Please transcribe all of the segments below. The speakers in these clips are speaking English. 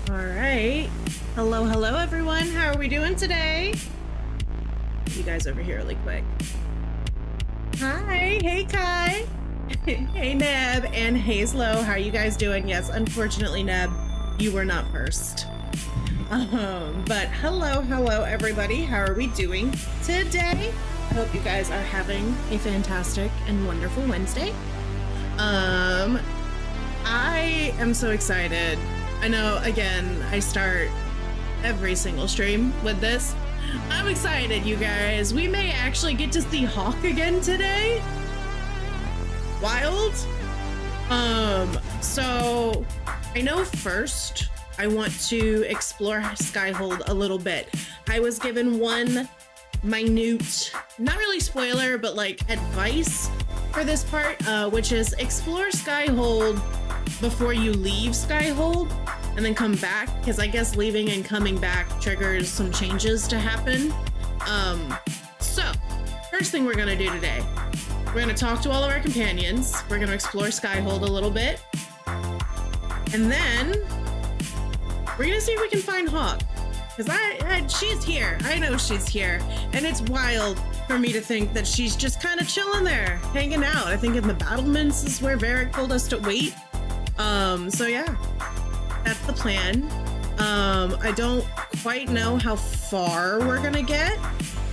All right. Hello, everyone. How are we doing today? You guys over here really quick. Hi. Hey, Kai. Hey, Neb. And Hazlo. How are you guys doing? Yes, unfortunately, Neb, you were not first. But hello, everybody. How are we doing today? I hope you guys are having a fantastic and wonderful Wednesday. I am so excited. I know, again, I start every single stream with this. I'm excited, you guys. We may actually get to see Hawk again today. Wild. So I know first I want to explore Skyhold a little bit. I was given one minute, not really spoiler, but like advice for this part, which is explore Skyhold before you leave Skyhold and then come back, because I guess leaving and coming back triggers some changes to happen. So first thing we're gonna do today, we're gonna talk to all of our companions, we're gonna explore Skyhold a little bit, and then we're gonna see if we can find Hawk, because she's here. I know she's here, and it's wild for me to think that she's just kind of chilling there, hanging out. I think in the battlements is where Varric told us to wait. So yeah, that's the plan. I don't quite know how far we're gonna get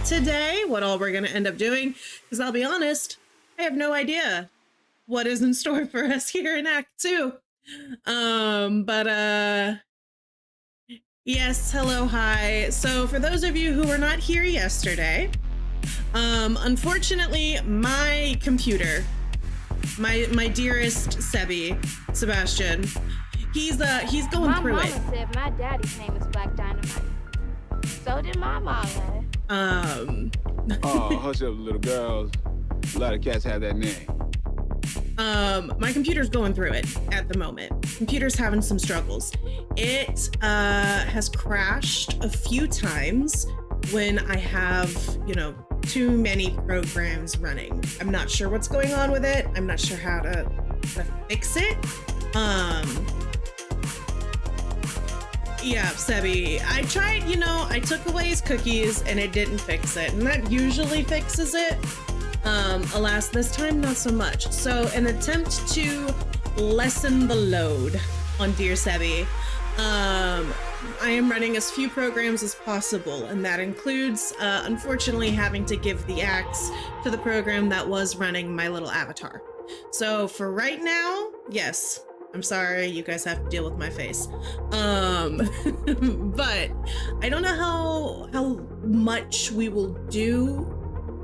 today, what all we're gonna end up doing, because I'll be honest, I have no idea what is in store for us here in Act 2. Yes, hello, hi. So for those of you who were not here yesterday, unfortunately, my computer, my dearest Sebastian, he's going through it. My mama said my daddy's name is Black Dynamite. So did my mama. Oh, hush up, little girls. A lot of cats have that name. My computer's going through it at the moment. Computer's having some struggles. It has crashed a few times when I have, too many programs running. I'm not sure what's going on with it. I'm not sure how to fix it. Yeah, Sebi, I tried, I took away his cookies and it didn't fix it. And that usually fixes it. Alas, this time, not so much. So an attempt to lessen the load on dear Sebi, I am running as few programs as possible, and that includes, unfortunately, having to give the axe to the program that was running my little avatar. So for right now, yes, I'm sorry, you guys have to deal with my face. But I don't know how much we will do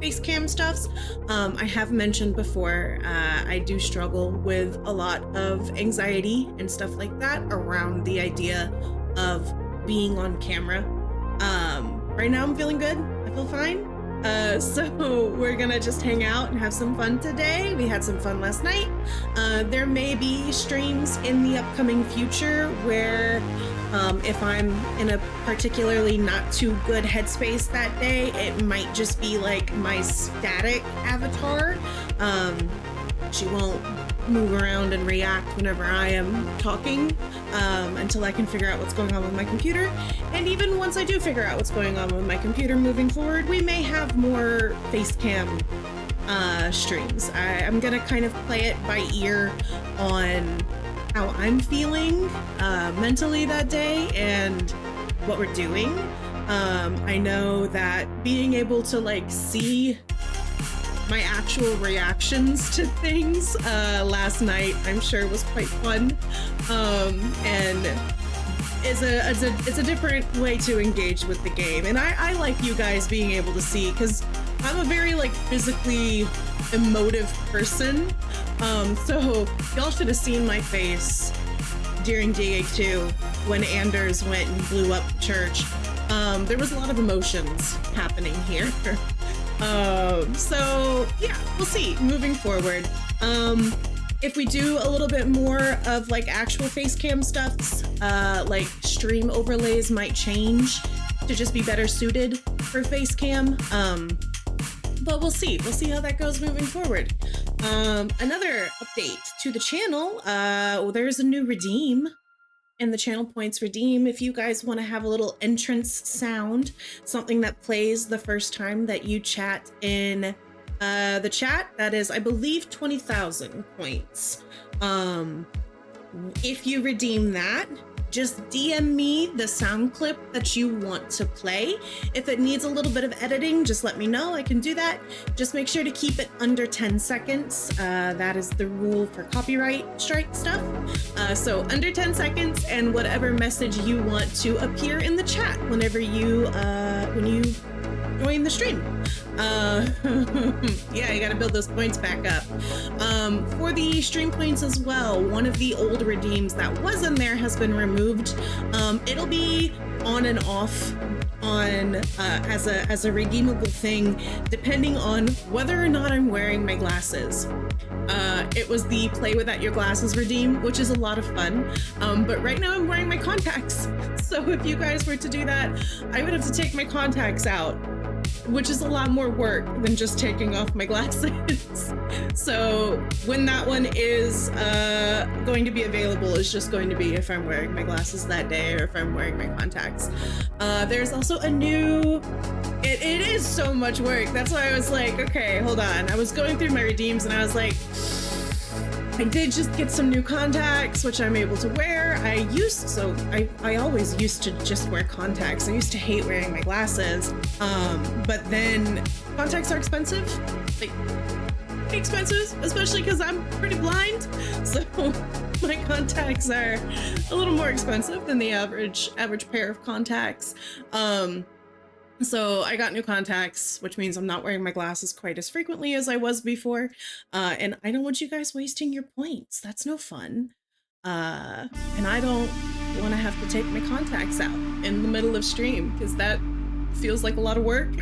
face cam stuffs. I have mentioned before, I do struggle with a lot of anxiety and stuff like that around the idea of being on camera. Right now I'm feeling good. I feel fine. So we're gonna just hang out and have some fun today. We had some fun last night. There may be streams in the upcoming future where if I'm in a particularly not too good headspace that day, it might just be like my static avatar. She won't move around and react whenever I am talking until I can figure out what's going on with my computer. And even once I do figure out what's going on with my computer moving forward, we may have more face cam streams. I'm gonna kind of play it by ear on how I'm feeling mentally that day and what we're doing. I know that being able to see my actual reactions to things last night, I'm sure was quite fun, and it's a different way to engage with the game. And I like you guys being able to see, because I'm a very physically emotive person. So y'all should have seen my face during DA2 when Anders went and blew up the church. There was a lot of emotions happening here. So yeah, we'll see moving forward. If we do a little bit more of actual face cam stuffs, stream overlays might change to just be better suited for face cam. But we'll see how that goes moving forward. Another update to the channel, there's a new redeem and the channel points redeem if you guys want to have a little entrance sound, something that plays the first time that you chat in the chat. That is, I believe, 20,000 points. If you redeem that, just DM me the sound clip that you want to play. If it needs a little bit of editing, just let me know. I can do that. Just make sure to keep it under 10 seconds. That is the rule for copyright strike stuff. So under 10 seconds, and whatever message you want to appear in the chat whenever you when you join the stream. Yeah, you gotta build those points back up. For the stream points as well, one of the old redeems that was in there has been removed. It'll be on and off on as a redeemable thing, depending on whether or not I'm wearing my glasses. It was the play without your glasses redeem, which is a lot of fun. But right now I'm wearing my contacts. So if you guys were to do that, I would have to take my contacts out, which is a lot more work than just taking off my glasses. So when that one is going to be available, is just going to be if I'm wearing my glasses that day or if I'm wearing my contacts. There's also a new, it is so much work. That's why I was like, okay, hold on. I was going through my redeems and I was like, I did just get some new contacts, which I'm able to wear. I always used to just wear contacts. I used to hate wearing my glasses. But then contacts are expensive, like expensive, especially because I'm pretty blind. So my contacts are a little more expensive than the average pair of contacts. So I got new contacts, which means I'm not wearing my glasses quite as frequently as I was before. And I don't want you guys wasting your points. That's no fun. And I don't want to have to take my contacts out in the middle of stream because that feels like a lot of work.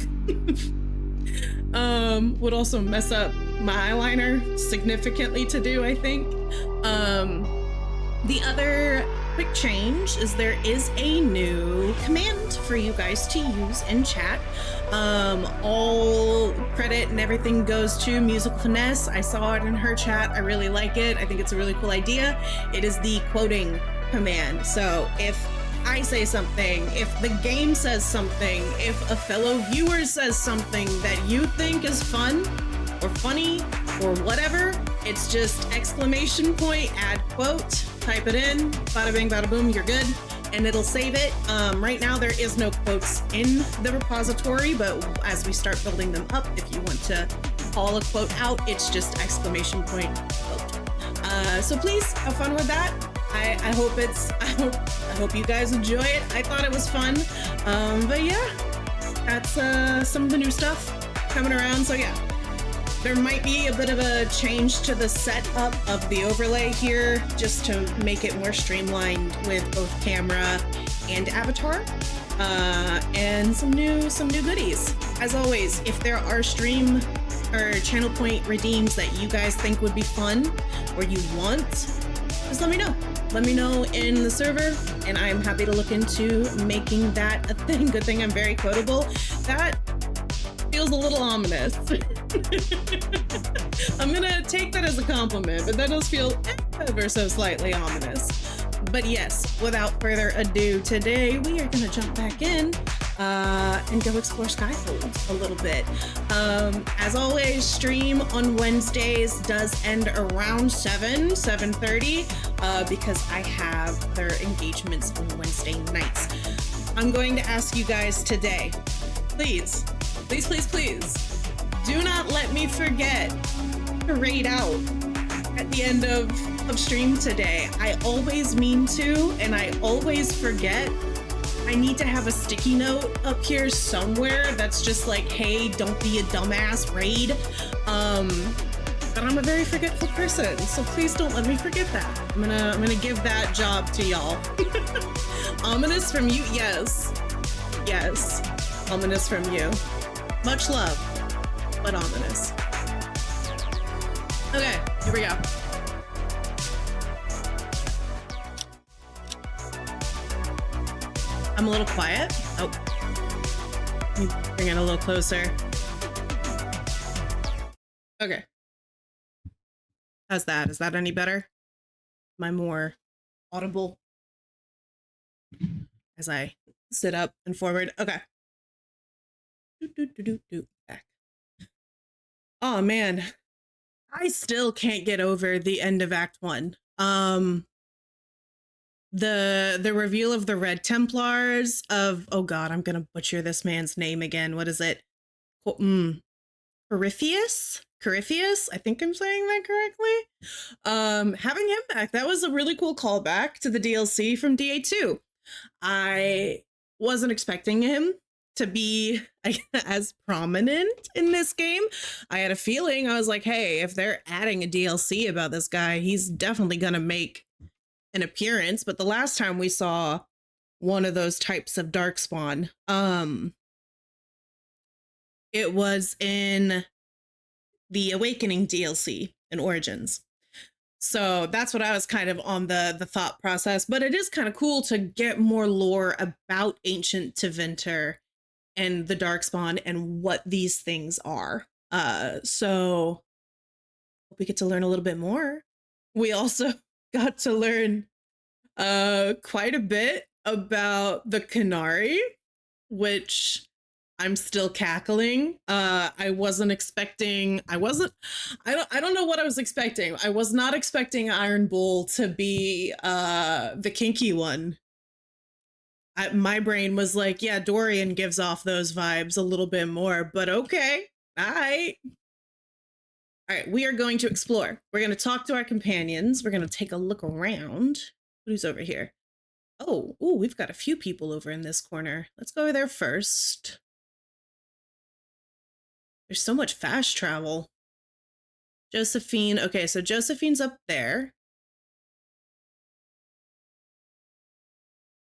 Would also mess up my eyeliner significantly to do, I think. The other quick change is there is a new command for you guys to use in chat. All credit and everything goes to Musical Finesse. I saw it in her chat. I really like it. I think it's a really cool idea. It is the quoting command. So if I say something, if the game says something, if a fellow viewer says something that you think is fun or funny or whatever, it's just exclamation point, add quote, type it in, bada bing, bada boom, you're good, and it'll save it. Right now there is no quotes in the repository, but as we start building them up, if you want to call a quote out, it's just exclamation point quote. So please have fun with that. I hope you guys enjoy it. I thought it was fun. But yeah, that's some of the new stuff coming around. So yeah, there might be a bit of a change to the setup of the overlay here, just to make it more streamlined with both camera and avatar, and some new goodies. As always, if there are stream or channel point redeems that you guys think would be fun or you want, just let me know. Let me know in the server, and I'm happy to look into making that a thing. Good thing I'm very quotable. That feels a little ominous. I'm gonna take that as a compliment, but that does feel ever so slightly ominous. But yes, without further ado, today we are gonna jump back in and go explore Skyhold a little bit. As always, stream on Wednesdays does end around 7:30 because I have other engagements on Wednesday nights. I'm going to ask you guys today, please, do not let me forget to raid out at the end of stream today. I always mean to, and I always forget. I need to have a sticky note up here somewhere that's just like, hey, don't be a dumbass, raid. But I'm a very forgetful person, so please don't let me forget that. I'm gonna give that job to y'all. Ominous from you, yes. Yes, ominous from you. Much love, but ominous. Okay, here we go. I'm a little quiet. Oh, let me bring it a little closer. Okay. How's that? Is that any better? Am I more audible? as I sit up and forward. Okay. Back. Oh man, I still can't get over the end of Act 1. The reveal of the Red Templars of, oh god, I'm gonna butcher this man's name again. What is it? Corypheus? I think I'm saying that correctly. Having him back, that was a really cool callback to the DLC from DA2. I wasn't expecting him to be as prominent in this game. I had a feeling, I was like, hey, if they're adding a DLC about this guy, he's definitely gonna make an appearance. But the last time we saw one of those types of darkspawn, it was in the Awakening DLC in Origins. So that's what I was kind of on the thought process. But it is kind of cool to get more lore about ancient Tevinter and the Darkspawn and what these things are. So we get to learn a little bit more. We also got to learn quite a bit about the Canary, which I'm still cackling. I wasn't expecting, I don't know what I was expecting. I was not expecting Iron Bull to be the kinky one. My brain was like, yeah, Dorian gives off those vibes a little bit more, but okay. All right. All right, we are going to explore. We're going to talk to our companions. We're going to take a look around. Who's over here? Oh, ooh, we've got a few people over in this corner. Let's go over there first. There's so much fast travel. Josephine. Okay, so Josephine's up there.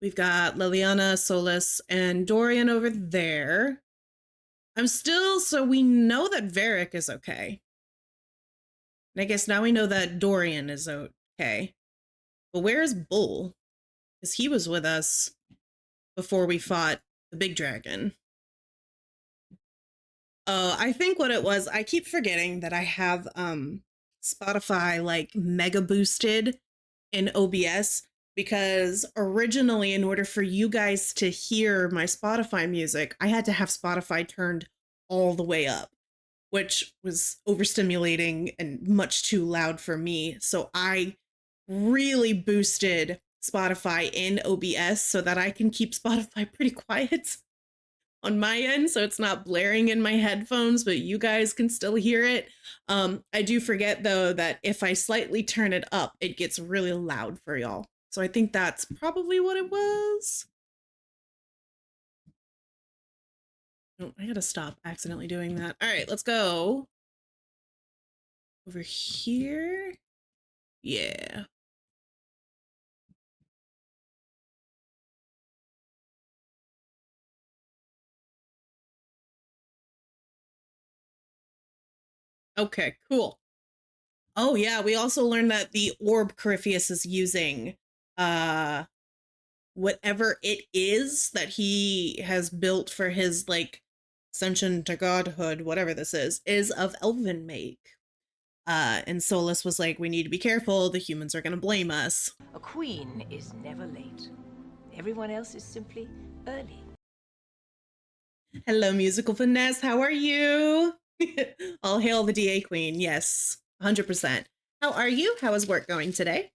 We've got Liliana, Solus, and Dorian over there. So we know that Varric is okay. And I guess now we know that Dorian is okay. But where is Bull? Because he was with us before we fought the big dragon. I think what it was, I keep forgetting that I have Spotify like mega boosted in OBS, because originally, in order for you guys to hear my Spotify music, I had to have Spotify turned all the way up, which was overstimulating and much too loud for me. So I really boosted Spotify in OBS so that I can keep Spotify pretty quiet on my end, so it's not blaring in my headphones, but you guys can still hear it. I do forget though that if I slightly turn it up, it gets really loud for y'all. So I think that's probably what it was. Oh, I gotta stop accidentally doing that. All right, let's go over here. Yeah. Okay, cool. Oh yeah, we also learned that the orb Corypheus is using, whatever it is that he has built for his like ascension to godhood, whatever this is of elven make. And Solus was like, we need to be careful, the humans are gonna blame us. A queen is never late. Everyone else is simply early. Hello, musical finesse, how are you? All hail the DA queen, yes, 100%. How are you? How is work going today?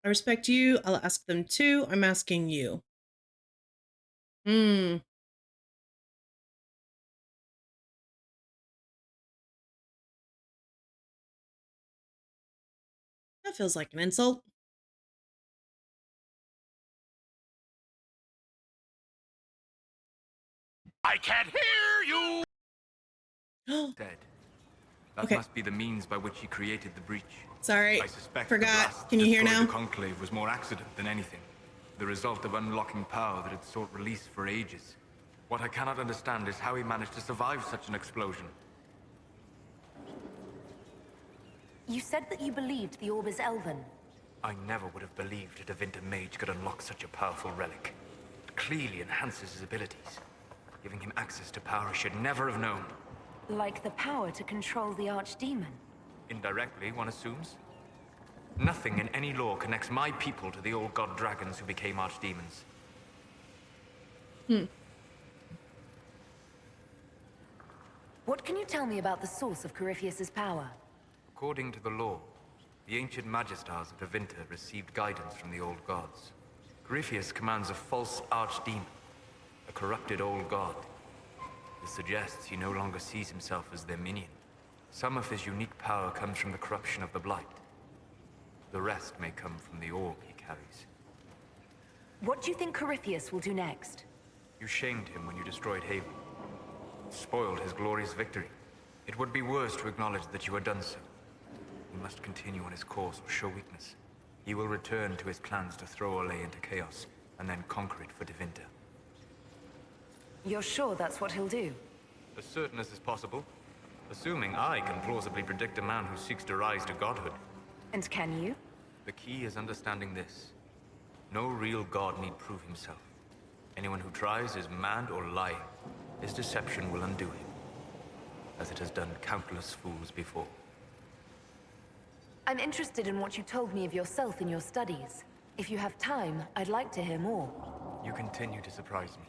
I respect you. I'll ask them too. I'm asking you. That feels like an insult. I can't hear you! Dead. That Okay. must be the means by which he created the breach. Sorry, I suspect forgot. the blast Can you hear destroyed now? The conclave was more accident than anything. The result of unlocking power that had sought release for ages. What I cannot understand is how he managed to survive such an explosion. You said that you believed the orb is elven. I never would have believed a Devinter mage could unlock such a powerful relic. It clearly enhances his abilities, giving him access to power I should never have known. Like the power to control the archdemon. Indirectly, one assumes. Nothing in any law connects my people to the old god dragons who became archdemons. What can you tell me about the source of Corypheus's power? According to the law, the ancient Magistars of Devinter received guidance from the old gods. Corypheus commands a false archdemon, a corrupted old god. This suggests he no longer sees himself as their minion. Some of his unique power comes from the corruption of the blight. The rest may come from the orb he carries. What do you think Corypheus will do next? You shamed him when you destroyed Haven. Spoiled his glorious victory. It would be worse to acknowledge that you had done so. He must continue on his course or show weakness. He will return to his plans to throw Olay into chaos, and then conquer it for Devinter. You're sure that's what he'll do? As certain as is possible. Assuming I can plausibly predict a man who seeks to rise to godhood. And can you? The key is understanding this. No real god need prove himself. Anyone who tries is mad or lying. His deception will undo him, as it has done countless fools before. I'm interested in what you told me of yourself in your studies. If you have time, I'd like to hear more. You continue to surprise me.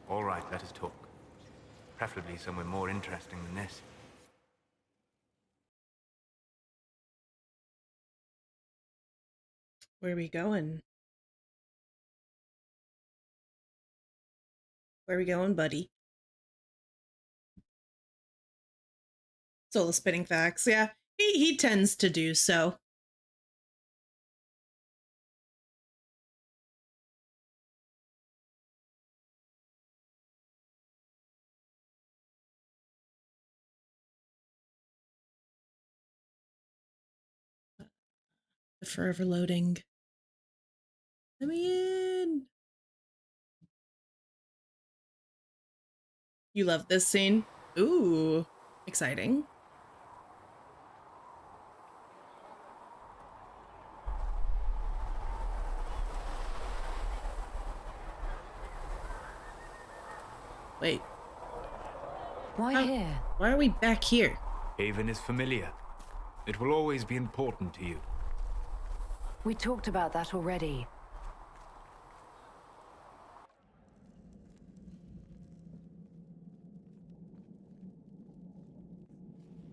All right, let us talk. Preferably somewhere more interesting than this. Where are we going? Where are we going, buddy? Solo spitting facts, yeah. He tends to do so. The forever loading. Let me in. You love this scene? Ooh, exciting. Wait, Why here? why are we back here? Haven is familiar. It will always be important to you. We talked about that already.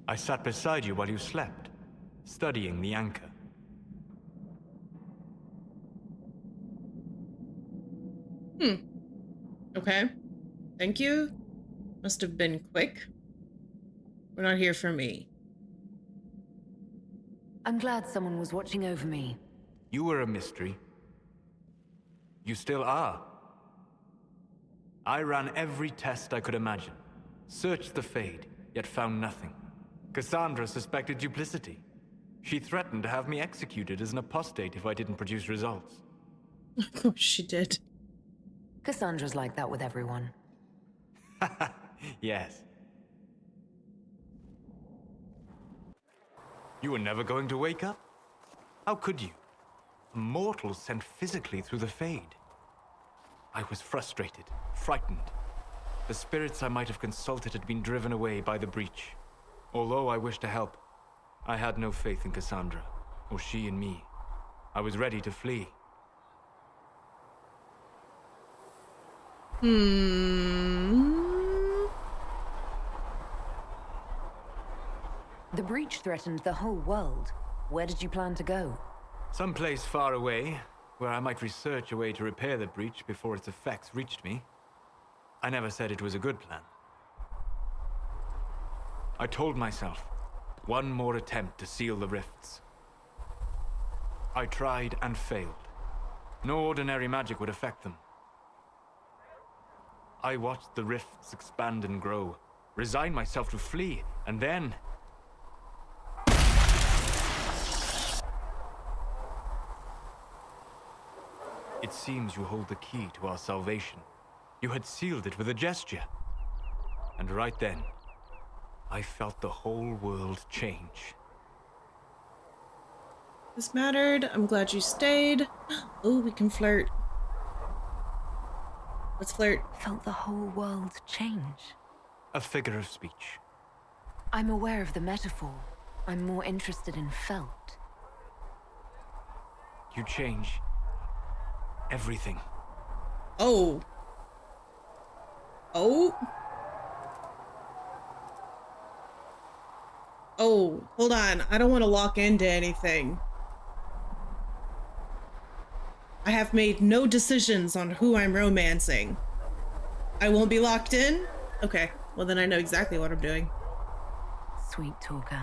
I sat beside you while you slept, studying the anchor. Okay. Thank you. Must have been quick. We're not here for me. I'm glad someone was watching over me. You were a mystery. You still are. I ran every test I could imagine. Searched the Fade, yet found nothing. Cassandra suspected duplicity. She threatened to have me executed as an apostate if I didn't produce results. Of course she did. Cassandra's like that with everyone. Yes. You were never going to wake up? How could you? A mortal sent physically through the Fade. I was frustrated, frightened. The spirits I might have consulted had been driven away by the breach. Although I wished to help, I had no faith in Cassandra, or she in me. I was ready to flee. The breach threatened the whole world. Where did you plan to go? Someplace far away, where I might research a way to repair the breach before its effects reached me. I never said it was a good plan. I told myself, one more attempt to seal the rifts. I tried and failed. No ordinary magic would affect them. I watched the rifts expand and grow, resigned myself to flee, and then... It seems you hold the key to our salvation. You had sealed it with a gesture. And right then, I felt the whole world change. this mattered. I'm glad you stayed. Oh, we can flirt. Let's flirt. Felt the whole world change. A figure of speech. I'm aware of the metaphor. I'm more interested in felt. You change everything. Oh. Oh. Oh, hold on. I don't want to lock into anything. I have made no decisions on who I'm romancing. I won't be locked in? Okay, well then I know exactly what I'm doing. Sweet talker.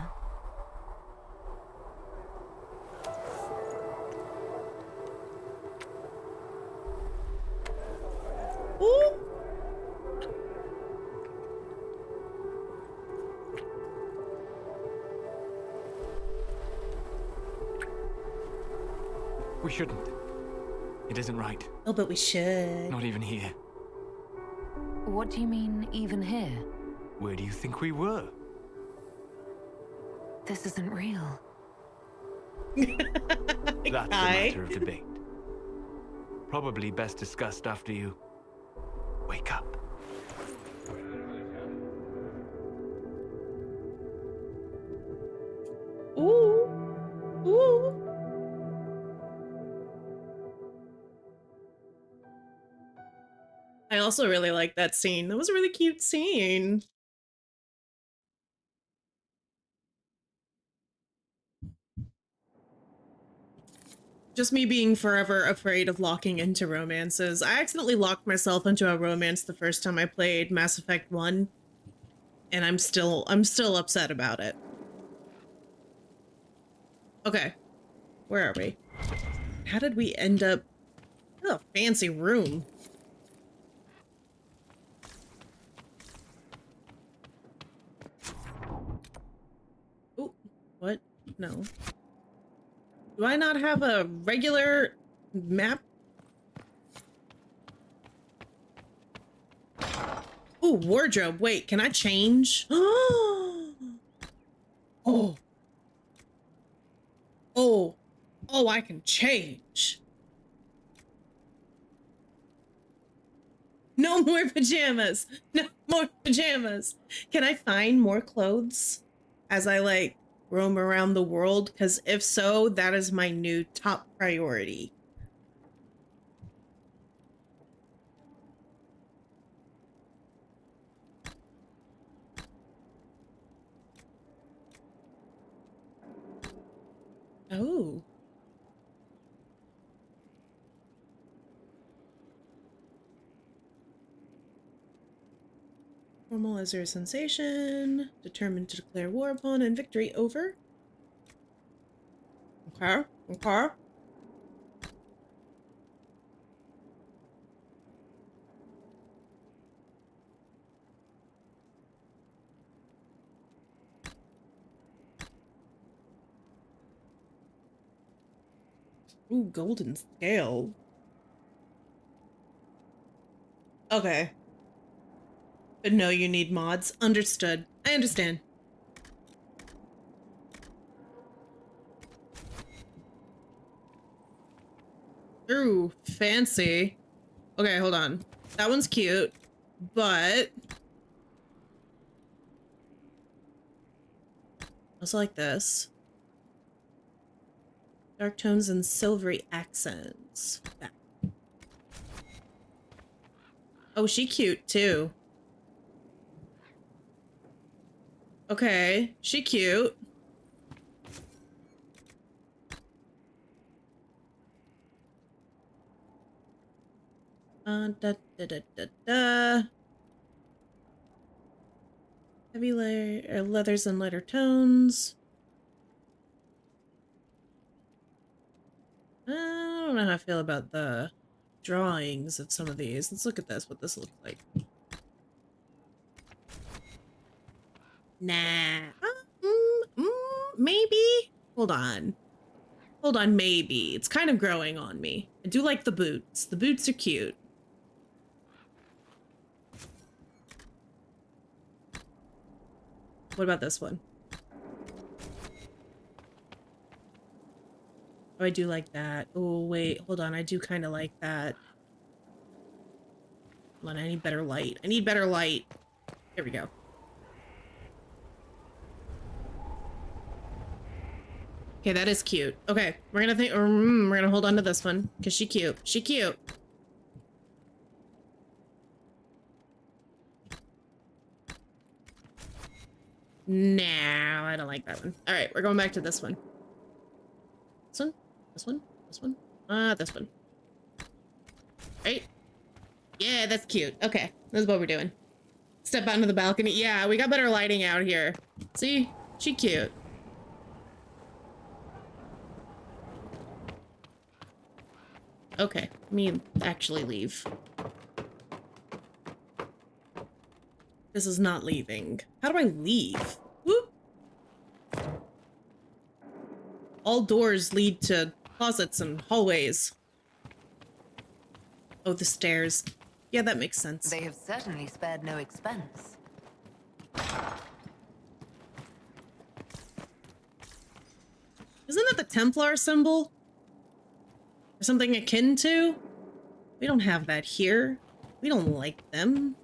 Ooh. We shouldn't. It isn't right. Oh, but we should. Not even here. What do you mean, even here? Where do you think we were? This isn't real. That's a Hi. matter of debate. Probably best discussed after you wake up. Ooh. Ooh. I also really like that scene. That was a really cute scene. Just me being forever afraid of locking into romances. I accidentally locked myself into a romance the first time I played Mass Effect 1, and I'm still upset about it. Okay. Where are we? How did we end up? Oh, a fancy room. Oh, what? No. Do I not have a regular map? Oh, wardrobe. Wait, can I change? Oh. Oh. Oh, I can change. No more pajamas. No more pajamas. Can I find more clothes as I like roam around the world? Because if so, that is my new top priority. Oh. Normalize your sensation. Determined to declare war upon and victory over. Okay. Okay. Ooh, golden scale. Okay. But no, you need mods. Understood. I understand. Ooh, fancy. Okay, hold on. That one's cute, but I also like this. Dark tones and silvery accents. Yeah. Oh, she cute too. Okay, she cute. Da, da, da, da, da. Heavy layer, leathers and lighter tones. I don't know how I feel about the drawings of some of these. Let's look at this, what this looks like. Nah. Maybe? Hold on. Hold on, maybe. It's kind of growing on me. I do like the boots. The boots are cute. What about this one? Oh, I do like that. Oh, wait, hold on. I do kind of like that. Hold on, I need better light. I need better light. There we go. Okay, that is cute. Okay, we're gonna hold on to this one because she cute. She cute. No, I don't like that one. All right, we're going back to this one. This one? This one? This one? This one. Right? Yeah, that's cute. Okay, that's what we're doing. Step out into the balcony. Yeah, we got better lighting out here. See? She cute. Okay, let me actually leave. This is not leaving. How do I leave? Whoop. All doors lead to closets and hallways. Oh, the stairs. Yeah, that makes sense. They have certainly spared no expense. Isn't that the Templar symbol? Or something akin to? We don't have that here. We don't like them.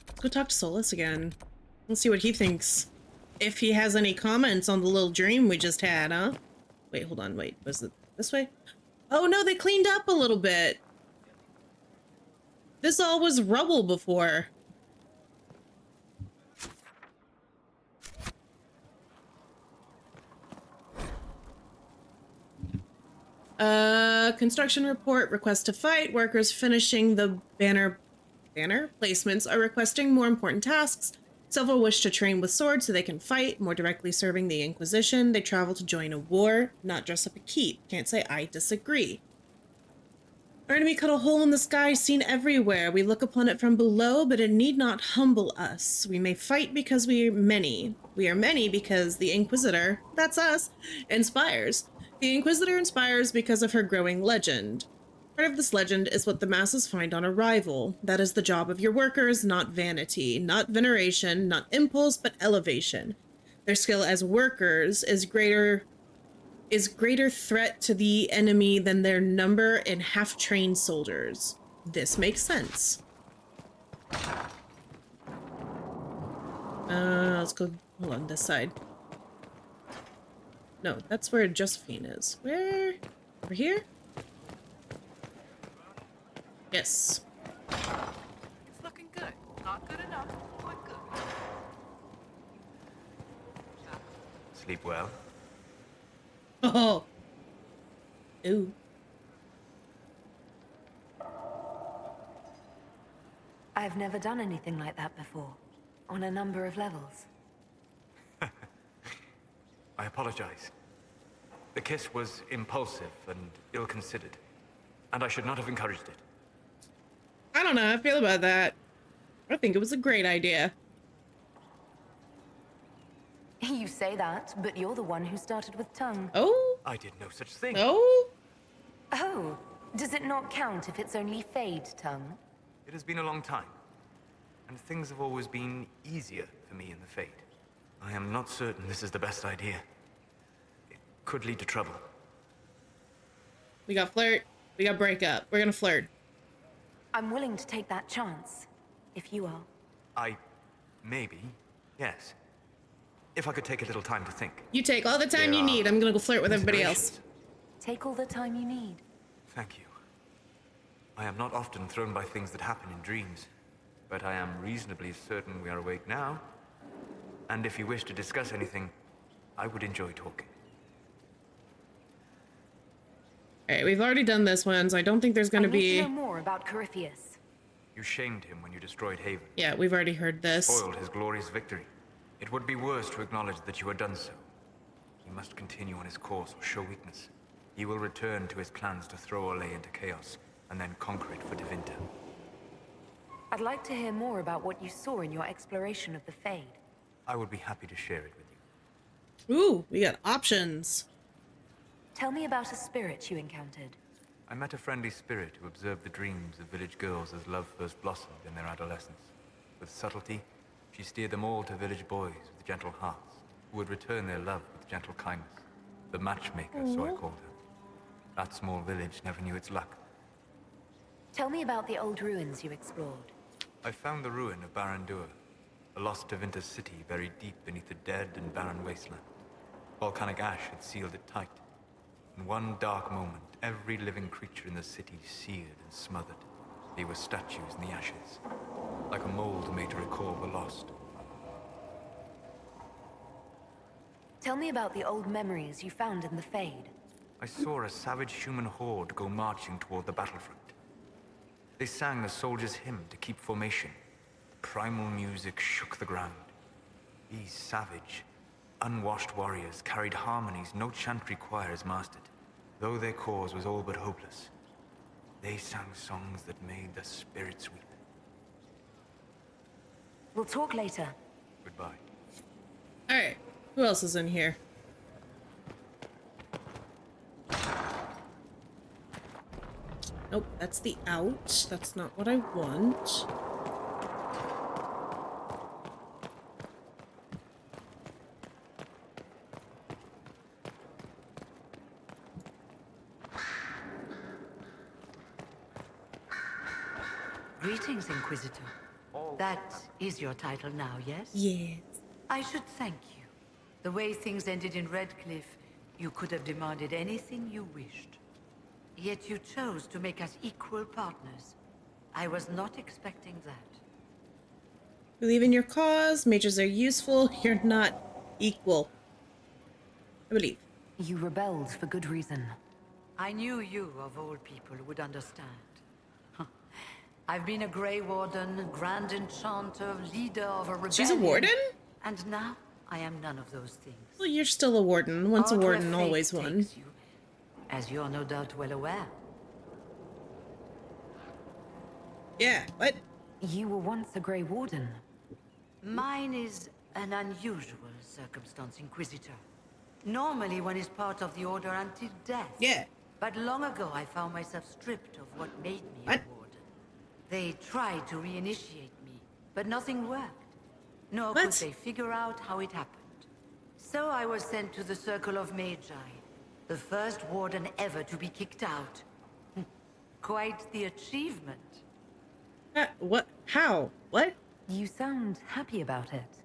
Let's go talk to Solus again. Let's see what he thinks. If he has any comments on the little dream we just had, huh? Wait, hold on, wait. Was it this way? Oh no, they cleaned up a little bit. This all was rubble before. Construction report, request to fight. Workers finishing the banner placements are requesting more important tasks. Several wish to train with swords so they can fight, more directly serving the Inquisition. They travel to join a war, not dress up a keep. Can't say I disagree. Our enemy cut a hole in the sky seen everywhere. We look upon it from below, but it need not humble us. We may fight because we are many. We are many because the Inquisitor, that's us, inspires. The Inquisitor inspires because of her growing legend. Part of this legend is what the masses find on arrival. That is the job of your workers, not vanity, not veneration, not impulse, but elevation. Their skill as workers is greater threat to the enemy than their number in half-trained soldiers. This makes sense. Let's go, hold on, this side. No, that's where Josephine is. Where? Over here? Yes. It's looking good. Not good enough, but good. Sleep well? Oh. Ooh. I've never done anything like that before, on a number of levels. I apologize. The kiss was impulsive and ill-considered, and I should not have encouraged it. I don't know how I feel about that. I think it was a great idea. You say that, but you're the one who started with tongue. Oh? I did no such thing. Oh? Oh, does it not count if it's only fade tongue? It has been a long time, and things have always been easier for me in the Fade. I am not certain this is the best idea. It could lead to trouble. We got flirt. We got break up. We're gonna flirt. I'm willing to take that chance, if you are. Maybe, yes. If I could take a little time to think. You take all the time There you need. are I'm gonna go flirt with everybody else. considerations. Take all the time you need. Thank you. I am not often thrown by things that happen in dreams, but I am reasonably certain we are awake now. And if you wish to discuss anything, I would enjoy talking. Alright, we've already done this one, so I don't think there's gonna I need be... to know more about Corypheus. You shamed him when you destroyed Haven. Yeah, we've already heard this. Spoiled his glorious victory. It would be worse to acknowledge that you had done so. He must continue on his course or show weakness. He will return to his plans to throw Olay into chaos, and then conquer it for Devinter. I'd like to hear more about what you saw in your exploration of the Fade. I would be happy to share it with you. Ooh, we got options. Tell me about a spirit you encountered. I met a friendly spirit who observed the dreams of village girls as love first blossomed in their adolescence. With subtlety, she steered them all to village boys with gentle hearts, who would return their love with gentle kindness. The matchmaker, so I called her. That small village never knew its luck. Tell me about the old ruins you explored. I found the ruin of Barandur, a lost Tevinter city buried deep beneath a dead and barren wasteland. Volcanic ash had sealed it tight. In one dark moment, every living creature in the city seared and smothered. They were statues in the ashes, like a mold made to recall the lost. Tell me about the old memories you found in the Fade. I saw a savage human horde go marching toward the battlefront. They sang a soldier's hymn to keep formation. Primal music shook the ground. These savage, unwashed warriors carried harmonies no chantry choirs mastered, though their cause was all but hopeless. They sang songs that made the spirits weep. We'll talk later. Goodbye. Alright, who else is in here? Nope, that's the out. That's not what I want. Greetings, Inquisitor. That is your title now, yes? Yes. I should thank you. The way things ended in Redcliffe, you could have demanded anything you wished. Yet you chose to make us equal partners. I was not expecting that. Believe in your cause. Mages are useful. You're not equal. I believe. You rebelled for good reason. I knew you, of all people, would understand. I've been a Grey Warden, Grand Enchanter, leader of a rebellion. She's a warden? And now, I am none of those things. Well, you're still a warden. Once a Out where warden, fate always one. takes you, as you're no doubt well aware. Yeah, what? You were once a Grey Warden. Mine is an unusual circumstance, Inquisitor. Normally one is part of the Order until death. Yeah. But long ago I found myself stripped of what made me What? a warden. They tried to reinitiate me, but nothing worked. Nor could What? they figure out how it happened. So I was sent to the Circle of Magi, the first warden ever to be kicked out. Quite the achievement. What? How? What? You sound happy about it.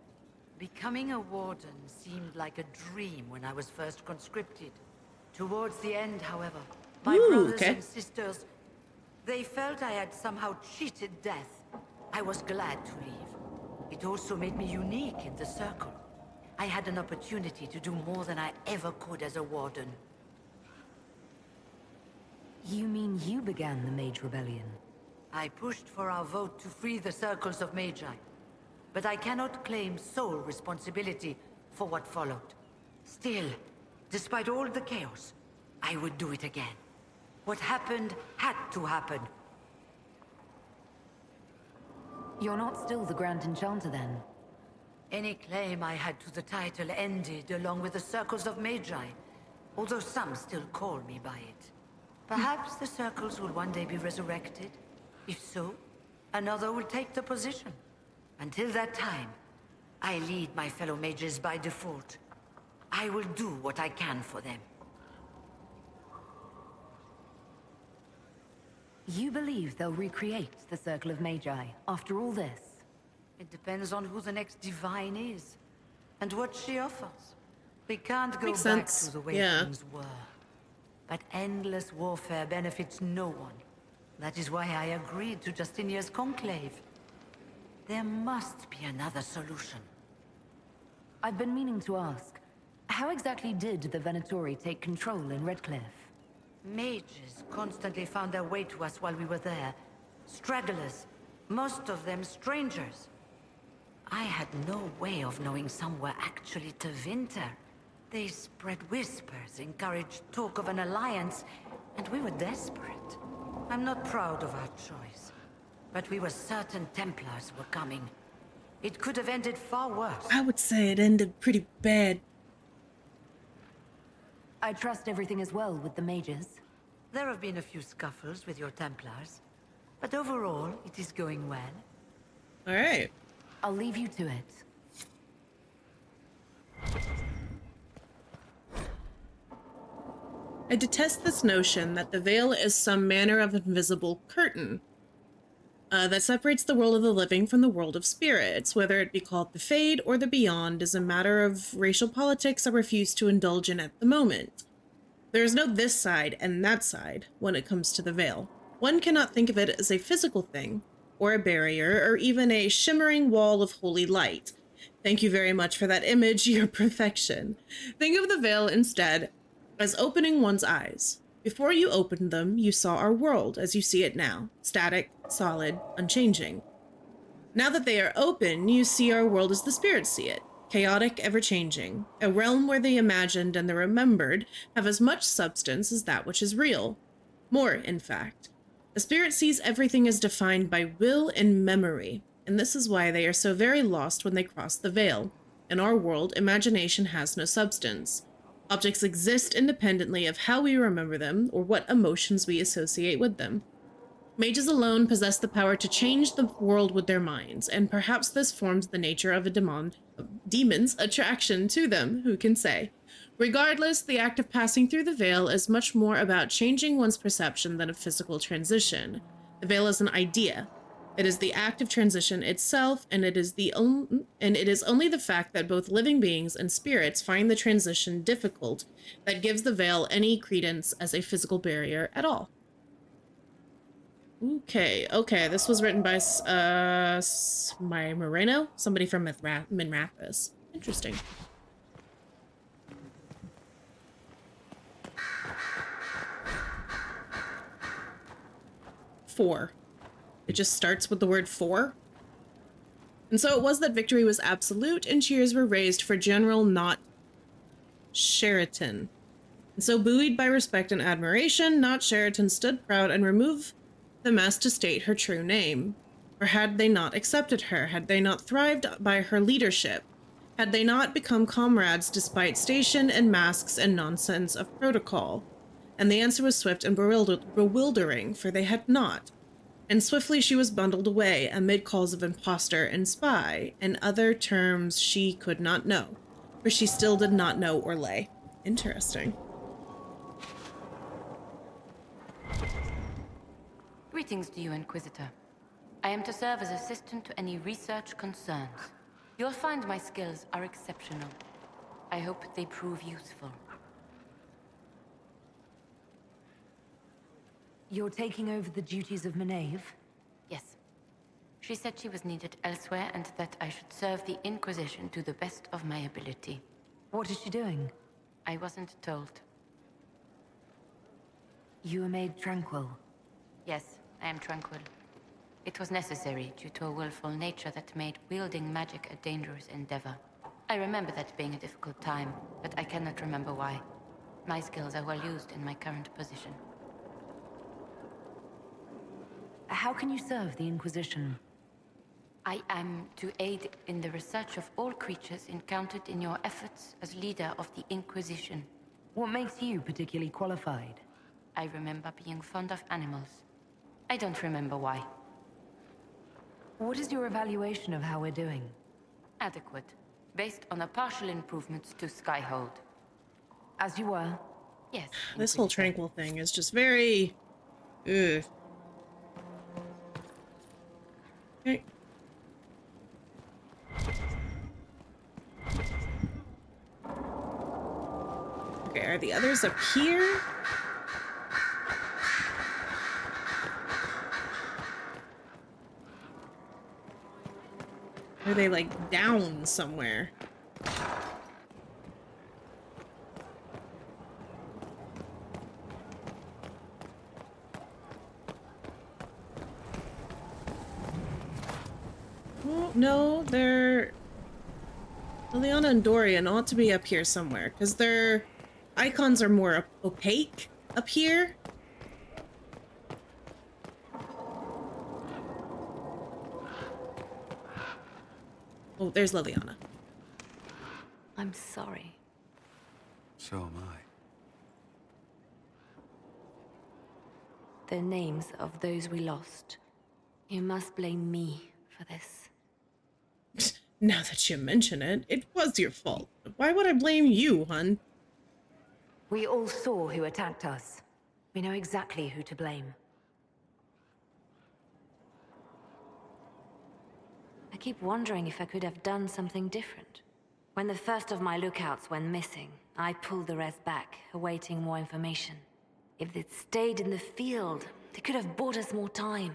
Becoming a warden seemed like a dream when I was first conscripted. Towards the end, however, my Ooh, brothers okay. and sisters, they felt I had somehow cheated death. I was glad to leave. It also made me unique in the Circle. I had an opportunity to do more than I ever could as a warden. You mean you began the Mage Rebellion? I pushed for our vote to free the Circles of Magi. But I cannot claim sole responsibility for what followed. Still, despite all the chaos, I would do it again. What happened had to happen. You're not still the Grand Enchanter then? Any claim I had to the title ended along with the Circles of Magi, although some still call me by it. Perhaps the Circles will one day be resurrected. If so, another will take the position. Until that time, I lead my fellow mages by default. I will do what I can for them. You believe they'll recreate the Circle of Magi after all this? It depends on who the next divine is, and what she offers. We can't go Makes back sense. to the way Yeah. things were. But endless warfare benefits no one. That is why I agreed to Justinia's conclave. There must be another solution. I've been meaning to ask, how exactly did the Venatori take control in Redcliffe? Mages constantly found their way to us while we were there. Stragglers, most of them strangers. I had no way of knowing some were actually Tevinter. They spread whispers, encouraged talk of an alliance, and we were desperate. I'm not proud of our choice, but we were certain Templars were coming. It could have ended far worse. I would say it ended pretty bad. I trust everything is well with the mages. There have been a few scuffles with your Templars, but overall, it is going well. All right. I'll leave you to it. I detest this notion that the veil is some manner of invisible curtain that separates the world of the living from the world of spirits. Whether it be called the Fade or the Beyond is a matter of racial politics I refuse to indulge in at the moment. There is no this side and that side when it comes to the veil. One cannot think of it as a physical thing, or a barrier, or even a shimmering wall of holy light. Thank you very much for that image, your perfection. Think of the veil instead as opening one's eyes. Before you opened them, you saw our world as you see it now, static, solid, unchanging. Now that they are open, you see our world as the spirits see it, chaotic, ever-changing, a realm where the imagined and the remembered have as much substance as that which is real. More, in fact. The spirit sees everything as defined by will and memory, and this is why they are so very lost when they cross the veil. In our world, imagination has no substance. Objects exist independently of how we remember them or what emotions we associate with them. Mages alone possess the power to change the world with their minds, and perhaps this forms the nature of a demon's attraction to them, who can say. Regardless, the act of passing through the veil is much more about changing one's perception than a physical transition. The veil is an idea. It is the act of transition itself, and it is only the fact that both living beings and spirits find the transition difficult that gives the veil any credence as a physical barrier at all. Okay, this was written by my Moreno, somebody from Minrathis. Interesting. Four. It just starts with the word for. And so it was that victory was absolute and cheers were raised for General Not Sheraton. And so buoyed by respect and admiration, Not Sheraton stood proud and removed the mask to state her true name. For had they not accepted her, had they not thrived by her leadership, had they not become comrades despite station and masks and nonsense of protocol? And the answer was swift and bewildering, for they had not. And swiftly she was bundled away, amid calls of impostor and spy, and other terms she could not know, for she still did not know Orlais. Interesting. Greetings to you, Inquisitor. I am to serve as assistant to any research concerns. You'll find my skills are exceptional. I hope they prove useful. You're taking over the duties of Maeve? Yes. She said she was needed elsewhere and that I should serve the Inquisition to the best of my ability. What is she doing? I wasn't told. You were made tranquil. Yes, I am tranquil. It was necessary due to a willful nature that made wielding magic a dangerous endeavor. I remember that being a difficult time, but I cannot remember why. My skills are well used in my current position. How can you serve the Inquisition? I am to aid in the research of all creatures encountered in your efforts as leader of the Inquisition. What makes you particularly qualified? I remember being fond of animals. I don't remember why. What is your evaluation of how we're doing? Adequate, based on the partial improvements to Skyhold. As you were? Yes. This whole tranquil thing is just very... Ugh. Okay. Okay, are the others up here? Or are they like down somewhere? Well, no, they're... Liliana and Dorian ought to be up here somewhere, because their icons are more opaque up here. Oh, there's Liliana. I'm sorry. So am I. the names of those we lost. You must blame me for this. Now that you mention it, it was your fault. Why would I blame you, hun? We all saw who attacked us. We know exactly who to blame. I keep wondering if I could have done something different. When the first of my lookouts went missing, I pulled the rest back, awaiting more information. If they'd stayed in the field, they could have bought us more time.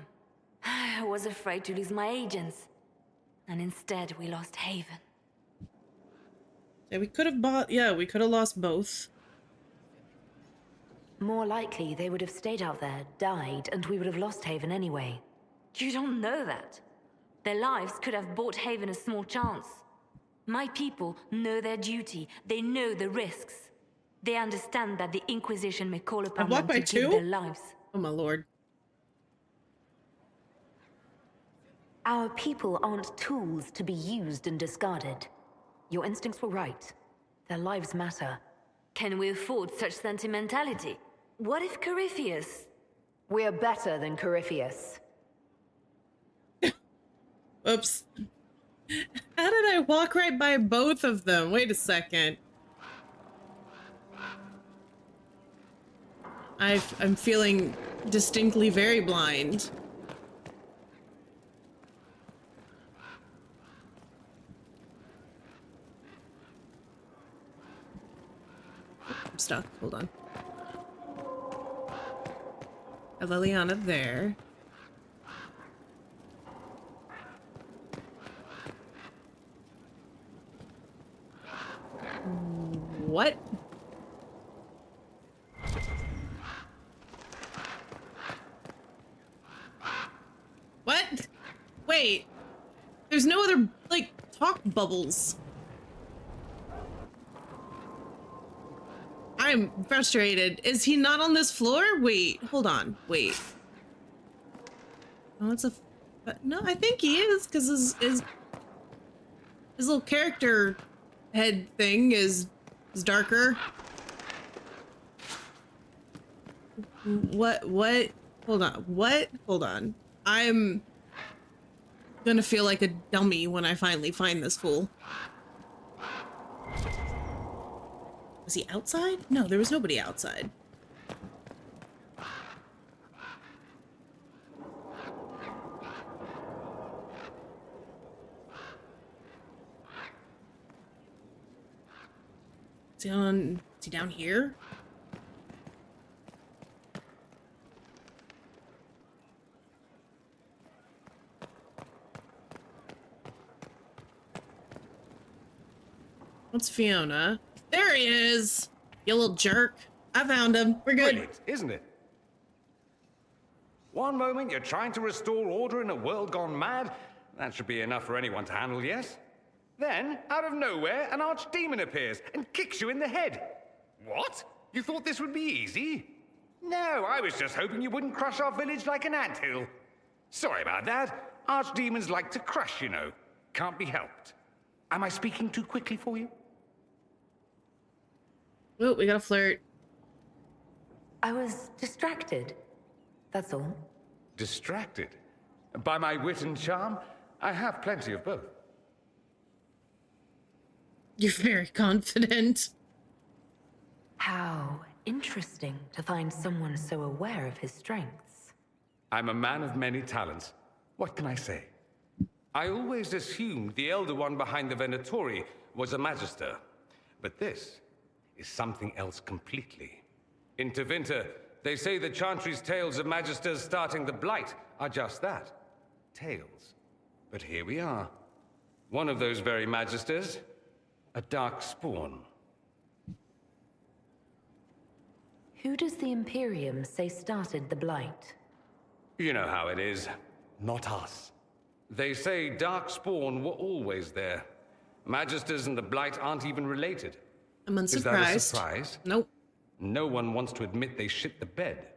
I was afraid to lose my agents. And instead, we lost Haven. Yeah, we could have bought... Yeah, we could have lost both. More likely, they would have stayed out there, died, and we would have lost Haven anyway. You don't know that. Their lives could have bought Haven a small chance. My people know their duty. They know the risks. They understand that the Inquisition may call upon them to give their lives. Oh my lord. Our people aren't tools to be used and discarded. Your instincts were right. Their lives matter. Can we afford such sentimentality? What if Corypheus... We're better than Corypheus. Oops. How did I walk right by both of them? Wait a second. I'm feeling distinctly very blind. I'm stuck. Hold on. A Liliana there. What? What? Wait. There's no other, like, talk bubbles. I'm frustrated. Is he not on this floor? Wait, hold on. Wait. Oh, it's a... No, I think he is, because his little character head thing is darker. What? Hold on. What? Hold on. I'm gonna feel like a dummy when I finally find this fool. Was he outside? No, there was nobody outside. Is he down here? What's Fiona? There he is! You little jerk. I found him. We're good. Brilliant, isn't it? One moment you're trying to restore order in a world gone mad. That should be enough for anyone to handle, yes? Then, out of nowhere, an archdemon appears and kicks you in the head. What? You thought this would be easy? No, I was just hoping you wouldn't crush our village like an anthill. Sorry about that. Archdemons like to crush, you know. Can't be helped. Am I speaking too quickly for you? Oh, we got a flirt. I was distracted. That's all. Distracted? By my wit and charm? I have plenty of both. You're very confident. How interesting to find someone so aware of his strengths. I'm a man of many talents. What can I say? I always assumed the Elder One behind the Venatori was a Magister. But this is something else completely. In Tevinter, they say the Chantry's tales of Magisters starting the Blight are just that. Tales. But here we are. One of those very Magisters, a dark spawn. Who does the Imperium say started the Blight? You know how it is. Not us. They say dark spawn were always there. Magisters and the Blight aren't even related. I'm unsurprised. Is that a surprise? Nope. No one wants to admit they shit the bed.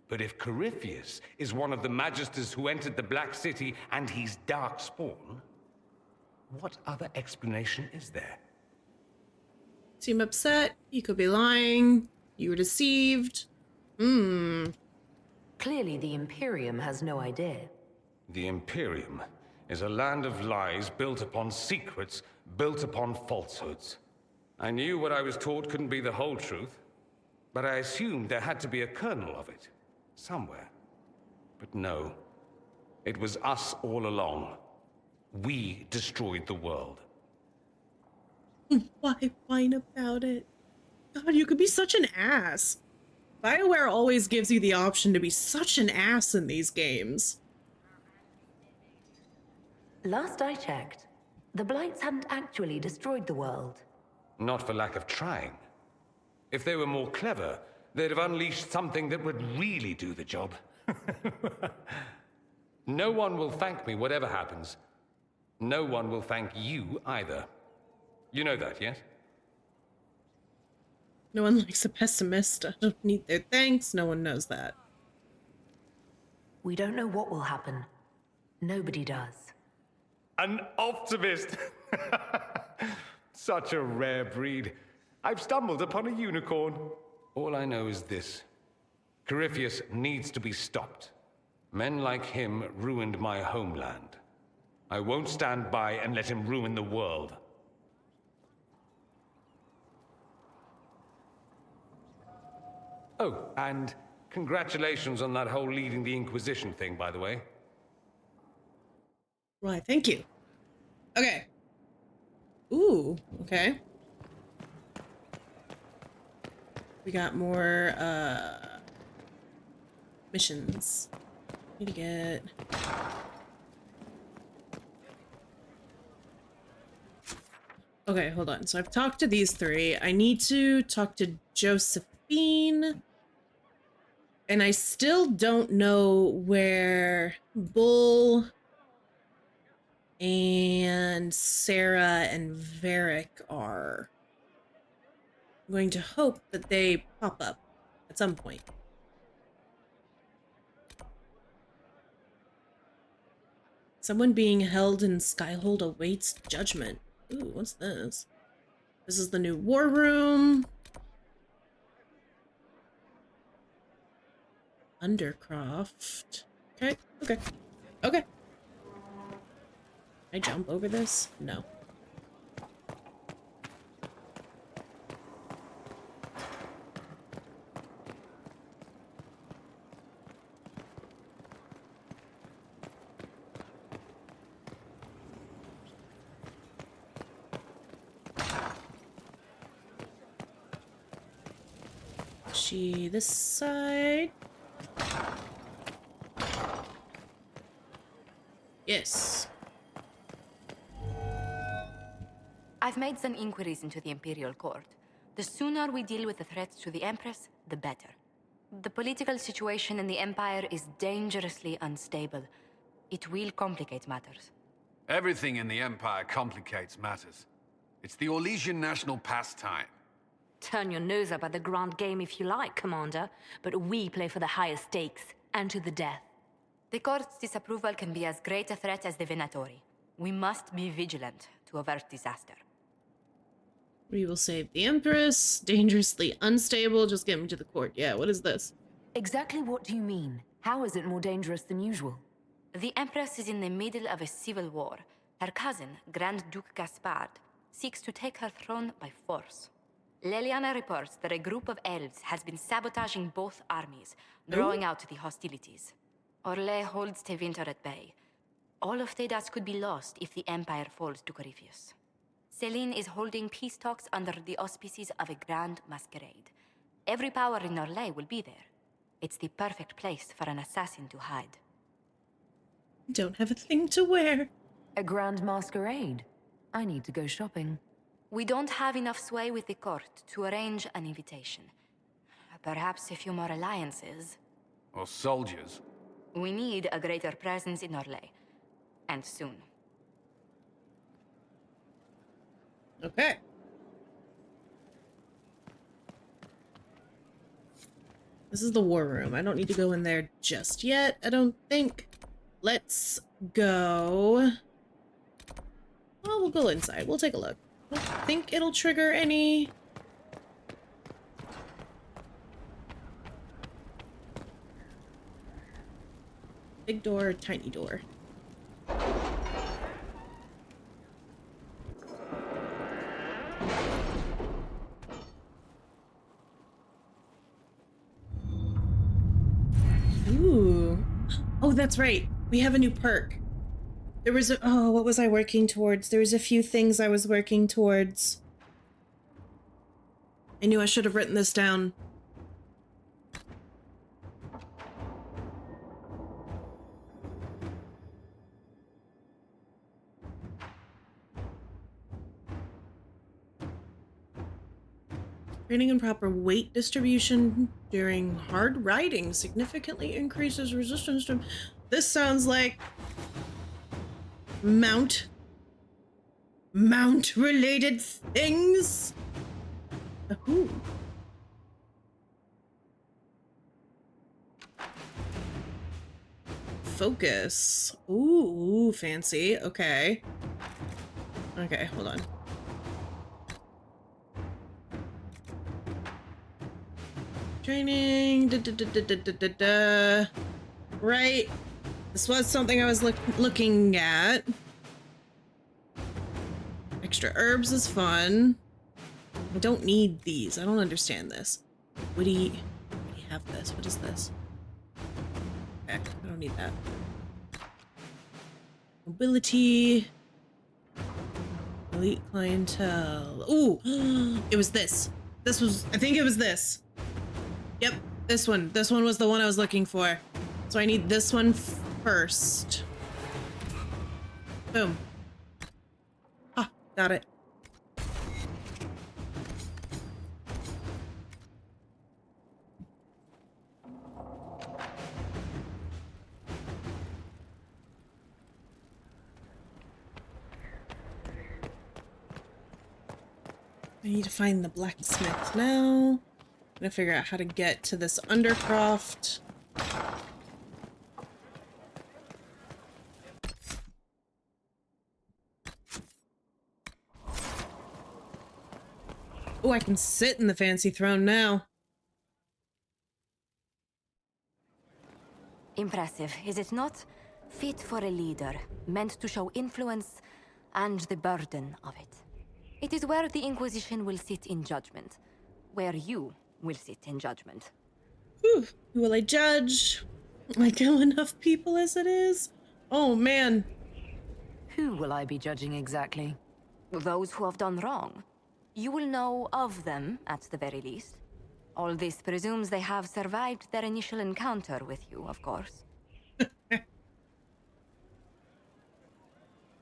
But if Corypheus is one of the Magisters who entered the Black City and he's dark spawn, what other explanation is there? Seem upset. You could be lying. You were deceived. Clever Clearly, the Imperium has no idea. The Imperium is a land of lies built upon secrets, built upon falsehoods. I knew what I was taught couldn't be the whole truth, but I assumed there had to be a kernel of it, somewhere. But no, it was us all along. We destroyed the world. Why whine about it? God, you could be such an ass. BioWare always gives you the option to be such an ass in these games. Last I checked, the Blights hadn't actually destroyed the world. Not for lack of trying. If they were more clever, they'd have unleashed something that would really do the job. No one will thank me, whatever happens. No one will thank you either. You know that, yes? No one likes a pessimist. I don't need their thanks. No one knows that. We don't know what will happen. Nobody does. An optimist! Such a rare breed. I've stumbled upon a unicorn. All I know is this. Corypheus needs to be stopped. Men like him ruined my homeland. I won't stand by and let him ruin the world. Oh, and congratulations on that whole leading the Inquisition thing, by the way. Why, thank you. Okay. Ooh, okay. We got more, missions. Need to get... Okay, hold on. So I've talked to these three. I need to talk to Josephine. And I still don't know where Bull and Sarah and Varric are. I'm going to hope that they pop up at some point. Someone being held in Skyhold awaits judgment. Ooh, what's this? This is the new war room. Undercroft. Okay, okay, okay. Can I jump over this? No. She this side. Yes. I've made some inquiries into the Imperial Court. The sooner we deal with the threats to the Empress, the better. The political situation in the Empire is dangerously unstable. It will complicate matters. Everything in the Empire complicates matters. It's the Orlesian national pastime. Turn your nose up at the grand game if you like, Commander, but we play for the highest stakes, and to the death. The Court's disapproval can be as great a threat as the Venatori. We must be vigilant to avert disaster. We will save the Empress. Dangerously unstable. Just get me to the court. Yeah, what is this? Exactly what do you mean? How is it more dangerous than usual? The Empress is in the middle of a civil war. Her cousin, Grand Duke Gaspard, seeks to take her throne by force. Leliana reports that a group of elves has been sabotaging both armies, drawing out the hostilities. Orlais holds Tevinter at bay. All of Thedas could be lost if the Empire falls to Corypheus. Celine is holding peace talks under the auspices of a grand masquerade. Every power in Orlais will be there. It's the perfect place for an assassin to hide. Don't have a thing to wear. A grand masquerade? I need to go shopping. We don't have enough sway with the court to arrange an invitation. Perhaps a few more alliances. Or soldiers. We need a greater presence in Orlais. And soon. Okay. This is the war room. I don't need to go in there just yet, I don't think. Let's go. Well, we'll go inside. We'll take a look. I don't think it'll trigger any... Big door, tiny door. Ooh. Oh, that's right. We have a new perk. There was a, oh, what was I working towards? There was a few things I was working towards. I knew I should have written this down. Training and proper weight distribution during hard riding significantly increases resistance to... This sounds like mount-related things. Ooh. Focus. Ooh, fancy. Okay. Okay, hold on. Training. Right. This was something I was looking at. Extra herbs is fun. I don't need these. I don't understand this. Would he have this? What is this? Okay, I don't need that. Mobility. Elite clientele. Ooh, it was this. This was, I think it was this. Yep, this one. This one was the one I was looking for. So I need this one first. Boom. Ah, got it. I need to find the blacksmith now. I'm gonna figure out how to get to this undercroft. Oh, I can sit in the fancy throne now. Impressive, is it not? Fit for a leader, meant to show influence and the burden of it. It is where the Inquisition will sit in judgment. Where you will sit in judgment. Whew. Who will I judge? I kill enough people as it is? Oh, man. Who will I be judging exactly? Those who have done wrong. You will know of them, at the very least. All this presumes they have survived their initial encounter with you, of course.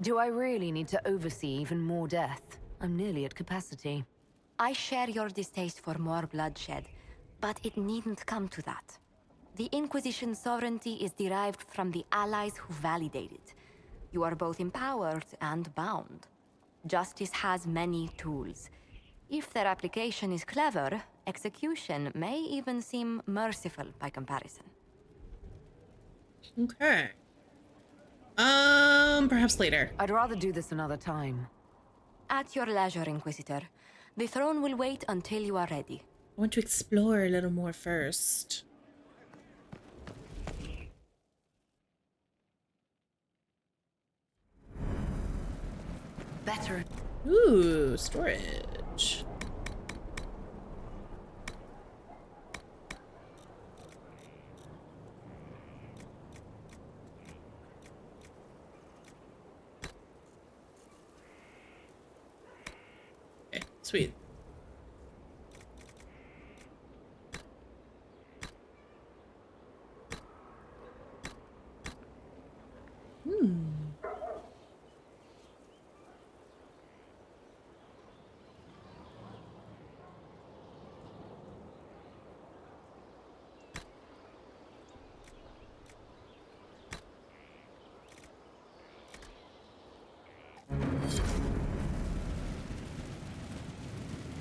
Do I really need to oversee even more death? I'm nearly at capacity. I share your distaste for more bloodshed, but it needn't come to that. The Inquisition's sovereignty is derived from the allies who validate it. You are both empowered and bound. Justice has many tools. If their application is clever, execution may even seem merciful by comparison. Okay. Perhaps later. I'd rather do this another time. At your leisure, Inquisitor. The throne will wait until you are ready. I want to explore a little more first. Better. Ooh, storage. Okay, sweet.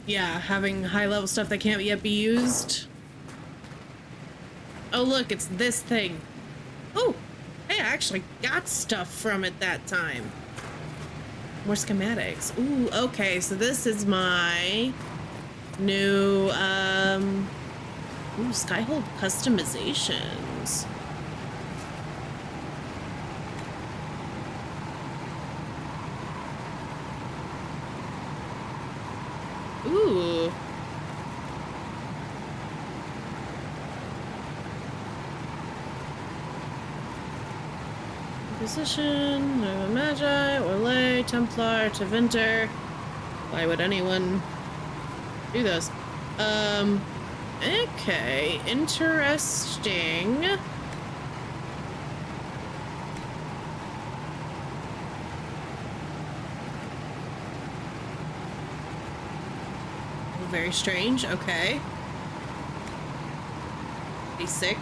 Yeah, having high-level stuff that can't yet be used. Oh, look, it's this thing. Oh, hey, I actually got stuff from it that time. More schematics. Ooh, okay, so this is my new, Skyhold customizations. Ooh. Position, Magi, Orlais, Templar, Tevinter. Why would anyone do those? Okay, interesting. Very strange, okay. Be sick.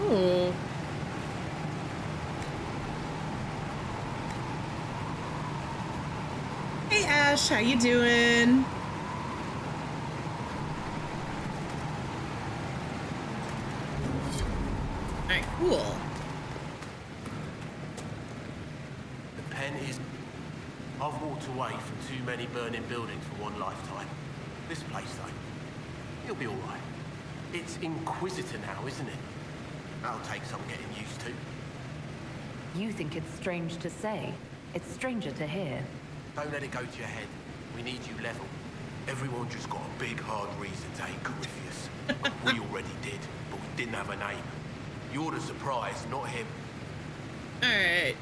Ooh. Hey Ash, how you doing? Alright, cool. The pen is... I've walked away from too many burning buildings for one lifetime. This place, though, it'll be alright. It's Inquisitor now, isn't it? That'll take some getting used to. You think it's strange to say. It's stranger to hear. Don't let it go to your head. We need you level. Everyone just got a big, hard reason to hate Corypheus. We already did, but we didn't have a name. You're the surprise, not him. Alright.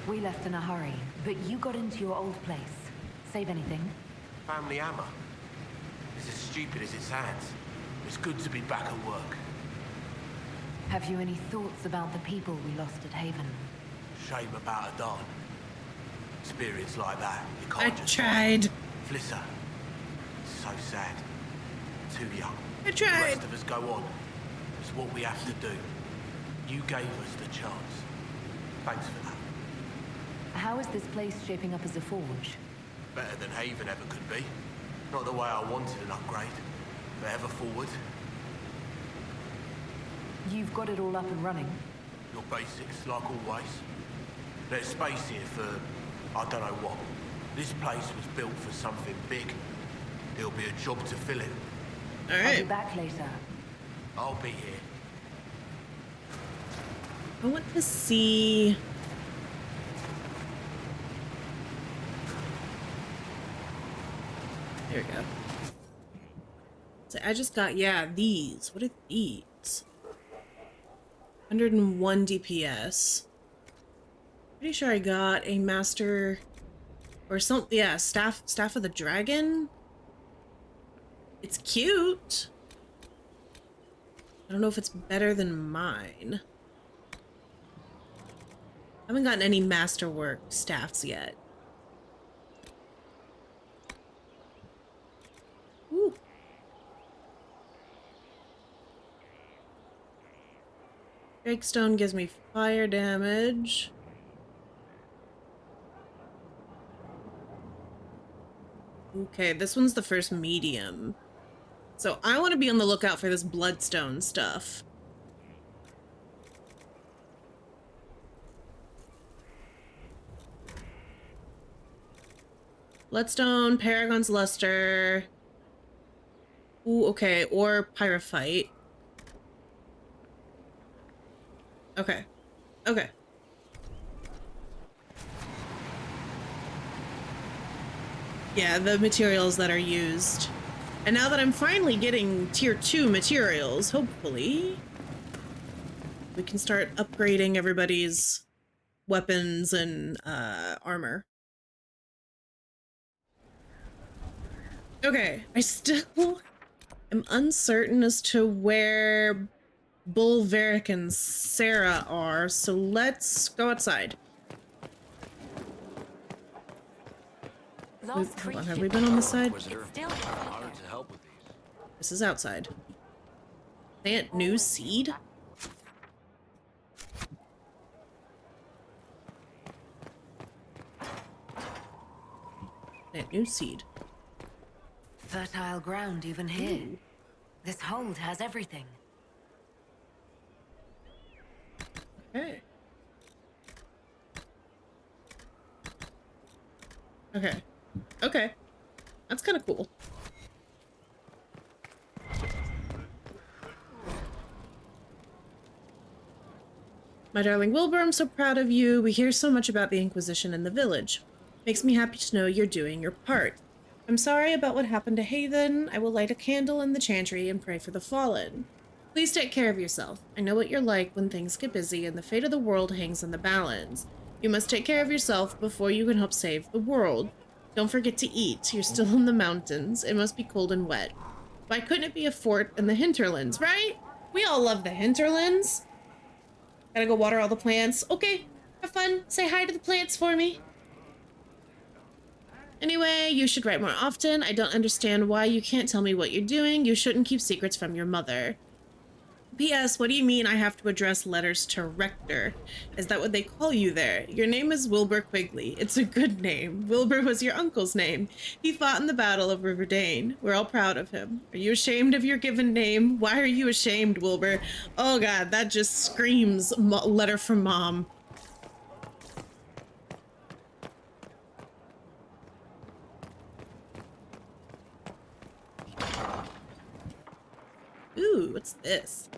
We left in a hurry, but you got into your old place. Save anything? Family hammer. It's as stupid as it sounds. It's good to be back at work. Have you any thoughts about the people we lost at Haven? Shame about Adan. Experience like that, you can't just... tried. Flisser. So sad. Too young. I tried. The rest of us go on. It's what we have to do. You gave us the chance. Thanks for that. How is this place shaping up as a forge? Better than Haven ever could be. Not the way I wanted an upgrade, but ever forward. You've got it all up and running. Your basics, like always. There's space here for, I don't know what. This place was built for something big. It'll be a job to fill it. I'll be back later. I'll be here. I want to see... There we go. So I just got, yeah, these. What are these? 101 DPS. Pretty sure I got a master or something. Yeah, staff of the dragon. It's cute. I don't know if it's better than mine. I haven't gotten any masterwork staffs yet. Ooh. Drakestone gives me fire damage. Okay, this one's the first medium. So I want to be on the lookout for this bloodstone stuff. Bloodstone, Paragon's Luster. Ooh, okay, or Pyrophyte. Okay. Okay. Yeah, the materials that are used. And now that I'm finally getting tier 2 materials, hopefully, we can start upgrading everybody's weapons and armor. Okay, I still am uncertain as to where Bulveric and Sarah are, so let's go outside. Hold on, have we been on this side? This is outside. Plant new seed? Plant new seed. Fertile ground even here. This hold has everything. Okay. Okay. Okay. That's kind of cool. My darling Wilbur, I'm so proud of you. We hear so much about the Inquisition in the village. Makes me happy to know you're doing your part. I'm sorry about what happened to Haven. I will light a candle in the chantry and pray for the fallen. Please take care of yourself. I know what you're like when things get busy and the fate of the world hangs in the balance. You must take care of yourself before you can help save the world. Don't forget to eat. You're still in the mountains. It must be cold and wet. Why couldn't it be a fort in the hinterlands, right? We all love the hinterlands. Gotta go water all the plants. Okay, have fun. Say hi to the plants for me. Anyway, you should write more often. I don't understand why you can't tell me what you're doing. You shouldn't keep secrets from your mother. P.S. What do you mean I have to address letters to Rector? Is that what they call you there? Your name is Wilbur Quigley. It's a good name. Wilbur was your uncle's name. He fought in the Battle of Riverdane. We're all proud of him. Are you ashamed of your given name? Why are you ashamed, Wilbur? Oh god, that just screams letter from mom. Ooh, what's this?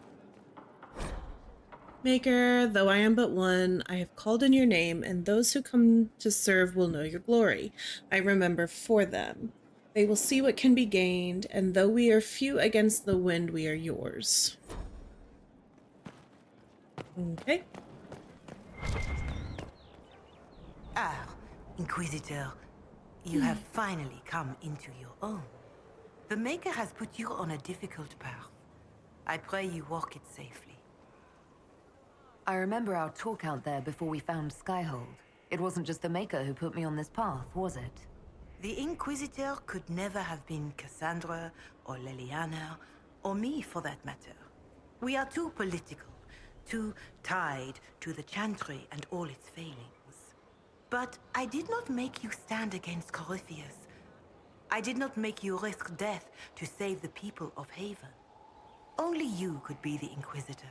Maker, though I am but one, I have called in your name, and those who come to serve will know your glory. I remember for them. They will see what can be gained, and though we are few against the wind, we are yours. Okay. Ah, Inquisitor, you have finally come into your own. The Maker has put you on a difficult path. I pray you walk it safely. I remember our talk out there before we found Skyhold. It wasn't just the Maker who put me on this path, was it? The Inquisitor could never have been Cassandra, or Leliana, or me for that matter. We are too political, too tied to the Chantry and all its failings. But I did not make you stand against Corypheus. I did not make you risk death to save the people of Haven. Only you could be the Inquisitor.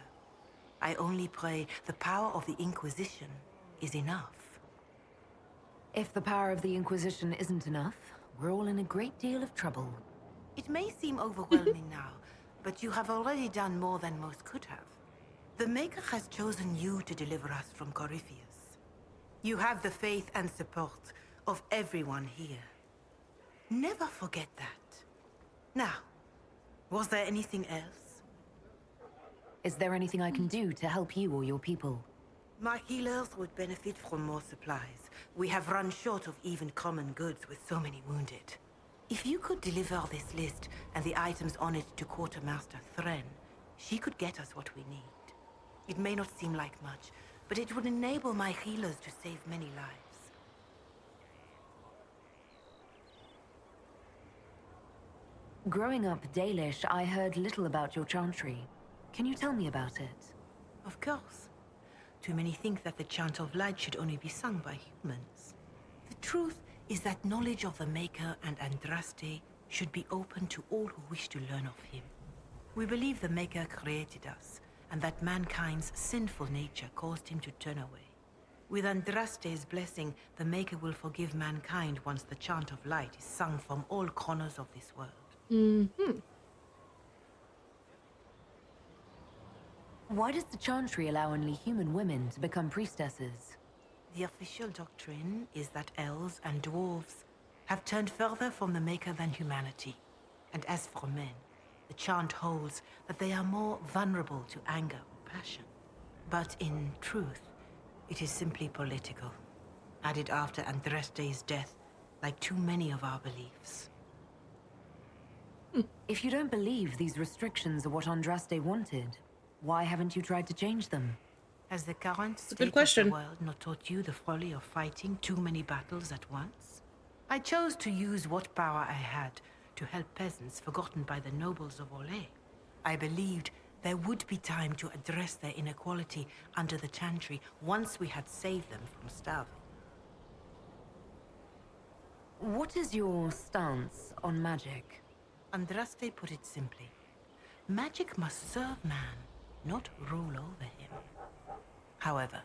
I only pray the power of the Inquisition is enough. If the power of the Inquisition isn't enough, we're all in a great deal of trouble. It may seem overwhelming now, but you have already done more than most could have. The Maker has chosen you to deliver us from Corypheus. You have the faith and support of everyone here. Never forget that. Now, was there anything else? Is there anything I can do to help you or your people? My healers would benefit from more supplies. We have run short of even common goods with so many wounded. If you could deliver this list and the items on it to Quartermaster Thren, she could get us what we need. It may not seem like much, but it would enable my healers to save many lives. Growing up Dalish, I heard little about your chantry. Can you tell me about it? Of course. Too many think that the Chant of Light should only be sung by humans. The truth is that knowledge of the Maker and Andraste should be open to all who wish to learn of him. We believe the Maker created us, and that mankind's sinful nature caused him to turn away. With Andraste's blessing, the Maker will forgive mankind once the Chant of Light is sung from all corners of this world. Mm-hmm. Why does the Chantry allow only human women to become priestesses? The official doctrine is that elves and dwarves have turned further from the Maker than humanity. And as for men, the chant holds that they are more vulnerable to anger or passion. But in truth, it is simply political, added after Andraste's death, like too many of our beliefs. If you don't believe these restrictions are what Andraste wanted, why haven't you tried to change them? Has the current state of the world not taught you the folly of fighting too many battles at once? I chose to use what power I had to help peasants forgotten by the nobles of Orlais. I believed there would be time to address their inequality under the Chantry once we had saved them from starving. What is your stance on magic? Andraste put it simply. Magic must serve man, not rule over him. However,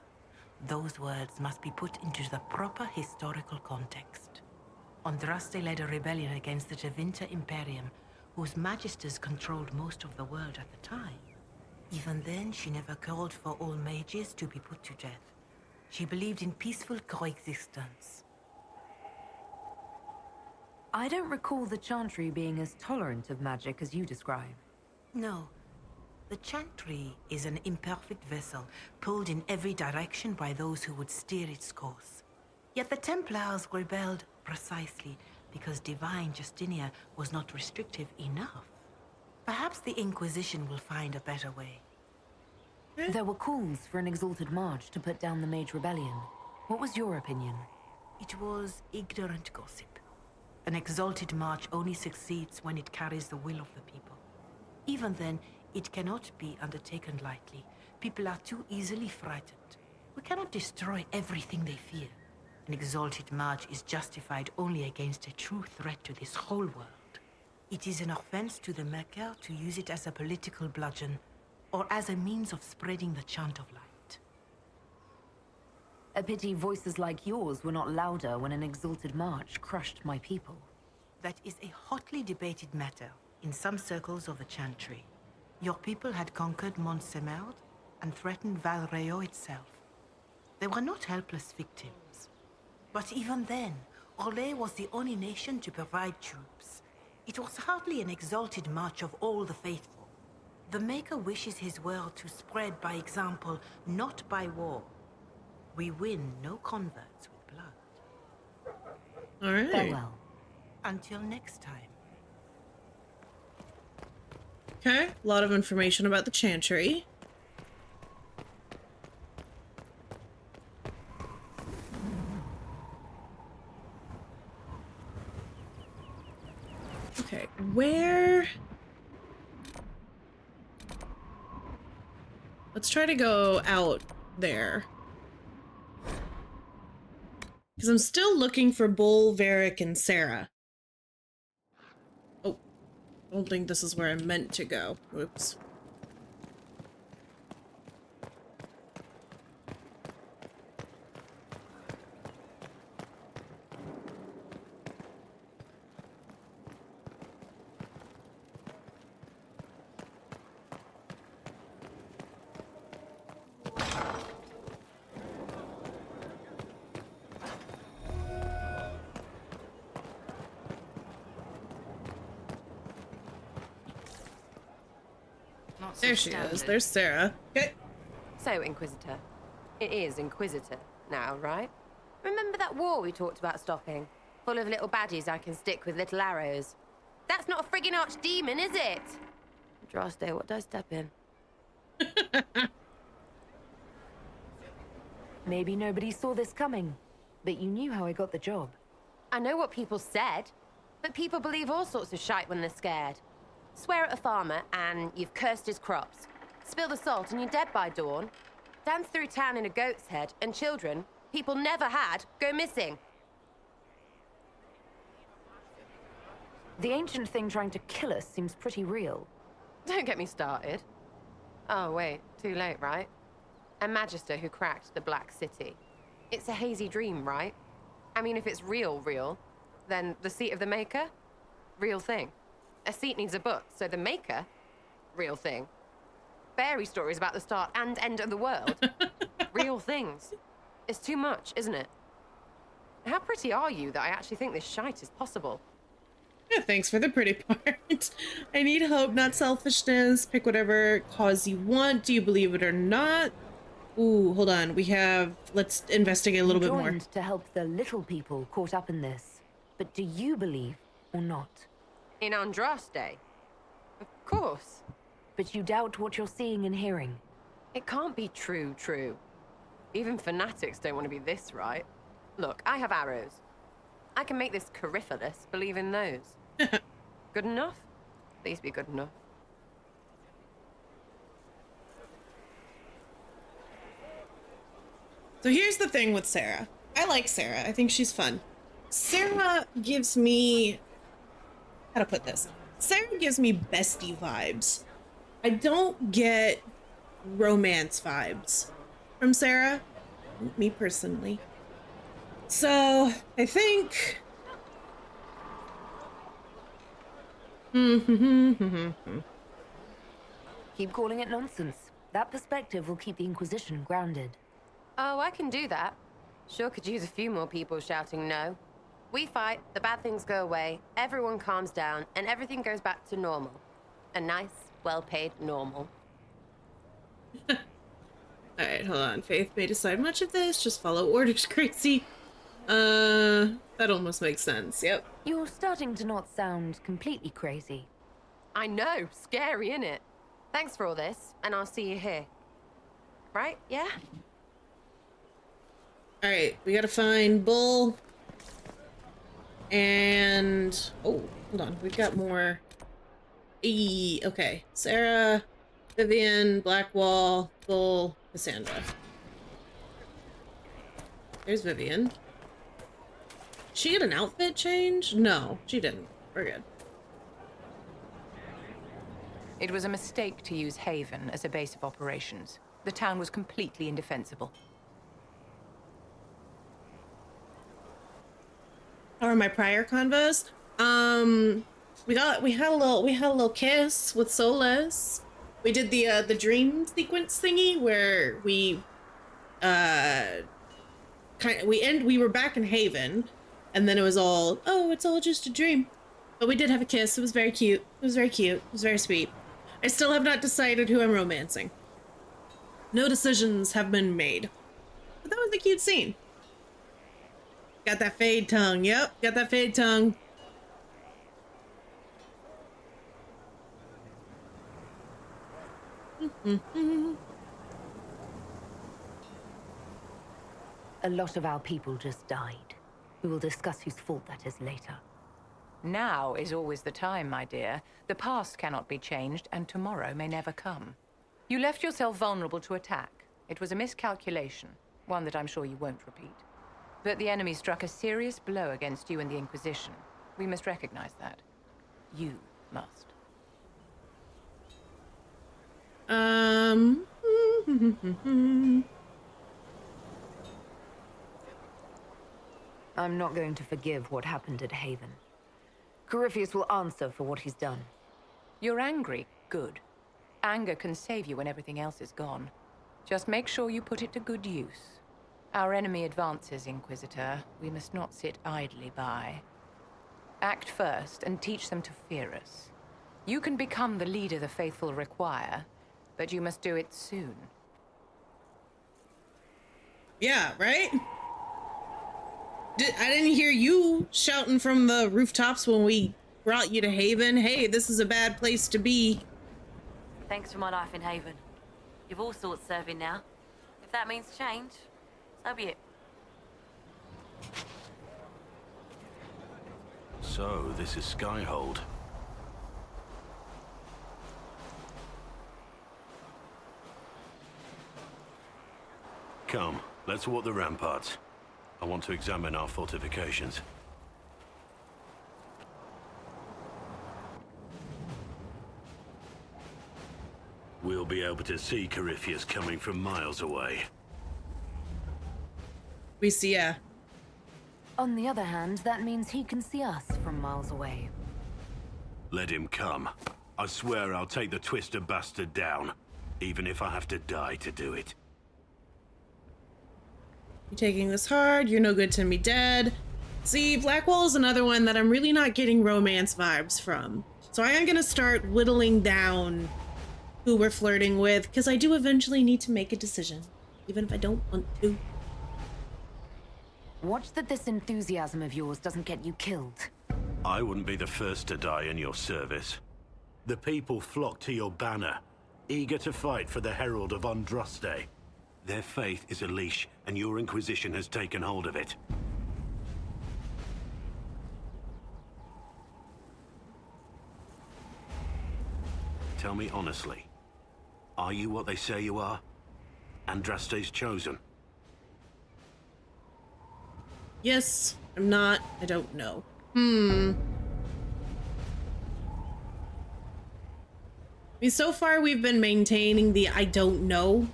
those words must be put into the proper historical context. Andraste led a rebellion against the Tevinter Imperium, whose magisters controlled most of the world at the time. Even then, she never called for all mages to be put to death. She believed in peaceful coexistence. I don't recall the Chantry being as tolerant of magic as you describe. No. The Chantry is an imperfect vessel, pulled in every direction by those who would steer its course. Yet the Templars rebelled precisely because divine Justinia was not restrictive enough. Perhaps the Inquisition will find a better way. There were calls for an exalted march to put down the Mage Rebellion. What was your opinion? It was ignorant gossip. An exalted march only succeeds when it carries the will of the people. Even then, it cannot be undertaken lightly. People are too easily frightened. We cannot destroy everything they fear. An exalted march is justified only against a true threat to this whole world. It is an offense to the Maker to use it as a political bludgeon, or as a means of spreading the chant of light. A pity voices like yours were not louder when an exalted march crushed my people. That is a hotly debated matter in some circles of the Chantry. Your people had conquered Montsemerd and threatened Valreo itself. They were not helpless victims. But even then, Orlais was the only nation to provide troops. It was hardly an exalted march of all the faithful. The Maker wishes his world to spread by example, not by war. We win no converts with blood. All right. Farewell. Until next time. Okay, a lot of information about the Chantry. Okay, where... Let's try to go out there. Because I'm still looking for Bull, Varric, and Sarah. Oh, I don't think this is where I meant to go. Oops. There she is. There's Sarah. Okay. So, Inquisitor. It is Inquisitor now, right? Remember that war we talked about stopping? Full of little baddies I can stick with little arrows. That's not a friggin' archdemon, is it? Andraste, what did I step in? Maybe nobody saw this coming, but you knew how I got the job. I know what people said, but people believe all sorts of shite when they're scared. Swear at a farmer and you've cursed his crops. Spill the salt and you're dead by dawn. Dance through town in a goat's head and children people never had go missing. The ancient thing trying to kill us seems pretty real. Don't get me started. Oh, wait, too late, right? A magister who cracked the Black City. It's a hazy dream, right? I mean, if it's real, then the seat of the Maker? Real thing. A seat needs a book, so the Maker? Real thing. Fairy stories about the start and end of the world? Real things. It's too much, isn't it? How pretty are you that I actually think this shite is possible? Yeah, thanks for the pretty part. I need hope, not selfishness. Pick whatever cause you want. Do you believe it or not? Ooh, hold on. We have... Let's investigate a little bit more. To help the little people caught up in this. But do you believe or not? In Andraste? Of course. But you doubt what you're seeing and hearing. It can't be true. Even fanatics don't want to be this right. Look, I have arrows. I can make this Coryphalis believe in those. Good enough? Please be good enough. So here's the thing with Sarah. I like Sarah. I think she's fun. Sarah gives me... How to put this? Sarah gives me bestie vibes. I don't get romance vibes from Sarah, me personally. So I think Keep calling it nonsense. That perspective will keep the Inquisition grounded. Oh, I can do that. Sure could use a few more people shouting no. We fight, the bad things go away, everyone calms down, and everything goes back to normal. A nice, well-paid normal. Alright, hold on. Faith may decide much of this. Just follow orders, Gracie. That almost makes sense. Yep. You're starting to not sound completely crazy. I know, scary, innit? Thanks for all this, and I'll see you here. Right, yeah? Alright, we gotta find Bull. And... oh, hold on. We've got more. Okay. Sarah, Vivian, Blackwall, Bull, Cassandra. There's Vivian. She get an outfit change? No, she didn't. We're good. It was a mistake to use Haven as a base of operations. The town was completely indefensible. Or my prior convos. We had a little kiss with Solus. We did the dream sequence thingy where we we were back in Haven, and then it was all, oh, it's all just a dream. But we did have a kiss. It was very cute. It was very cute. It was very sweet. I still have not decided who I'm romancing. No decisions have been made. But that was a cute scene. Got that fade tongue. Yep, got that fade tongue. A lot of our people just died. We will discuss whose fault that is later. Now is always the time, my dear. The past cannot be changed, and tomorrow may never come. You left yourself vulnerable to attack. It was a miscalculation, one that I'm sure you won't repeat. But the enemy struck a serious blow against you and the Inquisition. We must recognize that. You must. I'm not going to forgive what happened at Haven. Corypheus will answer for what he's done. You're angry. Good. Anger can save you when everything else is gone. Just make sure you put it to good use. Our enemy advances, Inquisitor. We must not sit idly by. Act first and teach them to fear us. You can become the leader the faithful require, but you must do it soon. Yeah, right? I didn't hear you shouting from the rooftops when we brought you to Haven. Hey, this is a bad place to be. Thanks for my life in Haven. You've all sorts serving now. If that means change, so be it. So, this is Skyhold. Come, let's walk the ramparts. I want to examine our fortifications. We'll be able to see Corypheus coming from miles away. We see, yeah. On the other hand, that means he can see us from miles away. Let him come. I swear I'll take the twister bastard down, even if I have to die to do it. You're taking this hard. You're no good to me dead. See, Blackwall is another one that I'm really not getting romance vibes from. So I am going to start whittling down who we're flirting with, because I do eventually need to make a decision, even if I don't want to. Watch that this enthusiasm of yours doesn't get you killed. I wouldn't be the first to die in your service. The people flock to your banner, eager to fight for the Herald of Andraste. Their faith is a leash, and your Inquisition has taken hold of it. Tell me honestly, are you what they say you are? Andraste's chosen? Yes, I'm not. I don't know. mean, so far we've been maintaining the I don't know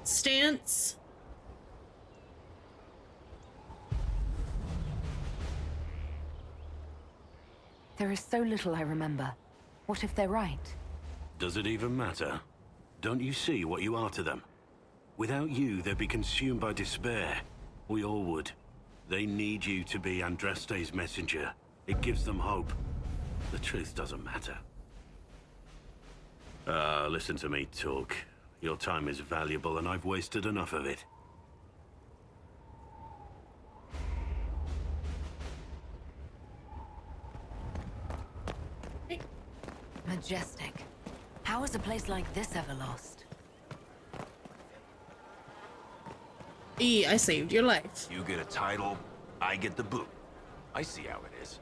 stance. There is so little I remember. What if they're right? Does it even matter? Don't you see what you are to them? Without you, they'd be consumed by despair. We all would. They need you to be Andraste's messenger. It gives them hope. The truth doesn't matter. Listen to me talk. Your time is valuable and I've wasted enough of it. Majestic. How is a place like this ever lost? I saved your life. You get a title, I get the boot. I see how it is.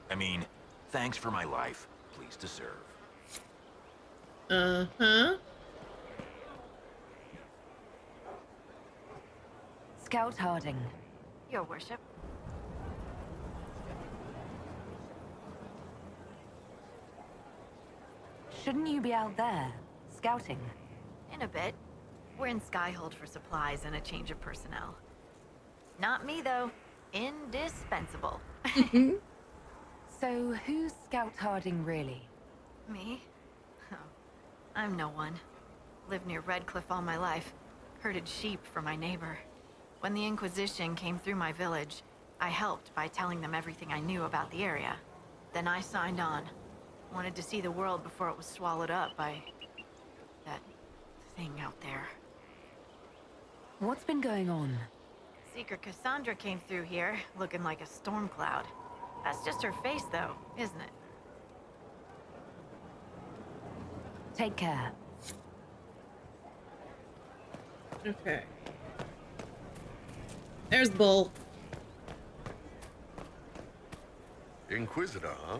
I mean, thanks for my life. Pleased to serve. Uh-huh. Scout Harding. Your worship. Shouldn't you be out there, scouting? In a bit. We're in Skyhold for supplies and a change of personnel. Not me, though. Indispensable. So, who's Scout Harding really? Me? Oh, I'm no one. Lived near Redcliffe all my life. Herded sheep for my neighbor. When the Inquisition came through my village, I helped by telling them everything I knew about the area. Then I signed on. Wanted to see the world before it was swallowed up by that thing out there. What's been going on? Seeker Cassandra came through here, looking like a storm cloud. That's just her face, though, isn't it? Take care. Okay. There's Bull. Inquisitor, huh?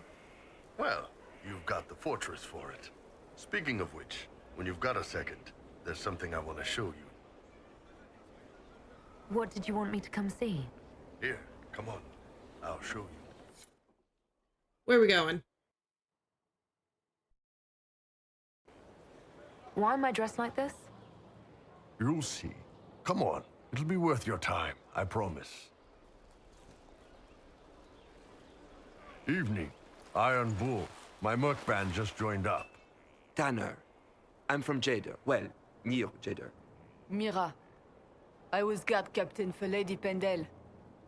Well, you've got the fortress for it. Speaking of which, when you've got a second, there's something I want to show you. What did you want me to come see? Here, come on. I'll show you. Where are we going? Why am I dressed like this? You'll see. Come on. It'll be worth your time, I promise. Evening. Iron Bull. My merc band just joined up. Tanner. I'm from Jader. Well, near Jader. Mira. I was guard captain for Lady Pendel.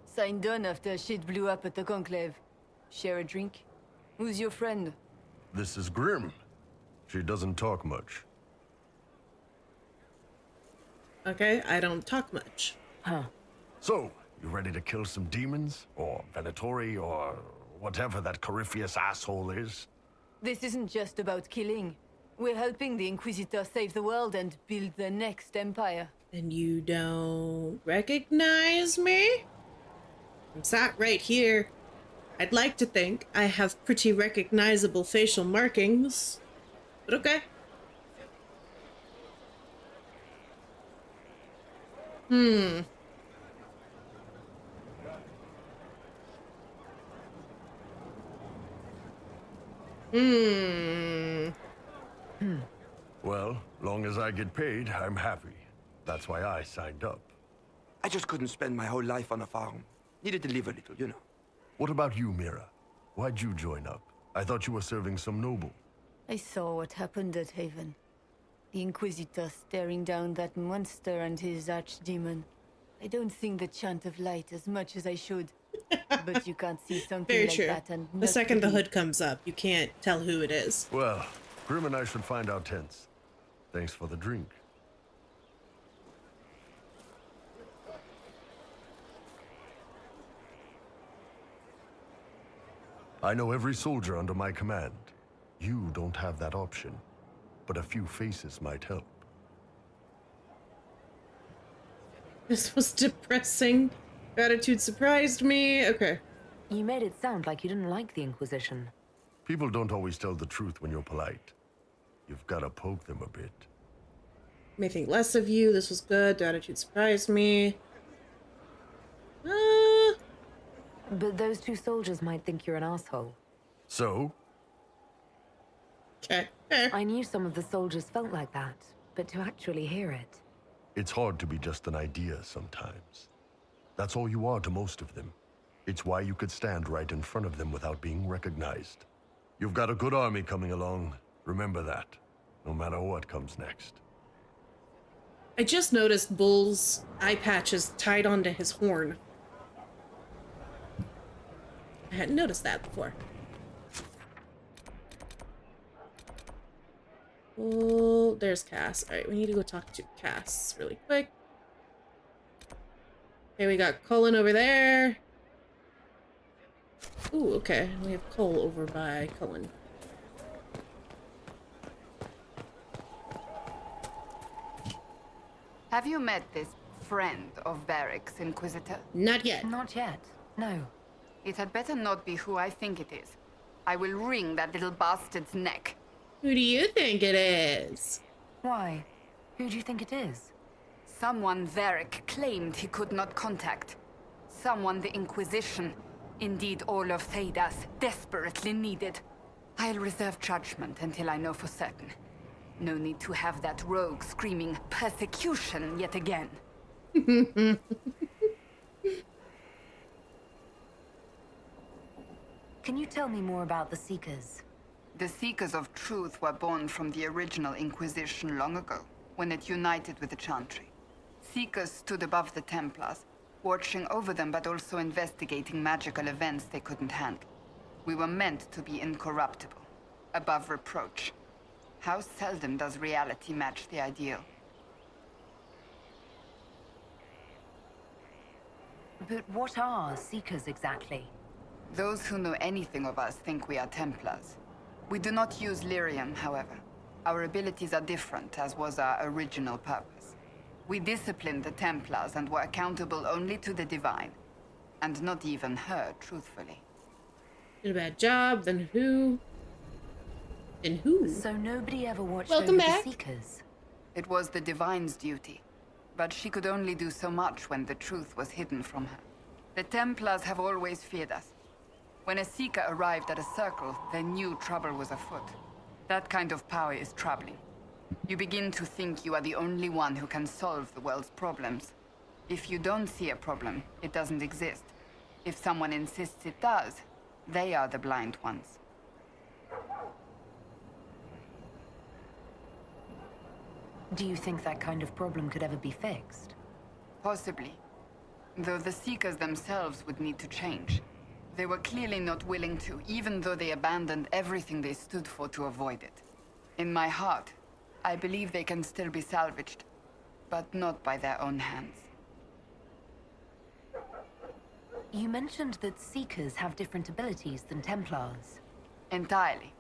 Signed on after shit blew up at the Conclave. Share a drink? Who's your friend? This is Grim. She doesn't talk much. Okay, I don't talk much. Huh. So, you ready to kill some demons? Or Venatori, or whatever that Corypheus asshole is? This isn't just about killing. We're helping the Inquisitor save the world and build the next empire. And you don't recognize me? I'm sat right here. I'd like to think I have pretty recognizable facial markings. But okay. Well, long as I get paid, I'm happy. That's why I signed up. I just couldn't spend my whole life on a farm. Needed to live a little, you know. What about you, Mira? Why'd you join up? I thought you were serving some noble. I saw what happened at Haven. The Inquisitor staring down that monster and his archdemon. I don't sing the chant of light as much as I should. But you can't see something Very like true. that and The second the believe. hood comes up, you can't tell who it is. Well, Grim and I should find our tents. Thanks for the drink. I know every soldier under my command. You don't have that option, but a few faces might help. This was depressing. Gratitude surprised me. Okay. You made it sound like you didn't like the Inquisition. People don't always tell the truth when you're polite. You've got to poke them a bit. May think less of you. This was good. Gratitude surprised me. But those two soldiers might think you're an asshole. So? Okay. I knew some of the soldiers felt like that, but to actually hear it... It's hard to be just an idea sometimes. That's all you are to most of them. It's why you could stand right in front of them without being recognized. You've got a good army coming along. Remember that, no matter what comes next. I just noticed Bull's eye patch is tied onto his horn. I hadn't noticed that before. Oh, there's Cass. Alright, we need to go talk to Cass really quick. Okay, we got Cullen over there. Ooh, okay. We have Cole over by Cullen. Have you met this friend of Varric's, Inquisitor? Not yet. Not yet. No. It had better not be who I think it is. I will wring that little bastard's neck. Who do you think it is? Why? Who do you think it is? Someone Varric claimed he could not contact. Someone the Inquisition, indeed all of Thedas, desperately needed. I'll reserve judgment until I know for certain. No need to have that rogue screaming persecution yet again. Can you tell me more about the Seekers? The Seekers of Truth were born from the original Inquisition long ago, when it united with the Chantry. Seekers stood above the Templars, watching over them but also investigating magical events they couldn't handle. We were meant to be incorruptible, above reproach. How seldom does reality match the ideal? But what are Seekers exactly? Those who know anything of us think we are Templars. We do not use lyrium, however. Our abilities are different, as was our original purpose. We disciplined the Templars and were accountable only to the Divine. And not even her, truthfully. Did a bad job, then who? Then who? So nobody ever watched Welcome over back. the Seekers? It was the Divine's duty. But she could only do so much when the truth was hidden from her. The Templars have always feared us. When a Seeker arrived at a circle, they knew trouble was afoot. That kind of power is troubling. You begin to think you are the only one who can solve the world's problems. If you don't see a problem, it doesn't exist. If someone insists it does, they are the blind ones. Do you think that kind of problem could ever be fixed? Possibly. Though the Seekers themselves would need to change. They were clearly not willing to, even though they abandoned everything they stood for to avoid it. In my heart, I believe they can still be salvaged, but not by their own hands. You mentioned that Seekers have different abilities than Templars. Entirely.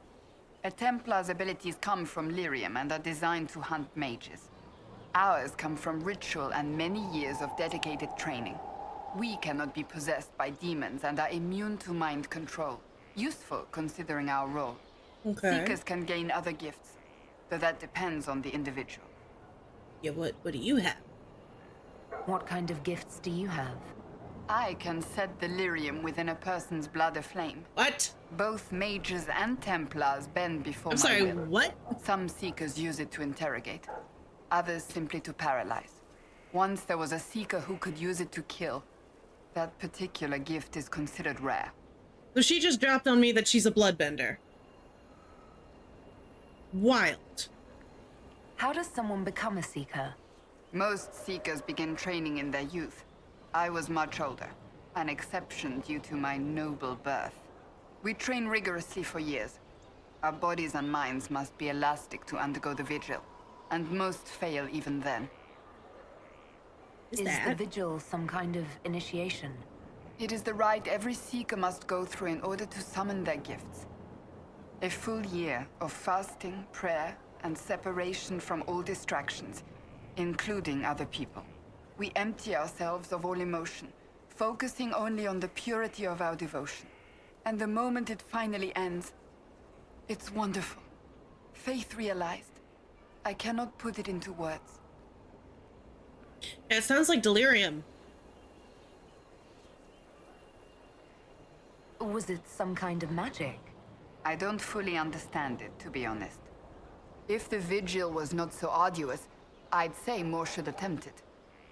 A Templar's abilities come from lyrium and are designed to hunt mages. Ours come from ritual and many years of dedicated training. We cannot be possessed by demons and are immune to mind control. Useful, considering our role. Okay. Seekers can gain other gifts, though that depends on the individual. Yeah, what do you have? What kind of gifts do you have? I can set the lyrium within a person's blood aflame. What? Both mages and Templars bend before I'm my sorry, will. what? Some Seekers use it to interrogate. Others simply to paralyze. Once there was a Seeker who could use it to kill. That particular gift is considered rare. So she just dropped on me that she's a bloodbender. Wild. How does someone become a Seeker? Most Seekers begin training in their youth. I was much older, an exception due to my noble birth. We train rigorously for years. Our bodies and minds must be elastic to undergo the vigil, and most fail even then. Is the vigil some kind of initiation? It is the rite every Seeker must go through in order to summon their gifts. A full year of fasting, prayer, and separation from all distractions, including other people. We empty ourselves of all emotion, focusing only on the purity of our devotion. And the moment it finally ends, it's wonderful. Faith realized. I cannot put it into words. Yeah, it sounds like delirium. Was it some kind of magic? I don't fully understand it, to be honest. If the vigil was not so arduous, I'd say more should attempt it.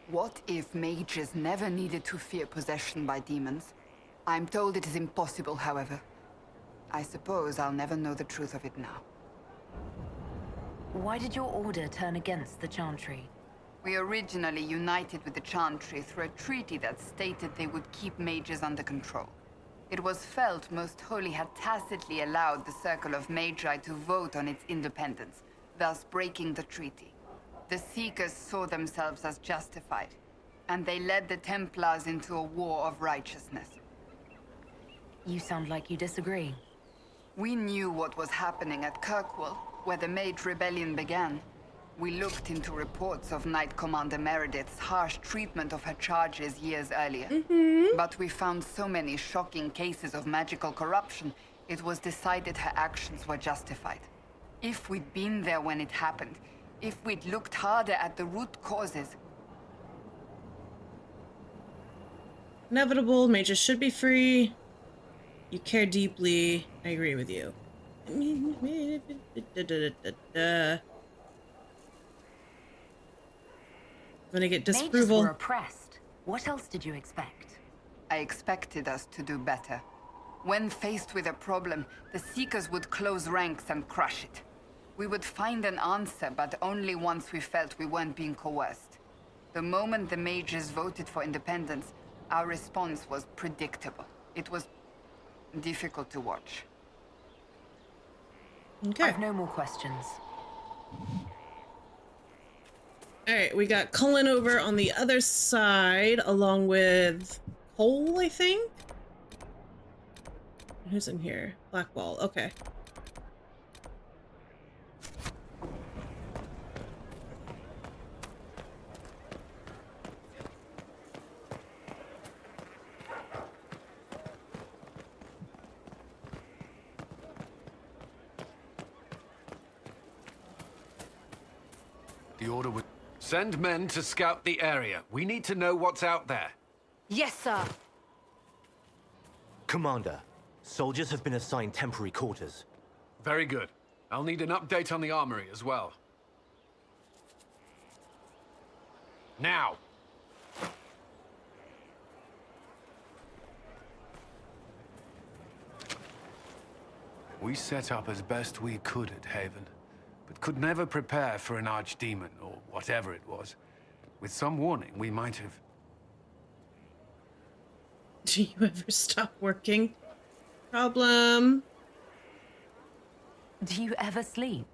What if mages never needed to fear possession by demons? I'm told it is impossible, however. I suppose I'll never know the truth of it now. Why did your order turn against the Chantry? We originally united with the Chantry through a treaty that stated they would keep mages under control. It was felt Most Holy had tacitly allowed the Circle of Magi to vote on its independence, thus breaking the treaty. The Seekers saw themselves as justified, and they led the Templars into a war of righteousness. You sound like you disagree. We knew what was happening at Kirkwall, where the Mage Rebellion began. We looked into reports of Knight Commander Meredith's harsh treatment of her charges years earlier. But we found so many shocking cases of magical corruption, it was decided her actions were justified. If we'd been there when it happened, if we'd looked harder at the root causes... Inevitable, mages should be free. You care deeply. I agree with you. When I get disapproval. Mages were oppressed. What else did you expect? I expected us to do better. When faced with a problem, the Seekers would close ranks and crush it. We would find an answer, but only once we felt we weren't being coerced. The moment the mages voted for independence, our response was predictable. It was difficult to watch. Okay. I've no more questions. Alright, we got Cullen over on the other side, along with Cole, I think? Who's in here? Blackball, okay. The order would send men to scout the area. We need to know what's out there. Yes, sir. Commander, soldiers have been assigned temporary quarters. Very good. I'll need an update on the armory as well. Now! We set up as best we could at Haven, but could never prepare for an archdemon, or whatever it was. With some warning, we might have... Do you ever stop working? Problem. Do you ever sleep?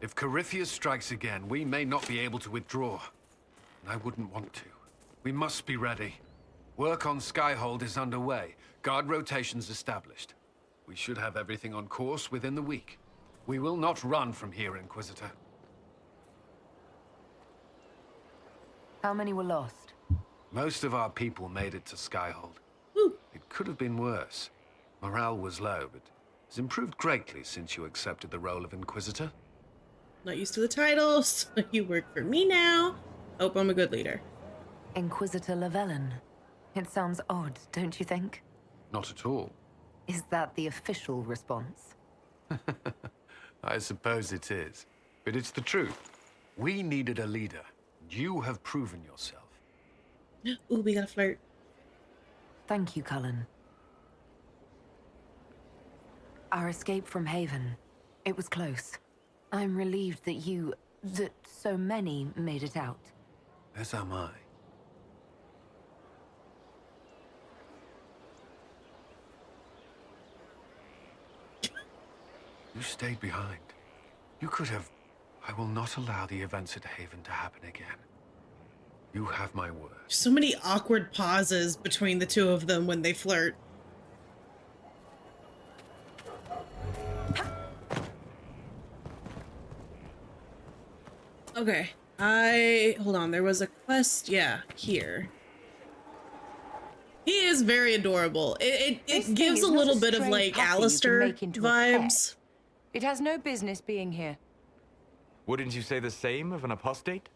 If Corypheus strikes again, we may not be able to withdraw. And I wouldn't want to. We must be ready. Work on Skyhold is underway. Guard rotations established. We should have everything on course within the week. We will not run from here, Inquisitor. How many were lost? Most of our people made it to Skyhold. It could have been worse. Morale was low, but has improved greatly since you accepted the role of Inquisitor. Not used to the titles. You work for me now. Hope I'm a good leader. Inquisitor Llewellyn. It sounds odd, don't you think? Not at all. Is that the official response? I suppose it is. But it's the truth. We needed a leader. You have proven yourself. Ooh, we got a flirt. Thank you, Cullen. Our escape from Haven. It was close. I'm relieved that so many made it out. As am I. You stayed behind. You could have... I will not allow the events at Haven to happen again. You have my word. So many awkward pauses between the two of them when they flirt. Okay. Hold on, there was a quest, yeah, here. He is very adorable. It gives a little bit of like Alistair vibes. It has no business being here. Wouldn't you say the same of an apostate?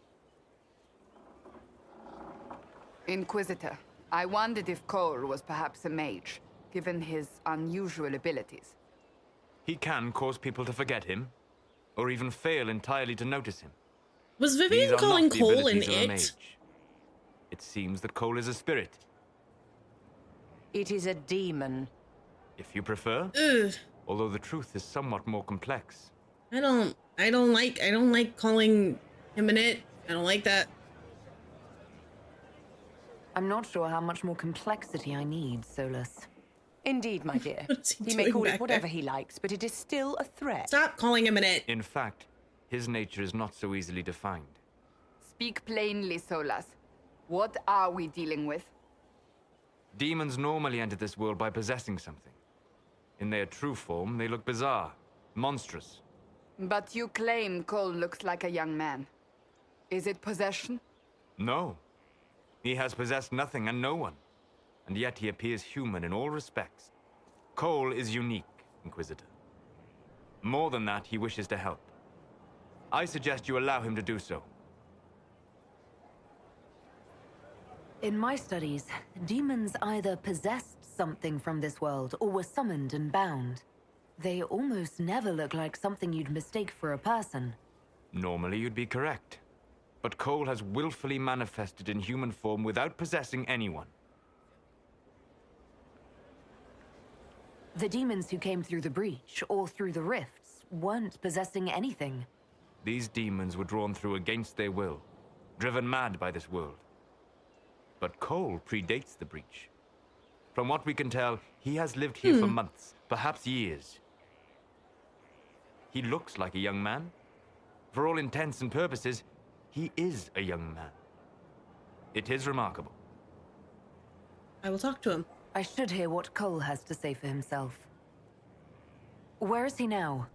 Inquisitor, I wondered if Cole was perhaps a mage, given his unusual abilities. He can cause people to forget him, or even fail entirely to notice him. Was These Vivian are calling not the Cole an abilities of a it? mage. It seems that Cole is a spirit. It is a demon. If you prefer. Ugh. Although the truth is somewhat more complex. I don't like calling him an it. I don't like that. I'm not sure how much more complexity I need, Solus. Indeed, my dear. What is he He may doing call back it whatever there? he likes, but it is still a threat. Stop calling him an it. In fact, his nature is not so easily defined. Speak plainly, Solus. What are we dealing with? Demons normally enter this world by possessing something. In their true form, they look bizarre, monstrous. But you claim Cole looks like a young man. Is it possession? No. He has possessed nothing and no one. And yet he appears human in all respects. Cole is unique, Inquisitor. More than that, he wishes to help. I suggest you allow him to do so. In my studies, demons either possessed something from this world or were summoned and bound. They almost never look like something you'd mistake for a person. Normally you'd be correct. But Cole has willfully manifested in human form without possessing anyone. The demons who came through the breach or through the rifts weren't possessing anything. These demons were drawn through against their will, driven mad by this world. But Cole predates the breach. From what we can tell, he has lived here for months, perhaps years. He looks like a young man. For all intents and purposes, he is a young man. It is remarkable. I will talk to him. I should hear what Cole has to say for himself. Where is he now?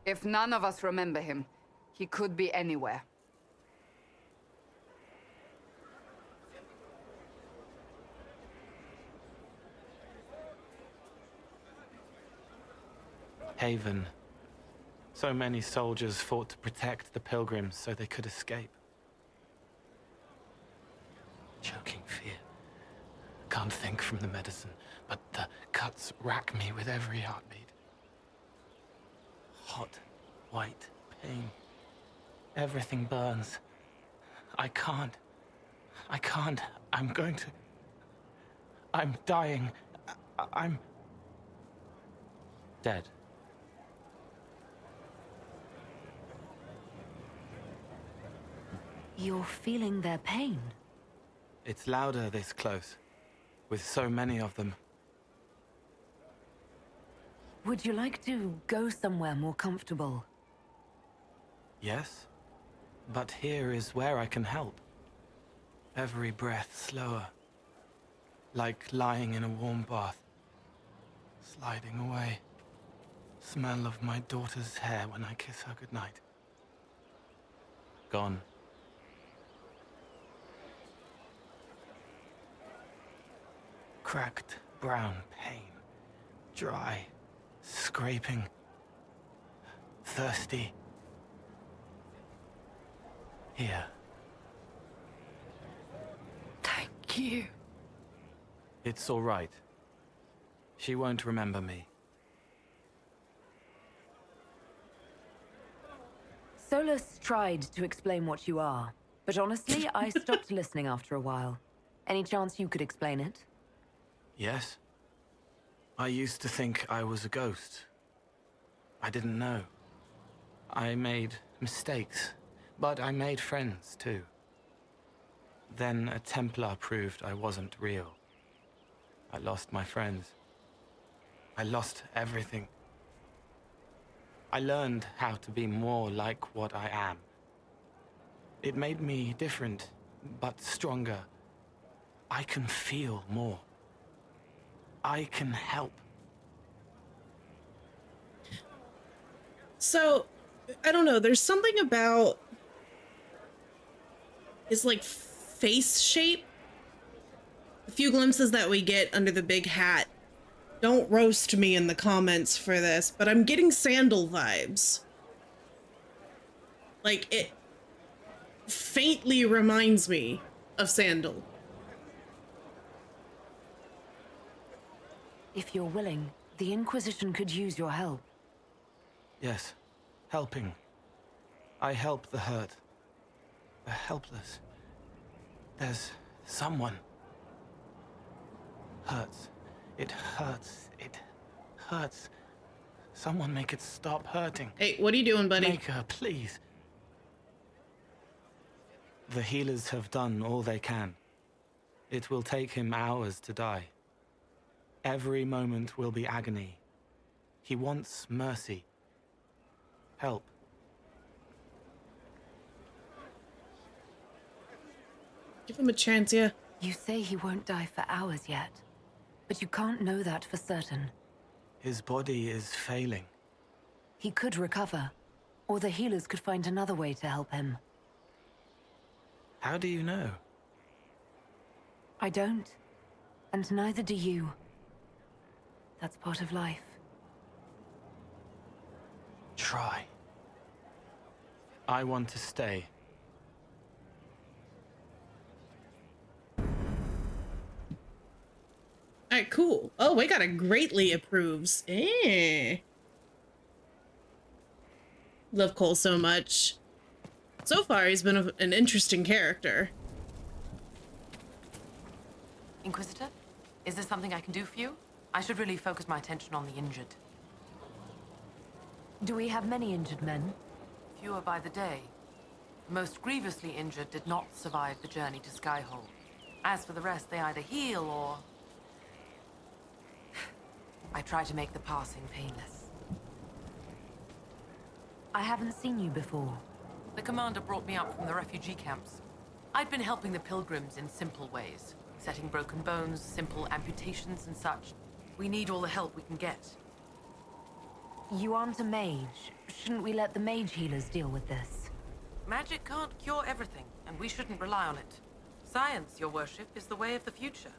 If none of us remember him, he could be anywhere. Haven. So many soldiers fought to protect the pilgrims so they could escape. Choking fear. Can't think from the medicine, but the cuts rack me with every heartbeat. Hot, white pain. Everything burns. I can't. I'm going to... I'm dying. I'm... dead. You're feeling their pain? It's louder this close, with so many of them. Would you like to go somewhere more comfortable? Yes, but here is where I can help. Every breath slower, like lying in a warm bath, sliding away. Smell of my daughter's hair when I kiss her goodnight. Gone. Cracked brown pain, dry, scraping, thirsty. Here. Thank you. It's all right. She won't remember me. Solus tried to explain what you are, but honestly, I stopped listening after a while. Any chance you could explain it? Yes? I used to think I was a ghost. I didn't know. I made mistakes, but I made friends too. Then a Templar proved I wasn't real. I lost my friends. I lost everything. I learned how to be more like what I am. It made me different, but stronger. I can feel more. I can help. So, I don't know, there's something about his, like, face shape. The few glimpses that we get under the big hat. Don't roast me in the comments for this, but I'm getting Sandal vibes. Like, it faintly reminds me of Sandal. If you're willing, the Inquisition could use your help. Yes, helping. I help the hurt. The helpless. There's someone. Hurts. It hurts. It hurts. Someone make it stop hurting. Hey, what are you doing, buddy? Make her, please. The healers have done all they can. It will take him hours to die. Every moment will be agony. He wants mercy. Help. Give him a chance, yeah. You say he won't die for hours yet, but you can't know that for certain. His body is failing. He could recover, or the healers could find another way to help him. How do you know? I don't, and neither do you. That's part of life. Try. I want to stay. Alright, cool. Oh, we got a greatly approves. Love Cole so much. So far, he's been an interesting character. Inquisitor, is there something I can do for you? I should really focus my attention on the injured. Do we have many injured men? Fewer by the day. The most grievously injured did not survive the journey to Skyhold. As for the rest, they either heal or... I try to make the passing painless. I haven't seen you before. The commander brought me up from the refugee camps. I'd been helping the pilgrims in simple ways. Setting broken bones, simple amputations and such. We need all the help we can get. You aren't a mage. Shouldn't we let the mage healers deal with this? Magic can't cure everything, and we shouldn't rely on it. Science, your worship, is the way of the future.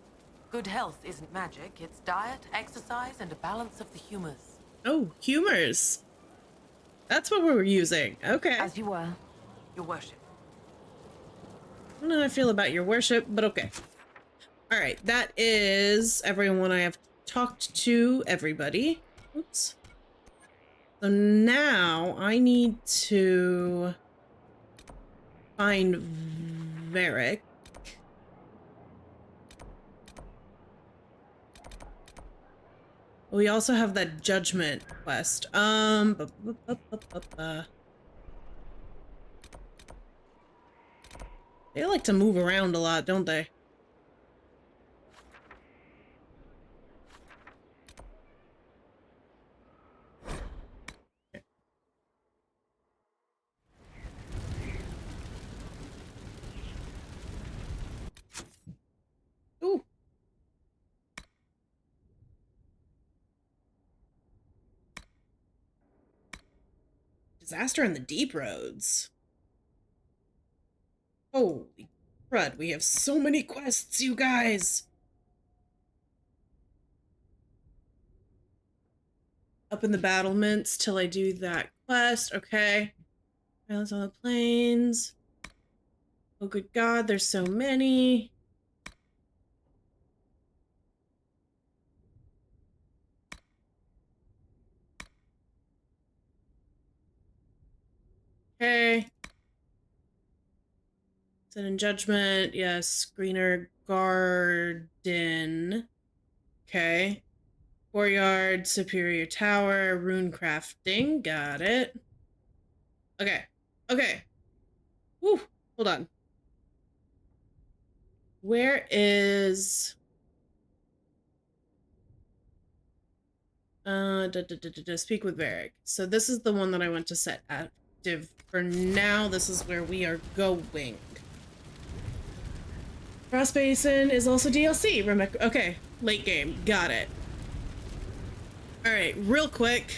Good health isn't magic, it's diet, exercise, and a balance of the humors. Oh, humors. That's what we were using. Okay. As you were. Your worship. I don't know how I feel about your worship, but okay. Alright, that is everyone I have talked to, everybody. Oops. So now I need to find Varric. We also have that judgment quest. They like to move around a lot, don't they? Ooh. Disaster in the deep roads. Holy crud, we have so many quests, you guys! Up in the battlements till I do that quest, okay. Islands on the plains. Oh good god, there's so many. Okay. Set in Judgment, yes. Greener Garden. Okay. Courtyard, Superior Tower, Rune Crafting, got it. Okay. Okay. Woo, hold on. Where is... speak with Varric. So this is the one that I want to set active for now. This is where we are going. Frost Basin is also DLC. Okay, late game. Got it. Alright, real quick.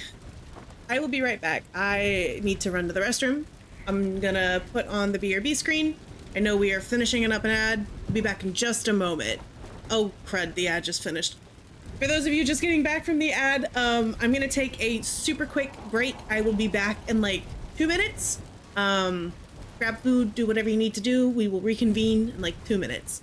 I will be right back. I need to run to the restroom. I'm gonna put on the BRB screen. I know we are finishing up an ad. I'll be back in just a moment. Oh, crud, the ad just finished. For those of you just getting back from the ad, I'm gonna take a super quick break. I will be back in like 2 minutes. Grab food, do whatever you need to do. We will reconvene in like 2 minutes.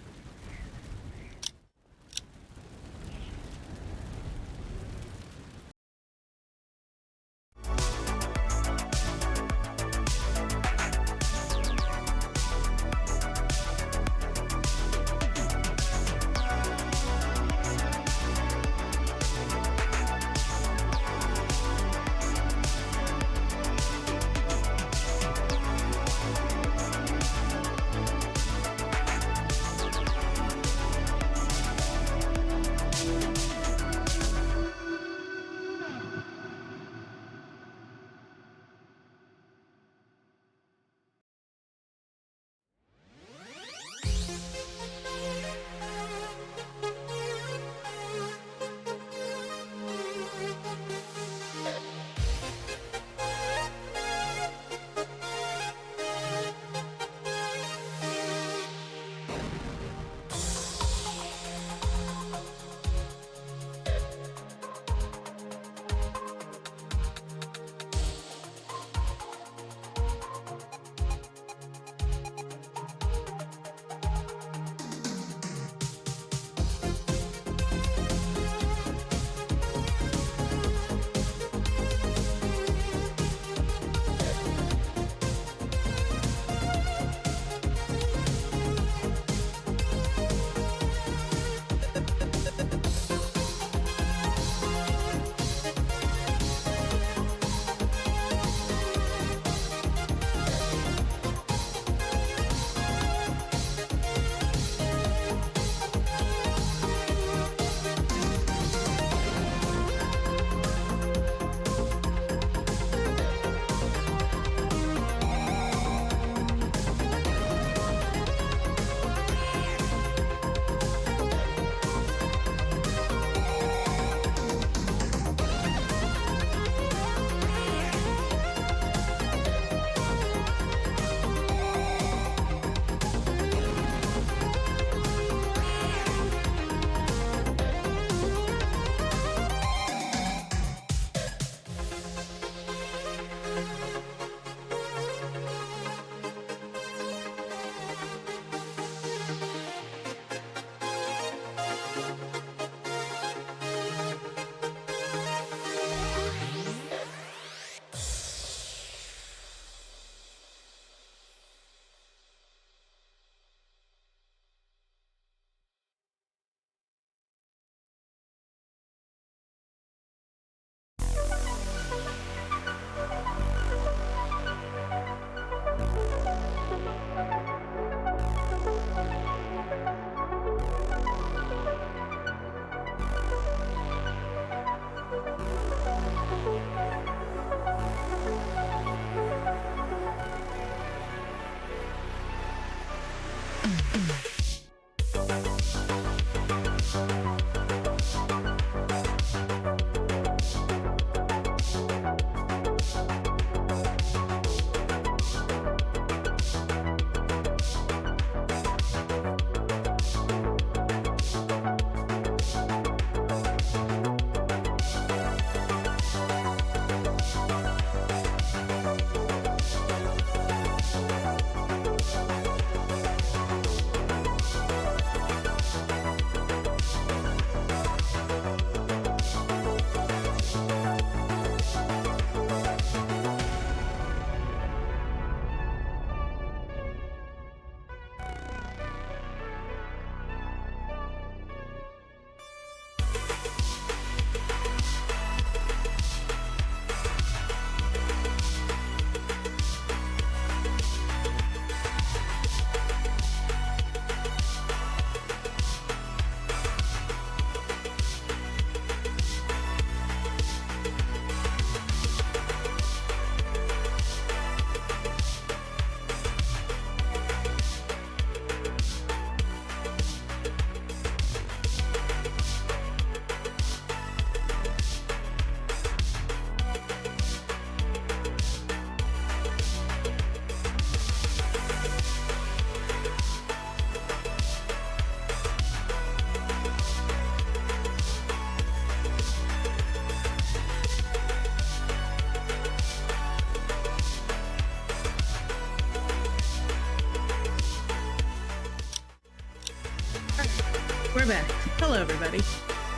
we're back. Hello, everybody.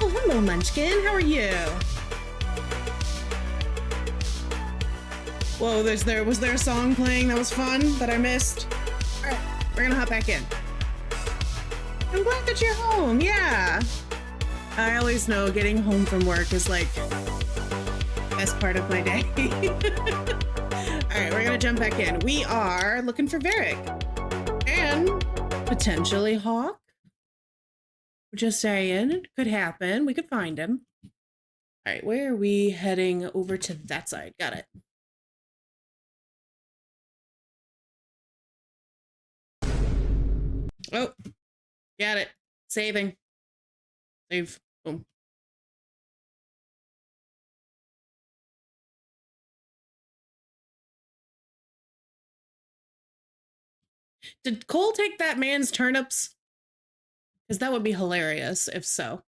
Oh, hello, Munchkin. How are you? Whoa, was there a song playing that was fun that I missed? All right, we're gonna hop back in. I'm glad that you're home. Yeah. I always know getting home from work is like best part of my day. All right, we're gonna jump back in. We are looking for Varric and potentially Hawk. Just saying, it could happen. We could find him. All right, where are we heading? Over to that side. Got it. Oh, got it. Saving. Save. Boom. Did Cole take that man's turnips? Because that would be hilarious if so.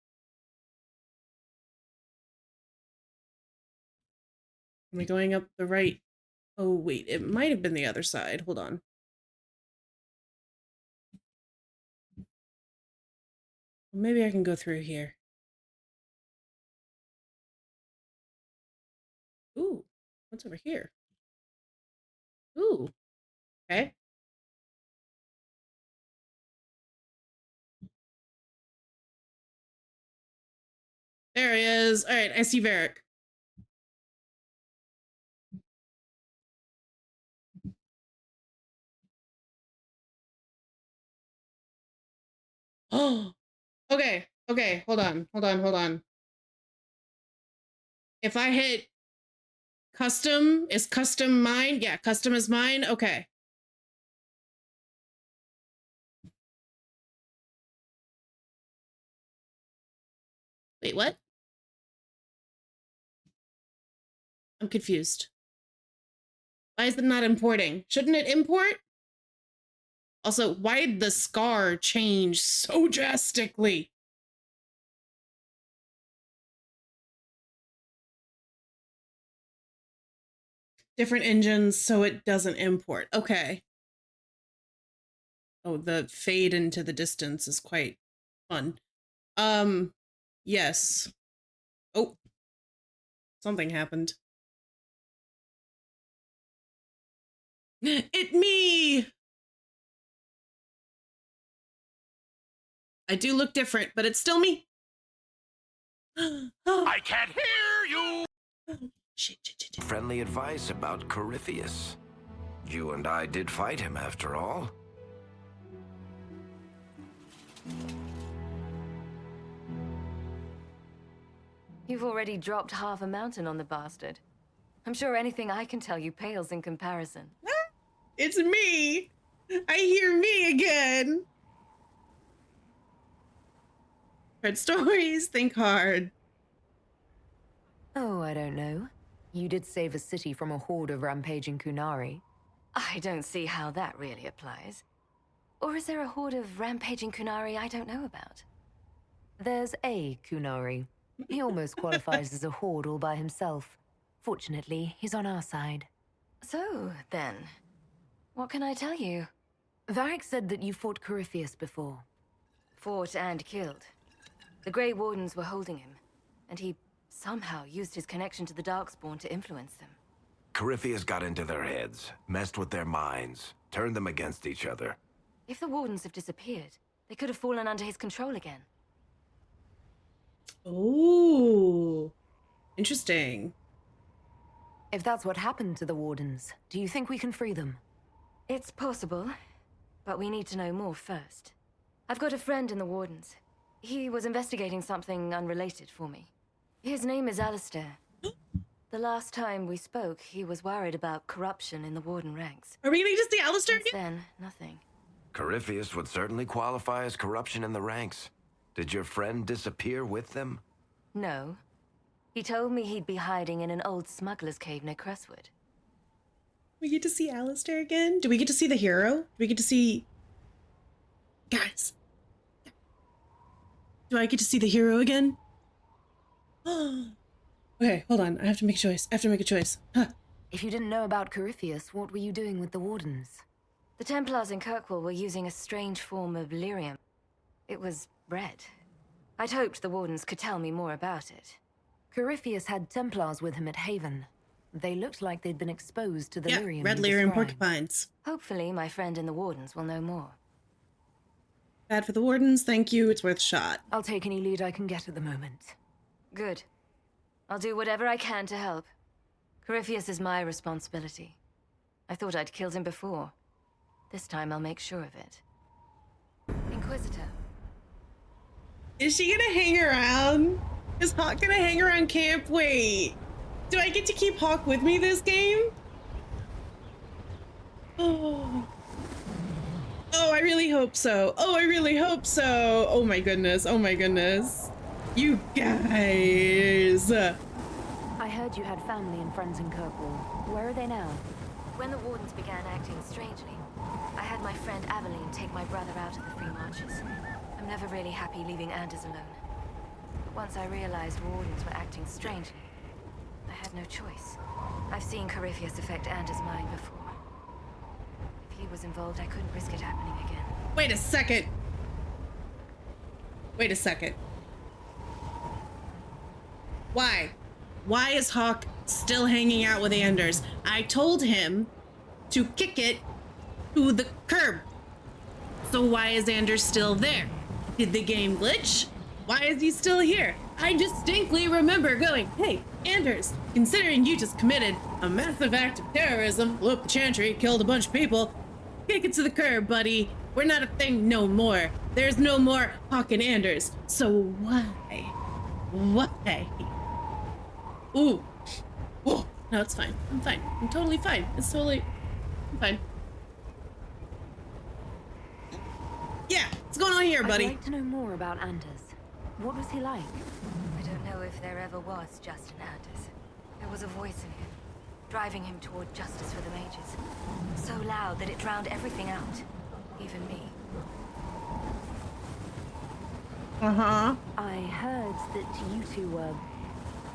Am I going up the right? Oh, wait, it might have been the other side. Hold on. Maybe I can go through here. Ooh, what's over here? Ooh, okay. There he is. All right, I see Varric. Oh, okay, okay, hold on. If I hit custom, is custom mine? Yeah, custom is mine. Okay. Wait, what? I'm confused. Why is it not importing? Shouldn't it import? Also, why did the scar change so drastically? Different engines, so it doesn't import. Okay. Oh, the fade into the distance is quite fun. Yes. Oh, something happened. It me! I do look different, but it's still me. I can't hear you! Shit. Friendly advice about Corypheus. You and I did fight him after all. You've already dropped half a mountain on the bastard. I'm sure anything I can tell you pales in comparison. It's me! I hear me again! Read stories, think hard. Oh, I don't know. You did save a city from a horde of rampaging Kunari. I don't see how that really applies. Or is there a horde of rampaging Kunari I don't know about? There's a Kunari. He almost qualifies as a horde all by himself. Fortunately, he's on our side. So, then, what can I tell you? Varric said that you fought Corypheus before. Fought and killed. The Grey Wardens were holding him, and he somehow used his connection to the Darkspawn to influence them. Corypheus got into their heads, messed with their minds, turned them against each other. If the Wardens have disappeared, they could have fallen under his control again. Ooh, interesting. If that's what happened to the Wardens, do you think we can free them? It's possible, but we need to know more first. I've got a friend in the Wardens. He was investigating something unrelated for me. His name is Alistair. The last time we spoke, he was worried about corruption in the Warden ranks. Are we gonna just see Alistair again? Then, nothing. Corypheus would certainly qualify as corruption in the ranks. Did your friend disappear with them? No. He told me he'd be hiding in an old smuggler's cave near Crestwood. We get to see Alistair again? Do we get to see the hero? Do we get to see... Guys. Do I get to see the hero again? Okay, hold on. I have to make a choice. I have to make a choice. Huh. If you didn't know about Corypheus, what were you doing with the Wardens? The Templars in Kirkwall were using a strange form of lyrium. It was red, I'd hoped the Wardens could tell me more about it. Corypheus had Templars with him at Haven. They looked like they'd been exposed to the lyrium. Red lyrium porcupines. Hopefully my friend in the Wardens will know more. Bad for the Wardens, thank you, it's worth a shot. I'll take any lead I can get at the moment. Good. I'll do whatever I can to help. Corypheus is my responsibility. I thought I'd killed him before. This time I'll make sure of it. Inquisitor. Is she gonna hang around? Is Hawk gonna hang around camp? Wait. Do I get to keep Hawk with me this game? Oh. Oh, I really hope so. Oh, I really hope so. Oh my goodness. Oh my goodness. You guys. I heard you had family and friends in Kirkwall. Where are they now? When the Wardens began acting strangely, I had my friend Aveline take my brother out of the Free Marches. I'm never really happy leaving Anders alone. But once I realized Wardens were acting strangely, I had no choice. I've seen Corypheus affect Anders' mind before. If he was involved, I couldn't risk it happening again. Wait a second. Wait a second. Why? Why is Hawk still hanging out with Anders? I told him to kick it to the curb. So why is Anders still there? Did the game glitch? Why is he still here? I distinctly remember going, hey, Anders, considering you just committed a massive act of terrorism, blew up the chantry, killed a bunch of people, kick it to the curb, buddy. We're not a thing no more. There's no more Hawk and Anders. So why? Why? Ooh. Ooh. No, it's fine. I'm fine. I'm totally fine. It's totally... I'm fine. Yeah, what's going on here, buddy? I'd like to know more about Anders. What was he like? I don't know if there ever was just an Anders. There was a voice in him, driving him toward justice for the mages. So loud that it drowned everything out, even me. Uh-huh. I heard that you two were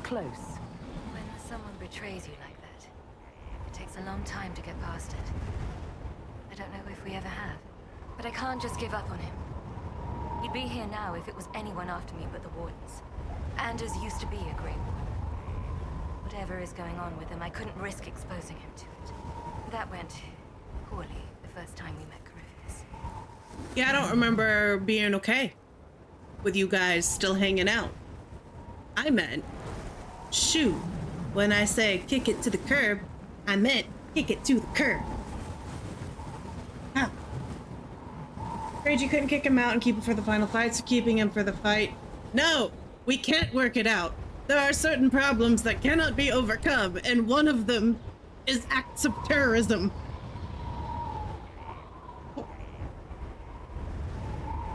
close. When someone betrays you like that, it takes a long time to get past it. I don't know if we ever have, but I can't just give up on him. He'd be here now if it was anyone after me but the Wardens. Anders used to be a Grey Warden. Whatever is going on with him, I couldn't risk exposing him to it. That went poorly the first time we met Corypheus. Yeah, I don't remember being okay with you guys still hanging out. I meant, shoot, when I say kick it to the curb, I meant kick it to the curb. How? Afraid you couldn't kick him out and keep him for the final fight, so keeping him for the fight. No, we can't work it out. There are certain problems that cannot be overcome, and one of them is acts of terrorism.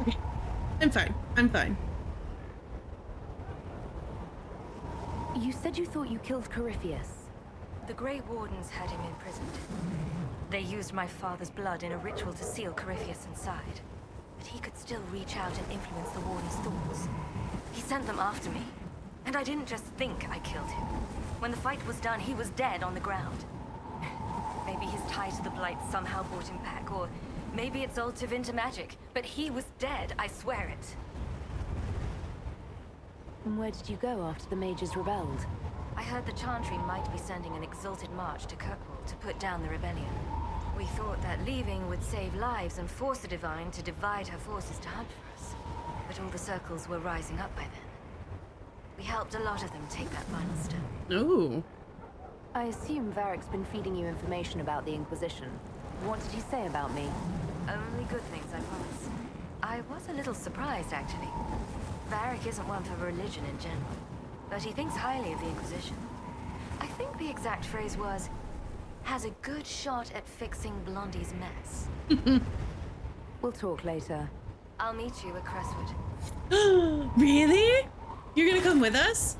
Okay, I'm fine. I'm fine. You said you thought you killed Corypheus. The Grey Wardens had him imprisoned. They used my father's blood in a ritual to seal Corypheus inside. But he could still reach out and influence the Warden's thoughts. He sent them after me. And I didn't just think I killed him. When the fight was done, he was dead on the ground. Maybe his tie to the Blight somehow brought him back, or maybe it's all Tevinter magic. But he was dead, I swear it. And where did you go after the mages rebelled? I heard the Chantry might be sending an exalted march to Kirkwall to put down the rebellion. We thought that leaving would save lives and force the Divine to divide her forces to hunt for us. But all the circles were rising up by then. We helped a lot of them take that final step. Ooh. I assume Varric's been feeding you information about the Inquisition. What did he say about me? Only good things, I promise. I was a little surprised, actually. Varric isn't one for religion in general, but he thinks highly of the Inquisition. I think the exact phrase was, has a good shot at fixing Blondie's mess. We'll talk later. I'll meet you at Crestwood. Really? You're gonna come with us?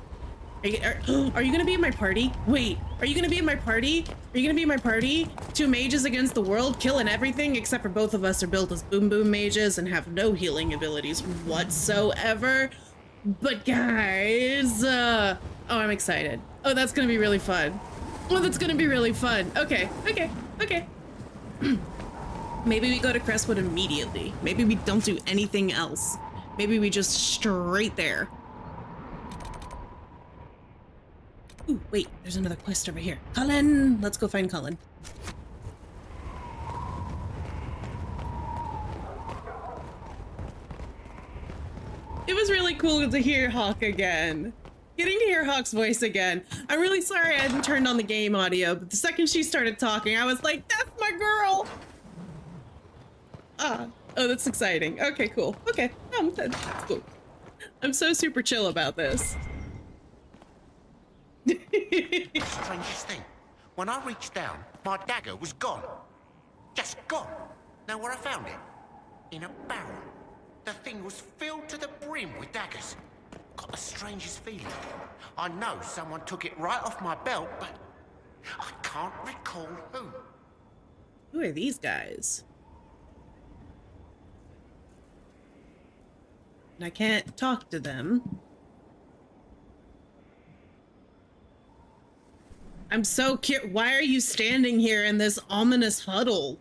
Are you gonna be in my party? Wait, are you gonna be in my party? Are you gonna be in my party? 2 mages against the world, killing everything, except for both of us are built as boom boom mages and have no healing abilities whatsoever. But guys, oh, I'm excited. Oh, that's gonna be really fun. Oh, that's gonna be really fun. Okay. Maybe we go to Crestwood immediately. Maybe we don't do anything else. Maybe we just straight there. Ooh, wait, there's another quest over here. Cullen! Let's go find Cullen. It was really cool to hear Hawk again. Getting to hear Hawk's voice again. I'm really sorry I hadn't turned on the game audio, but the second she started talking, I was like, that's my girl! Ah, oh, that's exciting. Okay, cool. Okay, that's cool. I'm so super chill about this. Strangest thing. When I reached down, my dagger was gone. Just gone. Know where I found it? In a barrel. The thing was filled to the brim with daggers. Got the strangest feeling. I know someone took it right off my belt, but I can't recall who. Who are these guys? And I can't talk to them. I'm so curious. Why are you standing here in this ominous huddle?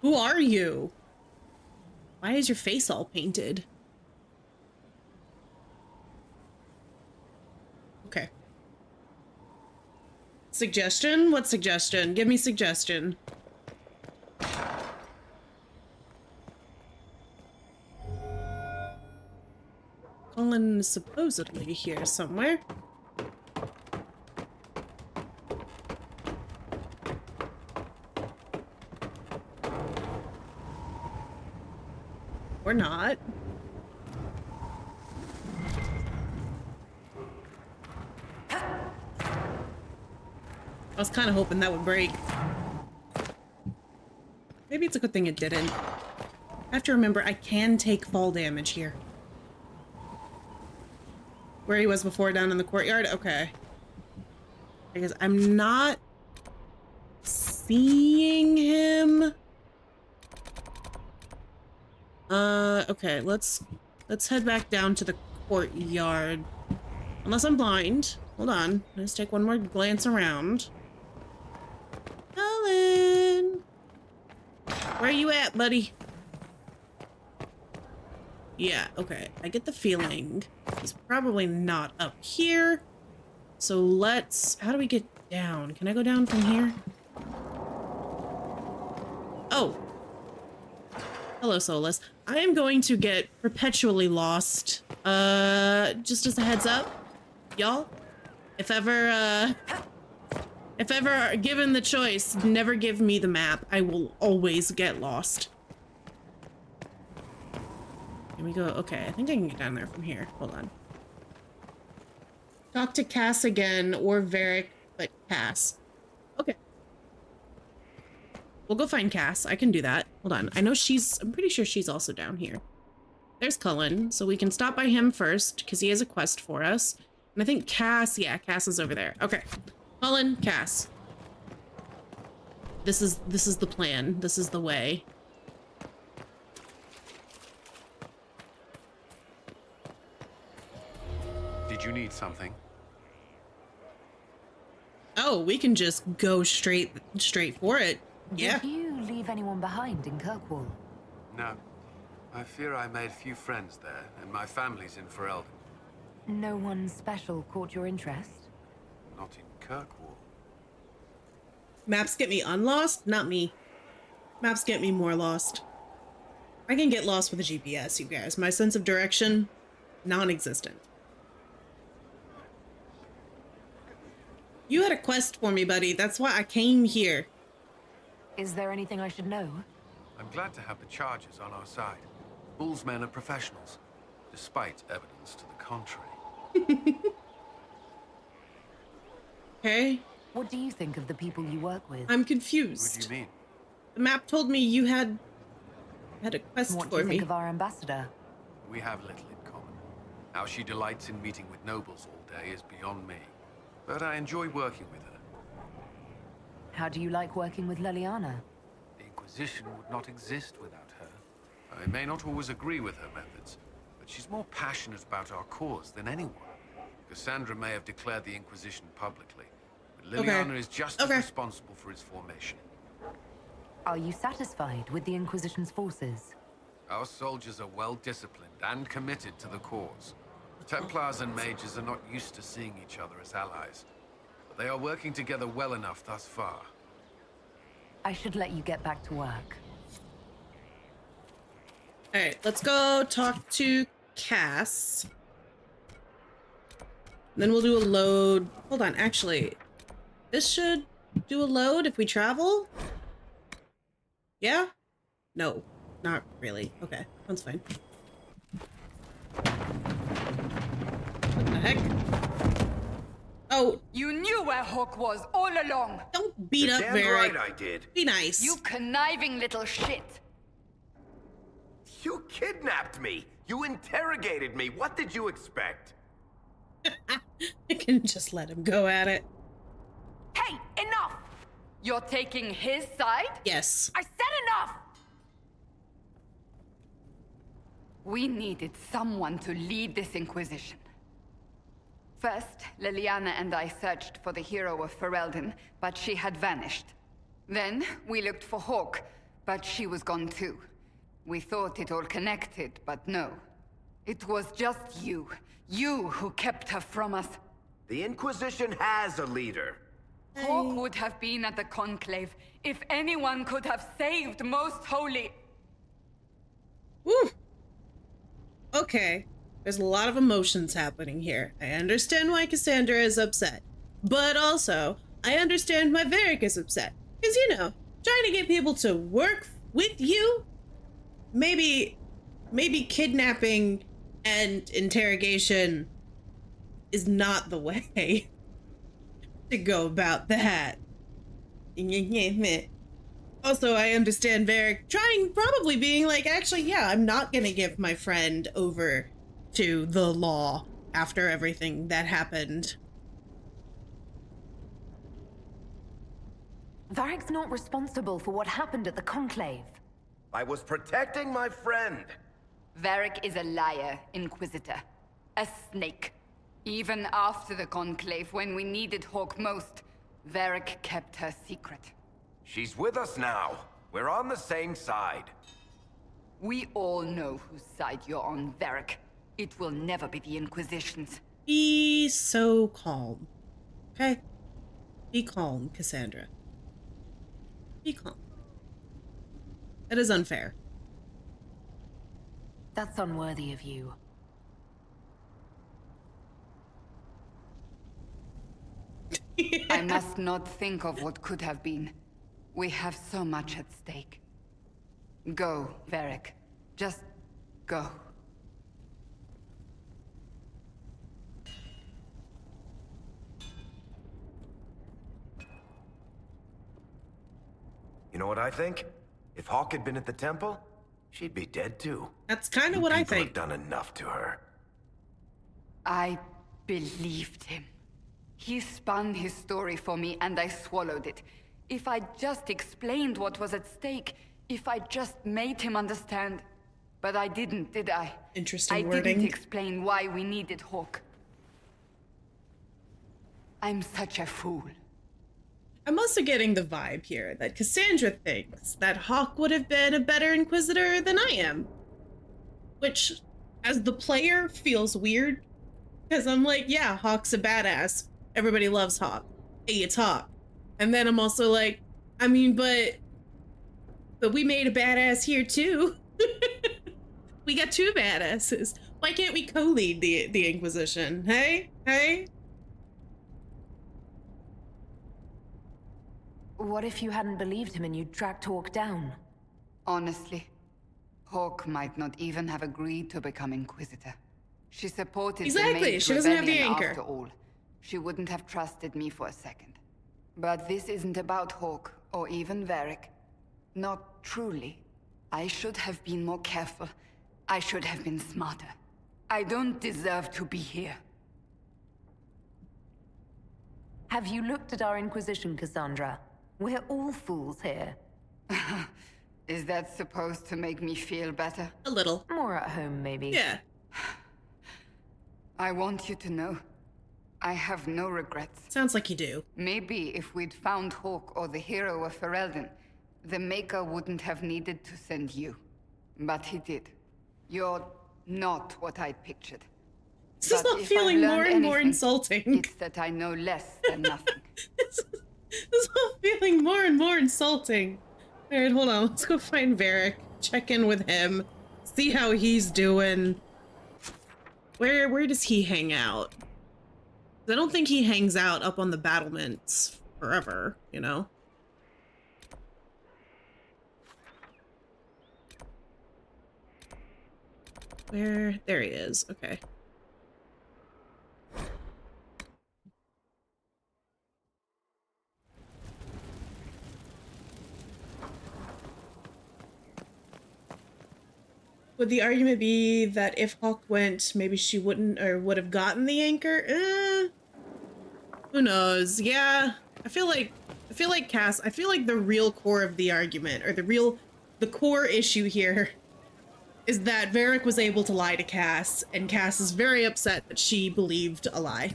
Who are you? Why is your face all painted? Okay. Suggestion? What suggestion? Give me suggestion. Cullen is supposedly here somewhere. Or not. I was kind of hoping that would break. Maybe it's a good thing it didn't. I have to remember I can take fall damage here. Where he was before, down in the courtyard? Okay. Because I'm not seeing him. Okay, let's head back down to the courtyard. Unless I'm blind. Hold on. Let's take one more glance around. Cullen! Where you at, buddy? Yeah, okay. I get the feeling he's probably not up here. So let's... How do we get down? Can I go down from here? Oh. Hello, Solus. I am going to get perpetually lost. Just as a heads up, y'all. If ever given the choice, never give me the map. I will always get lost. Here we go. Okay, I think I can get down there from here. Hold on. Talk to Cass again, or Varric, but Cass. Okay. We'll go find Cass. I can do that. Hold on. I know I'm pretty sure she's also down here. There's Cullen, so we can stop by him first, because he has a quest for us. And I think Cass, yeah, Cass is over there. Okay. Cullen, Cass. This is the plan. This is the way. Did you need something? Oh, we can just go straight for it. Yeah. Did you leave anyone behind in Kirkwall? No. I fear I made few friends there, and my family's in Ferelden. No one special caught your interest? Not in Kirkwall. Maps get me unlost? Not me. Maps get me more lost. I can get lost with a GPS, you guys. My sense of direction, non-existent. You had a quest for me, buddy. That's why I came here. Is there anything I should know? I'm glad to have the charges on our side. Bull's men are professionals, despite evidence to the contrary. Okay. What do you think of the people you work with? I'm confused. What do you mean? The map told me you had a quest What for do you me. think of our ambassador? We have little in common. How she delights in meeting with nobles all day is beyond me. But I enjoy working with her. How do you like working with Leliana? The Inquisition would not exist without her. I may not always agree with her methods, but she's more passionate about our cause than anyone. Cassandra may have declared the Inquisition publicly, but Liliana is just as responsible for its formation. Are you satisfied with the Inquisition's forces? Our soldiers are well disciplined and committed to the cause. Templars and mages are not used to seeing each other as allies, but they are working together well enough thus far. I should let you get back to work. All right, let's go talk to Cass. Then we'll do a load. Hold on, actually, this should do a load if we travel? Yeah? No, not really. Okay, that's fine. What the heck? Oh. You knew where Hawk was all along. Don't beat up Damn Varric. right I did. Be nice. You conniving little shit. You kidnapped me. You interrogated me. What did you expect? I can just let him go at it. Hey, enough! You're taking his side? Yes. I said enough! We needed someone to lead this Inquisition. First, Liliana and I searched for the hero of Ferelden, but she had vanished. Then, we looked for Hawk, but she was gone too. We thought it all connected, but no. It was just you. You who kept her from us. The Inquisition has a leader. Hawk would have been at the Conclave if anyone could have saved Most Holy. Woo! Okay. There's a lot of emotions happening here. I understand why Cassandra is upset. But also, I understand why Varric is upset. Because, you know, trying to get people to work with you? Maybe kidnapping and interrogation is not the way to go about that. Also, I understand Varric probably being like, actually, yeah, I'm not gonna give my friend over to the law after everything that happened. Varric's not responsible for what happened at the Conclave. I was protecting my friend. Varric is a liar, Inquisitor. A snake. Even after the Conclave, when we needed Hawk most, Varric kept her secret. She's with us now. We're on the same side. We all know whose side you're on, Varric. It will never be the Inquisition's. Be so calm. Okay? Be calm, Cassandra. Be calm. That is unfair. That's unworthy of you. I must not think of what could have been. We have so much at stake. Go, Varric. Just go. You know what I think? If Hawk had been at the temple, she'd be dead too. That's kind of what I think. You've done enough to her. I believed him. He spun his story for me and I swallowed it. If I just explained what was at stake, if I just made him understand. But I didn't, did I? Interesting wording. I didn't explain why we needed Hawk. I'm such a fool. I'm also getting the vibe here that Cassandra thinks that Hawk would have been a better Inquisitor than I am. Which, as the player, feels weird. Because I'm like, yeah, Hawk's a badass. Everybody loves Hawk. Hey, it's Hawk. And then I'm also like, I mean, but we made a badass here too. We got two badasses. Why can't we co-lead the Inquisition? Hey? Hey? What if you hadn't believed him and you'd tracked Hawk down? Honestly, Hawk might not even have agreed to become Inquisitor. She supported the Mage she doesn't have the Rebellion anchor. After all, she wouldn't have trusted me for a second. But this isn't about Hawk, or even Varric. Not truly. I should have been more careful. I should have been smarter. I don't deserve to be here. Have you looked at our Inquisition, Cassandra? We're all fools here. Is that supposed to make me feel better? A little. More at home, maybe. Yeah. I want you to know, I have no regrets. Sounds like you do. Maybe if we'd found Hawk or the hero of Ferelden, the Maker wouldn't have needed to send you. But he did. You're not what I pictured. This is But not if feeling I've more learned and more anything, insulting. It's that I know less than nothing. This is all feeling more and more insulting. All right, hold on. Let's go find Varric. Check in with him. See how he's doing. Where does he hang out? I don't think he hangs out up on the battlements forever, you know? Where? There he is. Okay. Would the argument be that if Hawk went, maybe she wouldn't or would have gotten the anchor? Who knows? Yeah, I feel like Cass. I feel like the real core of the argument, or the core issue here, is that Varric was able to lie to Cass, and Cass is very upset that she believed a lie.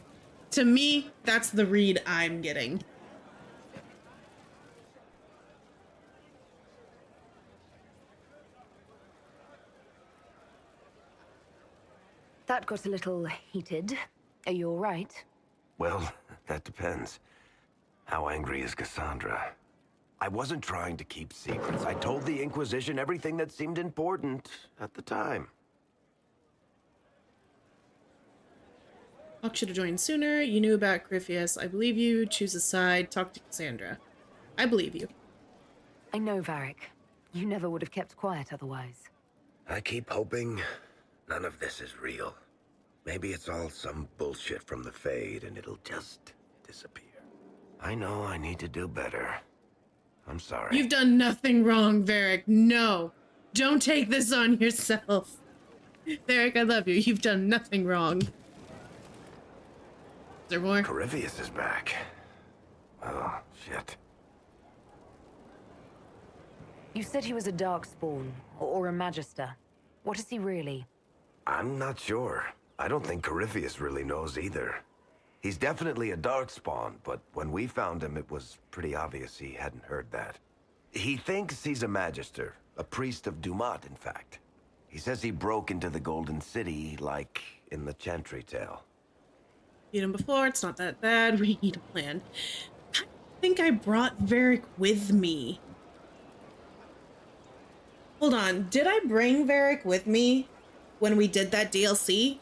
To me, that's the read I'm getting. That got a little heated. Are you all right? Well, that depends. How angry is Cassandra? I wasn't trying to keep secrets. I told the Inquisition everything that seemed important at the time. Hawk should have joined sooner. You knew about Gryphius. I believe you. Choose a side. Talk to Cassandra. I believe you. I know, Varric. You never would have kept quiet otherwise. I keep hoping none of this is real. Maybe it's all some bullshit from the Fade and it'll just disappear. I know I need to do better. I'm sorry. You've done nothing wrong, Varric. No. Don't take this on yourself. Varric, I love you. You've done nothing wrong. Is there more? Corypheus is back. Oh, shit. You said he was a Darkspawn, or a Magister. What is he really? I'm not sure. I don't think Corypheus really knows either. He's definitely a Darkspawn, but when we found him, it was pretty obvious he hadn't heard that. He thinks he's a Magister, a priest of Dumat, in fact. He says he broke into the Golden City, like in the Chantry tale. Beat him before, it's not that bad. We need a plan. I think I brought Varric with me. Hold on, did I bring Varric with me when we did that DLC?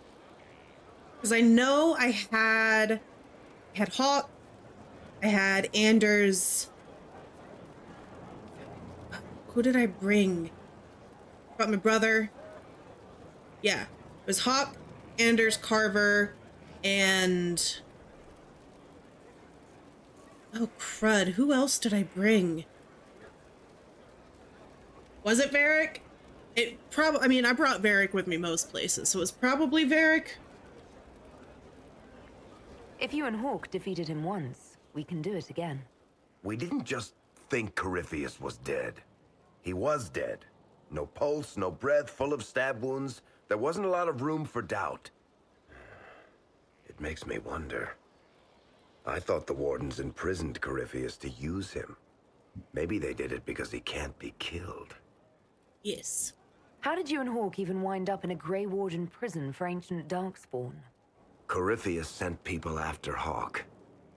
Because I know I had Hawk, I had Anders. Who did I bring? Brought my brother. Yeah, it was Hawk, Anders, Carver, and oh crud, who else did I bring? Was it Varric? It probably, I mean, I brought Varric with me most places, so it was probably Varric. If you and Hawk defeated him once, we can do it again. We didn't just think Corypheus was dead. He was dead. No pulse, no breath, full of stab wounds. There wasn't a lot of room for doubt. It makes me wonder. I thought the Wardens imprisoned Corypheus to use him. Maybe they did it because he can't be killed. Yes. How did you and Hawk even wind up in a Grey Warden prison for ancient Darkspawn? Corypheus sent people after Hawk.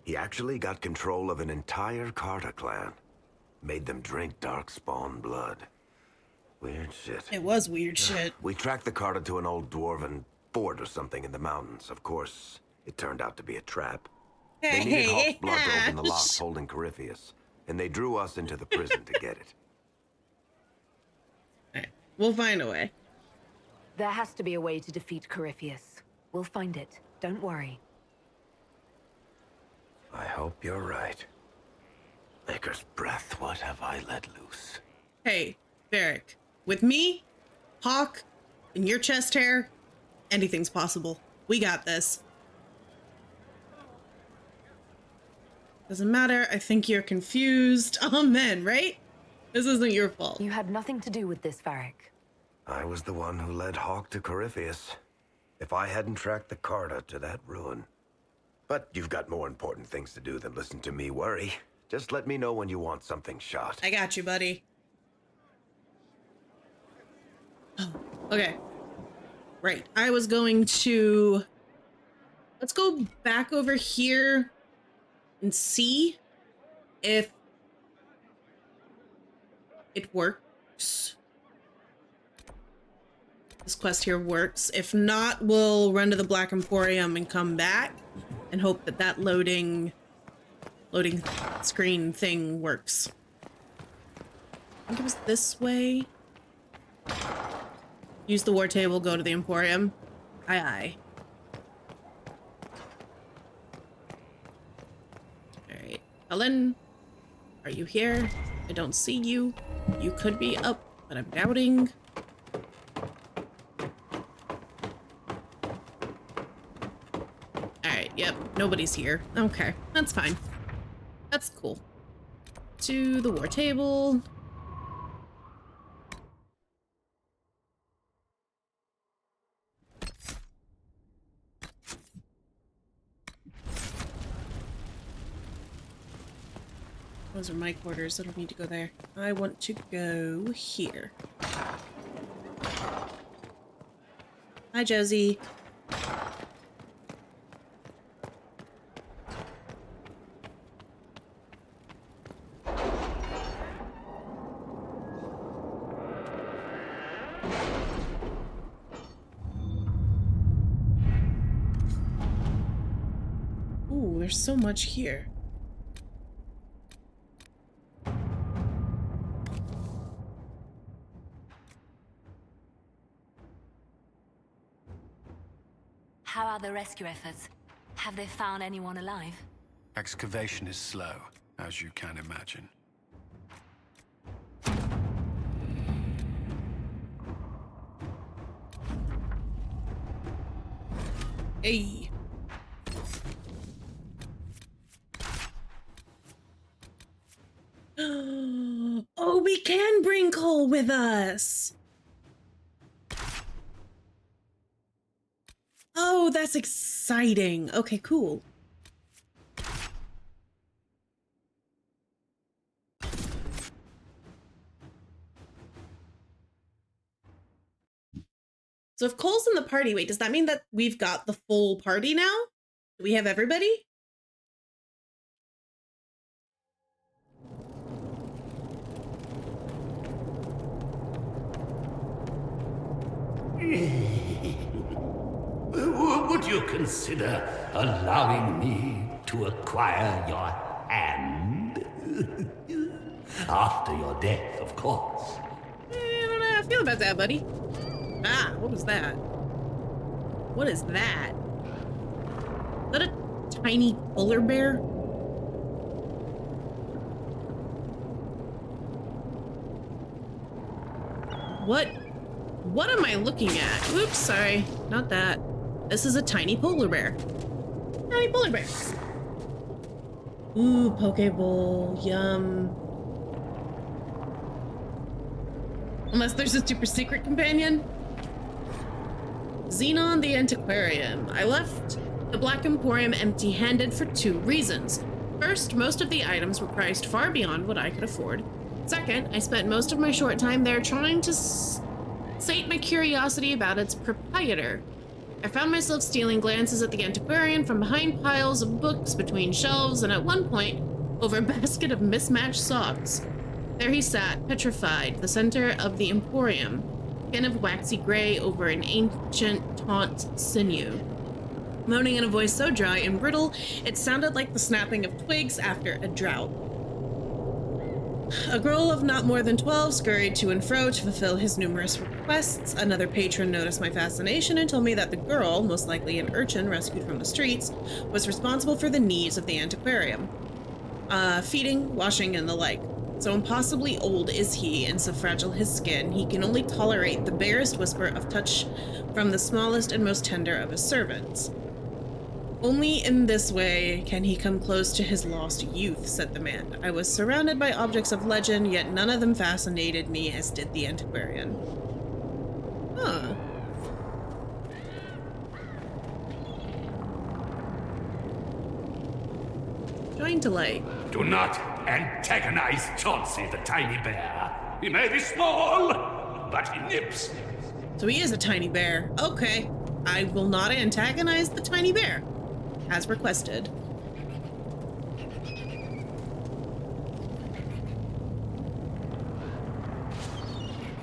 He actually got control of an entire Carta clan. Made them drink Darkspawn blood. Weird shit. It was weird shit. We tracked the Carta to an old dwarven fort or something in the mountains. Of course, it turned out to be a trap. They needed Hawk's blood to open the locks holding Corypheus, and they drew us into the prison to get it. Alright, we'll find a way. There has to be a way to defeat Corypheus. We'll find it. Don't worry. I hope you're right. Maker's breath, what have I let loose? Hey, Varric, with me, Hawk, and your chest hair, anything's possible. We got this. Doesn't matter, I think you're confused. Amen, right? This isn't your fault. You had nothing to do with this, Varric. I was the one who led Hawk to Corypheus. If I hadn't tracked the Carta to that ruin. But you've got more important things to do than listen to me worry. Just let me know when you want something shot. I got you, buddy. Okay. Right. I was going to... Let's go back over here and see if it works. This quest here works. If not, we'll run to the Black Emporium and come back and hope that that loading screen thing works. I think it was this way. Use the war table, go to the Emporium. Aye, aye. Alright. Helen, are you here? I don't see you. You could be up, but I'm doubting. Alright, yep, nobody's here. Okay, that's fine. That's cool. To the war table. Those are my quarters. I don't need to go there. I want to go here. Hi, Josie. Ooh, there's so much here. How are the rescue efforts? Have they found anyone alive? Excavation is slow, as you can imagine. Hey. Oh, we can bring Cole with us. Oh, that's exciting. Okay, cool. So if Cole's in the party, wait, does that mean that we've got the full party now? Do we have everybody? Would you consider allowing me to acquire your hand? After your death, of course. I don't know how I feel about that, buddy. Ah, what was that? What is that? Is that a tiny polar bear? What am I looking at? Oops, sorry. Not that. This is a tiny polar bear. Tiny polar bear. Ooh, Pokeball. Yum. Unless there's a super secret companion. Xenon the Antiquarian. I left the Black Emporium empty-handed for 2 reasons. First, most of the items were priced far beyond what I could afford. Second, I spent most of my short time there trying to sate my curiosity about its proprietor. I found myself stealing glances at the antiquarian from behind piles of books between shelves, and at one point, over a basket of mismatched socks. There he sat, petrified, the center of the Emporium, skin of waxy gray over an ancient taunt sinew. Moaning in a voice so dry and brittle, it sounded like the snapping of twigs after a drought. A girl of not more than 12 scurried to and fro to fulfill his numerous requests. Another patron noticed my fascination and told me that the girl, most likely an urchin rescued from the streets, was responsible for the needs of the antiquarium. Feeding, washing, and the like. So impossibly old is he, and so fragile his skin, he can only tolerate the barest whisper of touch from the smallest and most tender of his servants. Only in this way can he come close to his lost youth, said the man. I was surrounded by objects of legend, yet none of them fascinated me as did the antiquarian. Huh. Trying to like... Do not antagonize Chauncey the tiny bear. He may be small, but he nips So he is a tiny bear. Okay. I will not antagonize the tiny bear, as requested.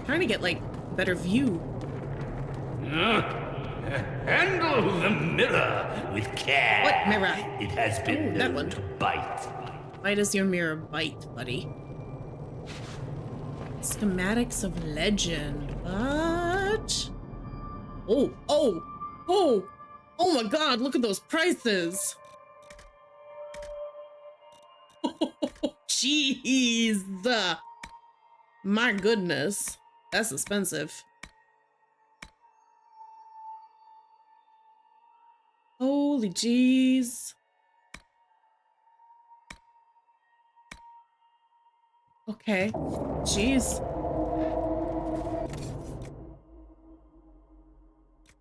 Trying to get, like, a better view. Handle the mirror with care. What mirror? It has been that known one. to bite. Why does your mirror bite, buddy? Schematics of legend. What? Oh my god, look at those prices. Jeez. My goodness. That's expensive. Holy jeez. Okay. Jeez.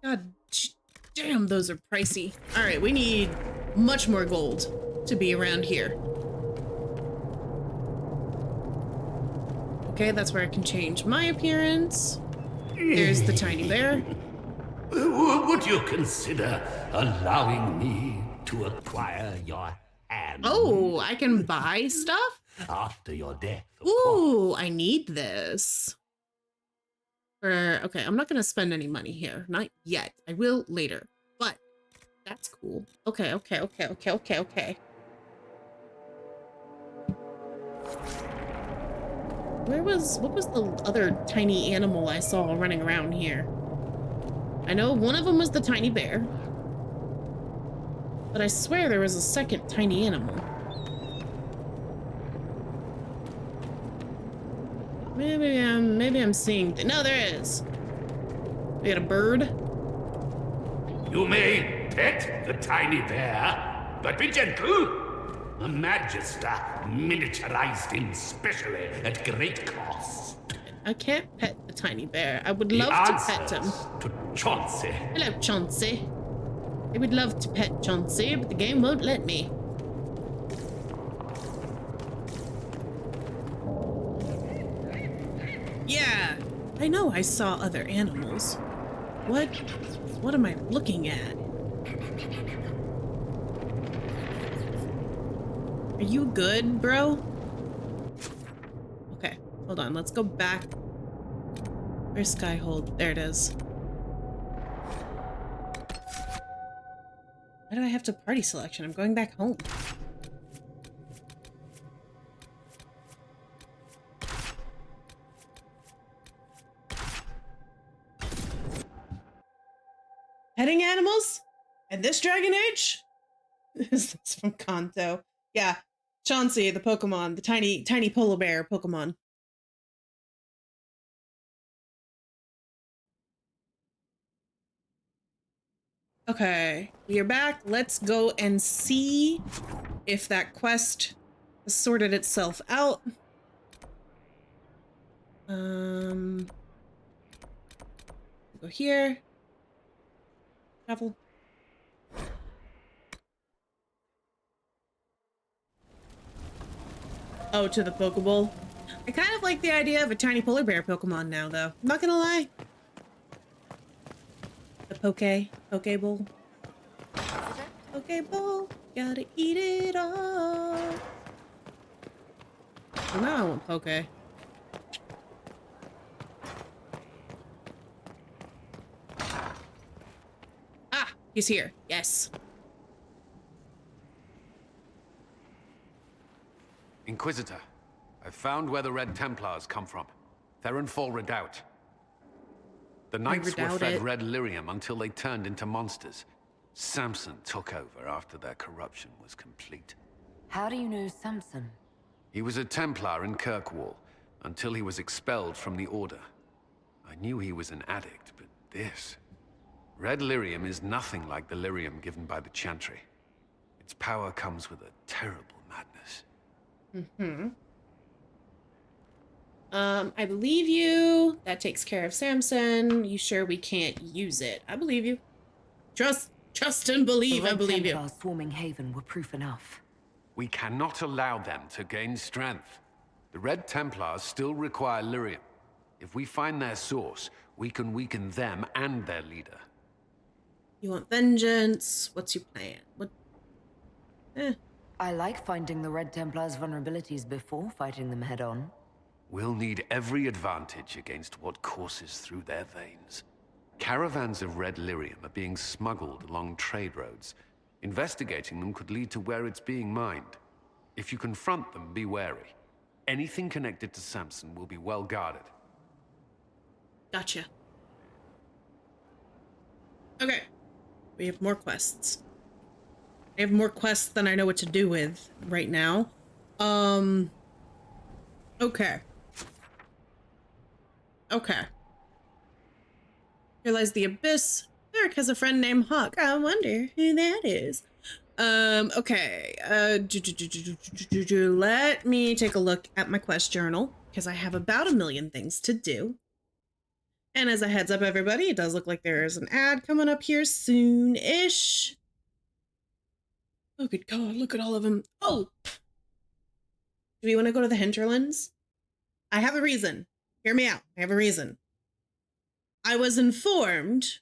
God damn, those are pricey. All right, we need much more gold to be around here. Okay, that's where I can change my appearance. There's the tiny bear. Would you consider allowing me to acquire your hand? Oh, I can buy stuff? After your death. Ooh, I need this. Okay, I'm not gonna spend any money here. Not yet. I will later. But that's cool. Okay. What was the other tiny animal I saw running around here? I know one of them was the tiny bear. But I swear there was a second tiny animal. Maybe I'm seeing no, there is. We got a bird. You may pet the tiny bear, but be gentle. A magister miniaturized him specially at great cost. I can't pet the tiny bear. I would love to pet him. To Chauncey. Hello, Chauncey. I would love to pet Chauncey, but the game won't let me. Yeah, I know I saw other animals. What am I looking at? Are you good, bro? Okay, hold on. Let's go back. Where's Skyhold? There it is. Why do I have to party selection? I'm going back home. Petting animals? In this Dragon Age? Is this from Kanto? Yeah, Chauncey, the Pokemon, the tiny polar bear Pokemon. Okay, we are back. Let's go and see if that quest has sorted itself out. Go here. Travel. Oh, to the Pokeball. I kind of like the idea of a tiny polar bear Pokemon now, though. I'm not gonna lie. The Pokeball. Pokeball, gotta eat it all. Well, now I want Poke. Ah, he's here. Yes. Inquisitor, I've found where the Red Templars come from. They're in Fall Redoubt. The Knights were fed red lyrium until they turned into monsters. Samson took over after their corruption was complete. How do you know Samson? He was a Templar in Kirkwall until he was expelled from the Order. I knew he was an addict, but this... Red lyrium is nothing like the lyrium given by the Chantry. Its power comes with a terrible madness. I believe you. That takes care of Samson. You sure we can't use it? I believe you. Trust and believe. I believe you. The Red Templars swarming Haven were proof enough. We cannot allow them to gain strength. The Red Templars still require lyrium. If we find their source, we can weaken them and their leader. You want vengeance? What's your plan? What? I like finding the Red Templars' vulnerabilities before fighting them head-on. We'll need every advantage against what courses through their veins. Caravans of red lyrium are being smuggled along trade roads. Investigating them could lead to where it's being mined. If you confront them, be wary. Anything connected to Samson will be well guarded. Gotcha. Okay. We have more quests. I have more quests than I know what to do with right now. Okay. Okay. Here lies the abyss. Eric has a friend named Hawk. I wonder who that is. Okay. Let me take a look at my quest journal, because I have about 1,000,000 things to do. And as a heads up, everybody, it does look like there is an ad coming up here soon-ish. Oh, good God, look at all of them. Oh! Do we want to go to the hinterlands? I have a reason. Hear me out. I have a reason. I was informed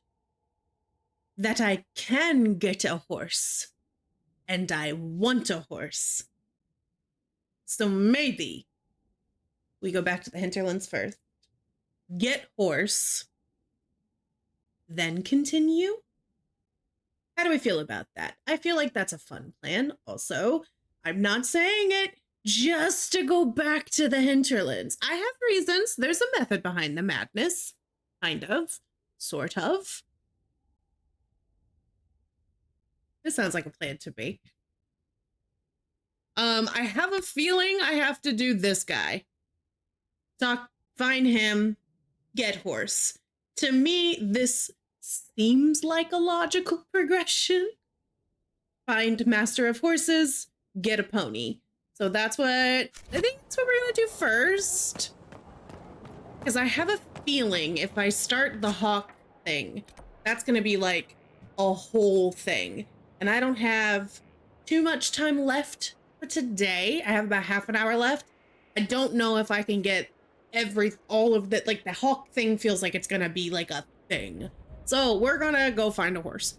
that I can get a horse. And I want a horse. So maybe we go back to the hinterlands first. Get horse. Then continue? How do I feel about that? I feel like that's a fun plan. Also, I'm not saying it just to go back to the hinterlands. I have reasons. There's a method behind the madness. Kind of. Sort of. This sounds like a plan to me. I have a feeling I have to do this guy. Find him, get horse. To me, this seems like a logical progression. Find master of horses, get a pony. So that's what, I think that's what we're gonna do first. Because I have a feeling if I start the hawk thing, that's gonna be like a whole thing. And I don't have too much time left for today. I have about half an hour left. I don't know if I can get all of that. Like the hawk thing feels like it's gonna be like a thing. So we're gonna go find a horse.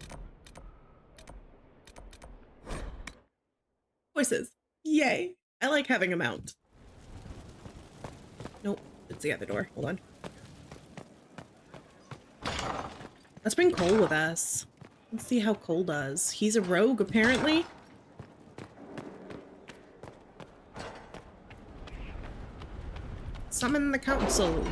Horses. Yay. I like having a mount. Nope. It's the other door. Hold on. Let's bring Cole with us. Let's see how Cole does. He's a rogue, apparently. Summon the council.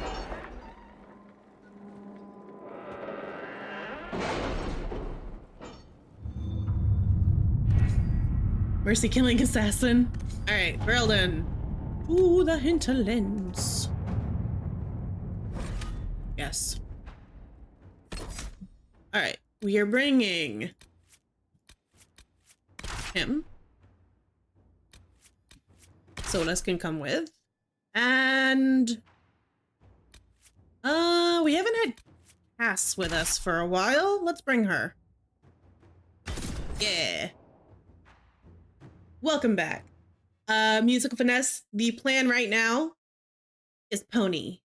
Mercy killing assassin. All right, Ferelden. To the hinterlands. Yes. All right, we are bringing him. Solus can come with. And we haven't had Cass with us for a while. Let's bring her. Yeah. Welcome back. Musical finesse. The plan right now is pony.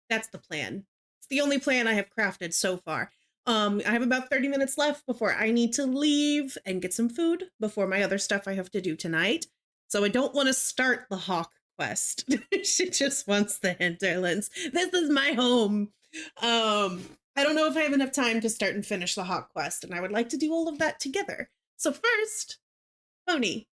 That's the plan. It's the only plan I have crafted so far. I have about 30 minutes left before I need to leave and get some food before my other stuff I have to do tonight. So I don't want to start the hawk quest. She just wants the hinterlands. This is my home. I don't know if I have enough time to start and finish the hawk quest, and I would like to do all of that together. So first, pony.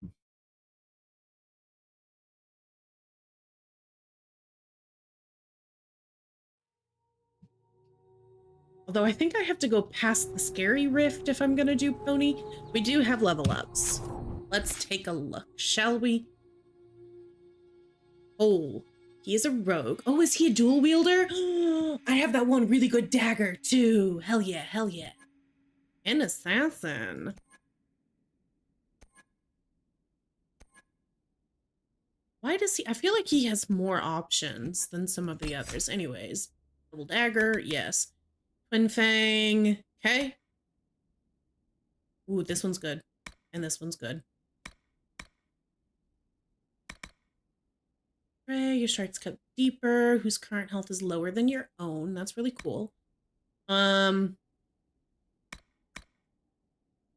Although I think I have to go past the scary rift if I'm gonna do pony. We do have level ups. Let's take a look, shall we? Oh, he is a rogue. Oh, is he a dual wielder? I have that one really good dagger too. Hell yeah, hell yeah. An assassin. Why does he? I feel like he has more options than some of the others. Anyways, double dagger, yes. Twin Fang, okay. Ooh, this one's good. And this one's good. Prey, your strikes cut deeper, whose current health is lower than your own. That's really cool.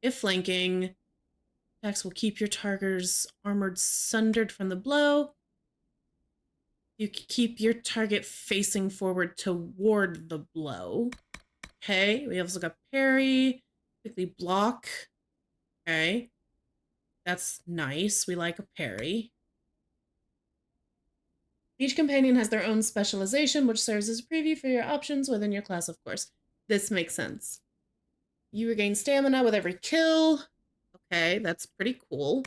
If flanking, attacks will keep your target's armored sundered from the blow. You keep your target facing forward to ward the blow. Okay, we also got parry, quickly block. Okay, that's nice. We like a parry. Each companion has their own specialization, which serves as a preview for your options within your class, of course. This makes sense. You regain stamina with every kill. Okay, that's pretty cool.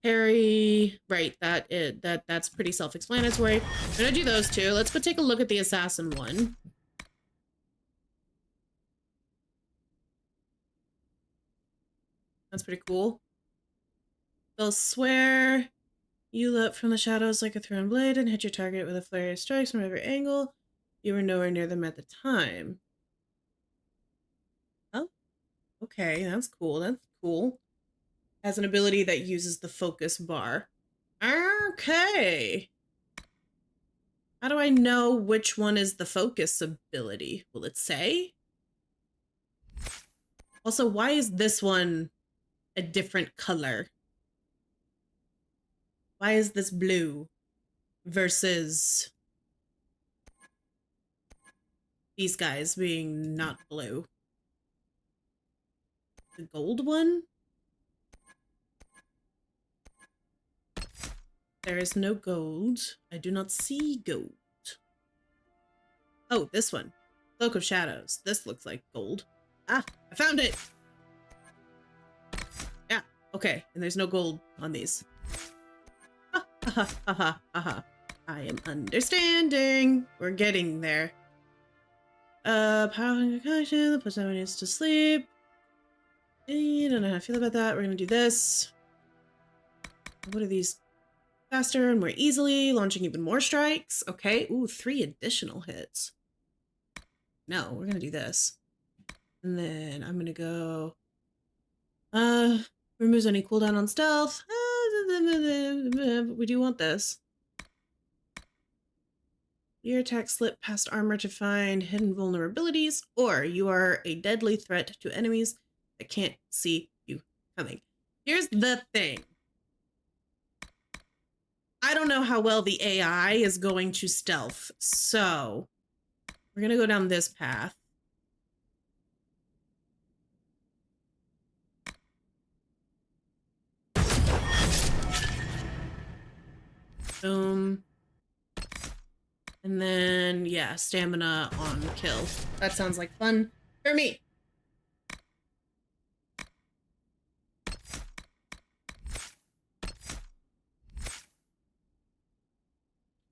Parry, right, that's pretty self-explanatory. I'm gonna do those two. Let's go take a look at the assassin one. That's pretty cool. They'll swear you leap from the shadows like a thrown blade and hit your target with a flurry of strikes from every angle. You were nowhere near them at the time. Oh, okay, that's cool. That's cool. Has an ability that uses the focus bar. Okay. How do I know which one is the focus ability? Will it say? Also, why is this one a different color? Why is this blue versus these guys being not blue? The gold one? There is no gold. I do not see gold. Oh, this one. Cloak of Shadows. This looks like gold. Ah, I found it! Yeah, okay. And there's no gold on these. Ha ha ha ha ha. I am understanding. We're getting there. Power and concussion. Puts enemies to sleep. I don't know how I feel about that. We're gonna do this. What are these? Faster and more easily, launching even more strikes. Okay. Ooh, 3 additional hits. No, we're gonna do this. And then I'm gonna go removes any cooldown on stealth. But we do want this. Your attacks slip past armor to find hidden vulnerabilities, or you are a deadly threat to enemies that can't see you coming. Here's the thing. I don't know how well the AI is going to stealth, so we're gonna go down this path. Boom. And then, yeah, stamina on kill. That sounds like fun for me.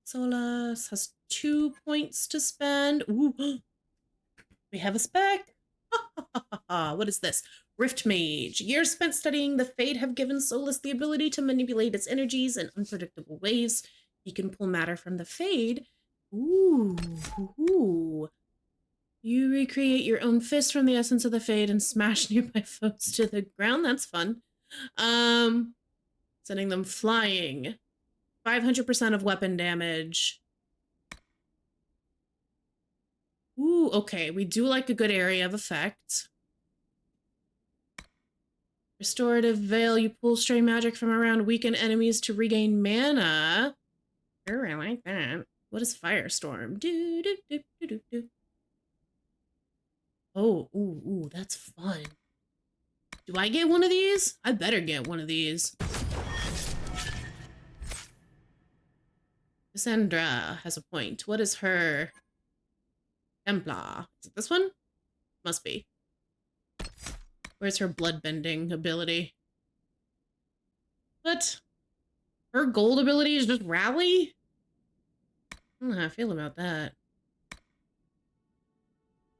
Solas has 2 points to spend. Ooh, we have a spec. What is this? Rift Mage. Years spent studying the Fade have given Solus the ability to manipulate its energies in unpredictable ways. He can pull matter from the Fade. Ooh. You recreate your own fist from the essence of the Fade and smash nearby foes to the ground. That's fun. Sending them flying. 500% of weapon damage. Ooh, okay. We do like a good area of effect. Restorative Veil. You pull stray magic from around weakened enemies to regain mana. Sure, I like that. What is Firestorm? Do. Oh, ooh, that's fun. Do I get one of these? I better get one of these. Cassandra has a point. What is her? Templar. Is it this one? Must be. Where's her bloodbending ability? What? Her gold ability is just rally? I don't know how I feel about that.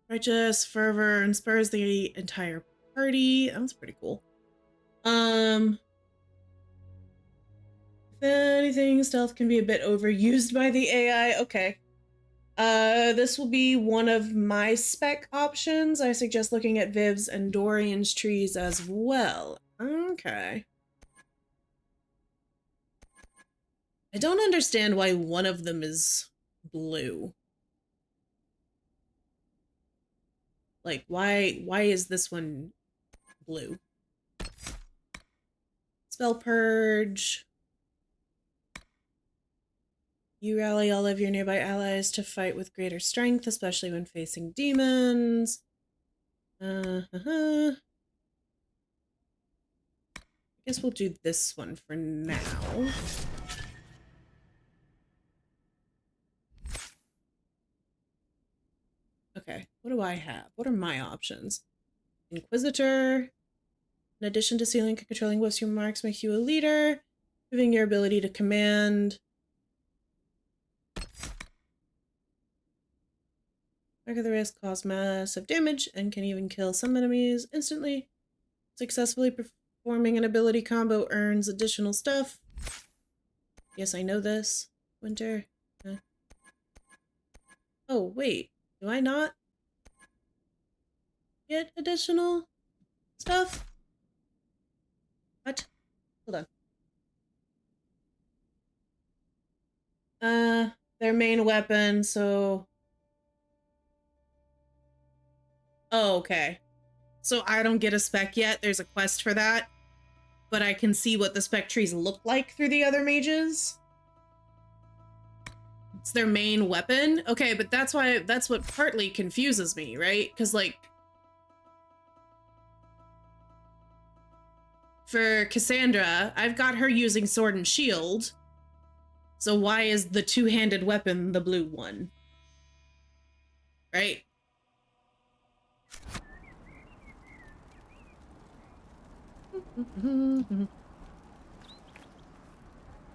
Righteous fervor inspires the entire party. That's pretty cool. If anything, stealth can be a bit overused by the AI. Okay. This will be one of my spec options. I suggest looking at Viv's and Dorian's trees as well. Okay. I don't understand why one of them is blue. Like, why is this one blue? Spell Purge. You rally all of your nearby allies to fight with greater strength, especially when facing demons. I guess we'll do this one for now. Okay, what do I have? What are my options? Inquisitor. In addition to sealing and controlling whiffs, your marks make you a leader, improving your ability to command. Mark of the Wrist cause massive damage and can even kill some enemies instantly. Successfully performing an ability combo earns additional stuff. Yes, I know this. Winter. Oh, wait. Do I not get additional stuff? What? Hold on. Their main weapon, so... Oh, okay. So I don't get a spec yet. There's a quest for that. But I can see what the spec trees look like through the other mages. It's their main weapon? Okay, but that's what partly confuses me, right? Because, like, for Cassandra, I've got her using sword and shield. So why is the two-handed weapon the blue one? Right?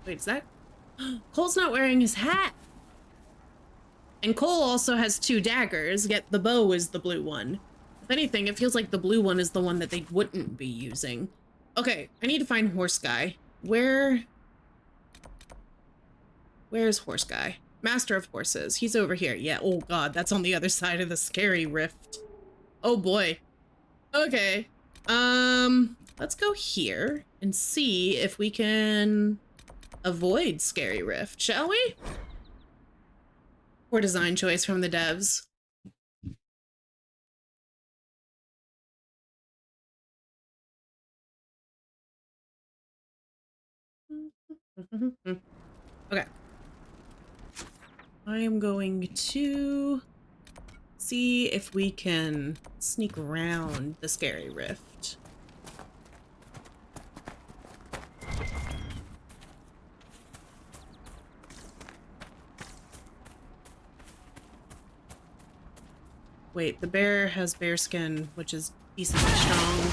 Wait, is that... Cole's not wearing his hat! And Cole also has two daggers, yet the bow is the blue one. If anything, it feels like the blue one is the one that they wouldn't be using. Okay, I need to find Horse Guy. Where's Horse Guy? Master of Horses. He's over here. Yeah, oh god, that's on the other side of the scary rift. Oh boy. Okay. Let's go here and see if we can avoid Scary Rift, shall we? Poor design choice from the devs. Okay. I am going to see if we can sneak around the Scary Rift. Wait, the bear has bear skin, which is decently strong.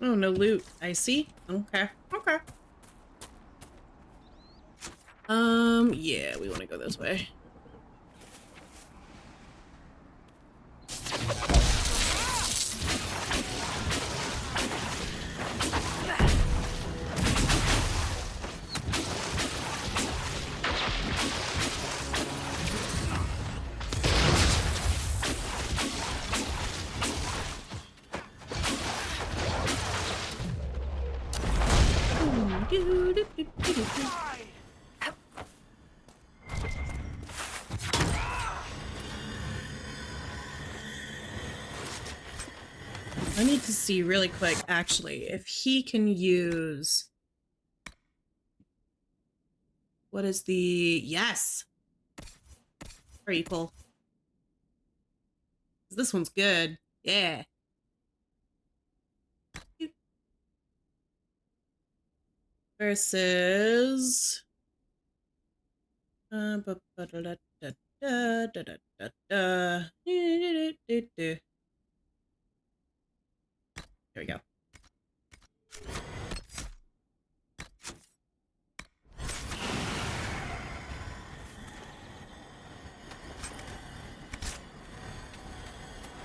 Oh, no loot. I see. Okay. Okay. Yeah, we want to go this way. I need to see really quick, actually, if he can use... What is the... Yes! Triple. This one's good. Yeah. Versus... There we go.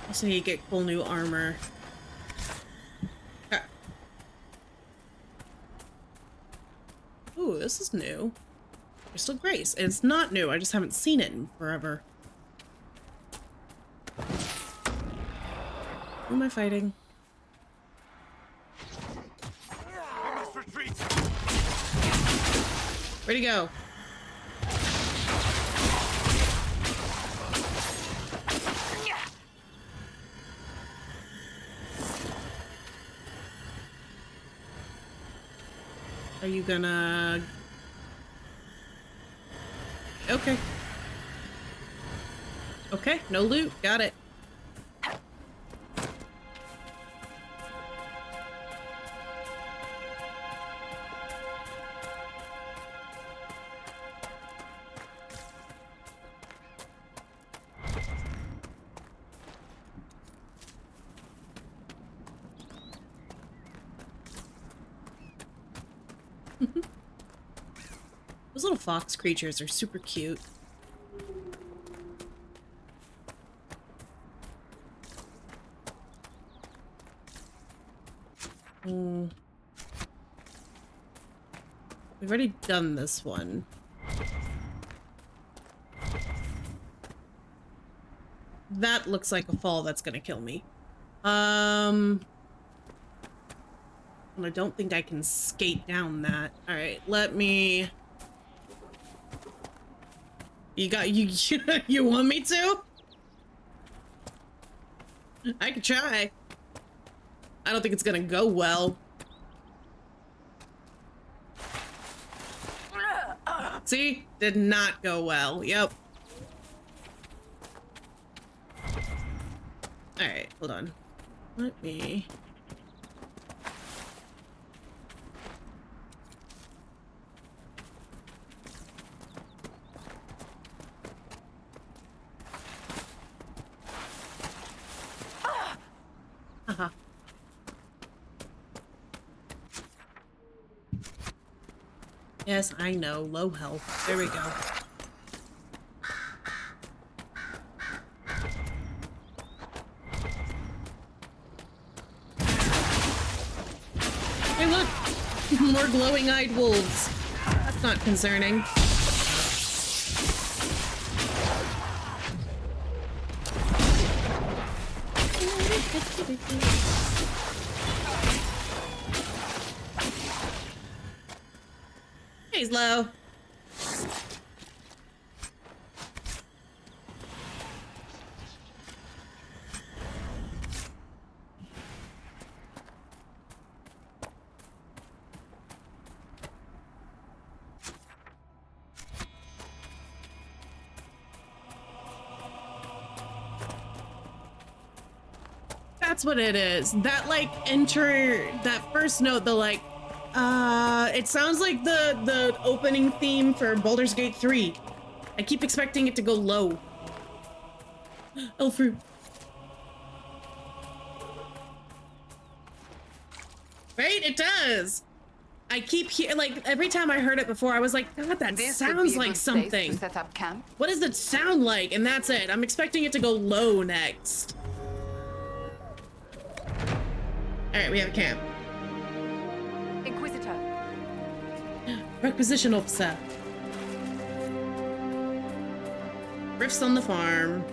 Also, you get cool new armor. Ooh, this is new. Crystal Grace. It's not new. I just haven't seen it in forever. Who am I fighting? We must retreat. Where'd he go? Are you gonna... Okay. Okay, no loot. Got it. Those little fox creatures are super cute. We've already done this one. That looks like a fall that's gonna kill me. And I don't think I can skate down that. All right, let me... You want me to? I could try. I don't think it's gonna go well. See? Did not go well. Yep. Alright, hold on. Let me... Haha. Yes, I know. Low health. There we go. Hey, look! More glowing-eyed wolves. That's not concerning. He's low. That's what it is. That like that first note, the like it sounds like the opening theme for Baldur's Gate 3. I keep expecting it to go low. Elfru. Right? It does. I keep like every time I heard it before, I was like, God, that sounds like something. To set up camp. What does it sound like? And that's it. I'm expecting it to go low next. All right, we have a camp. Inquisitor. Requisition officer. Rifts on the farm.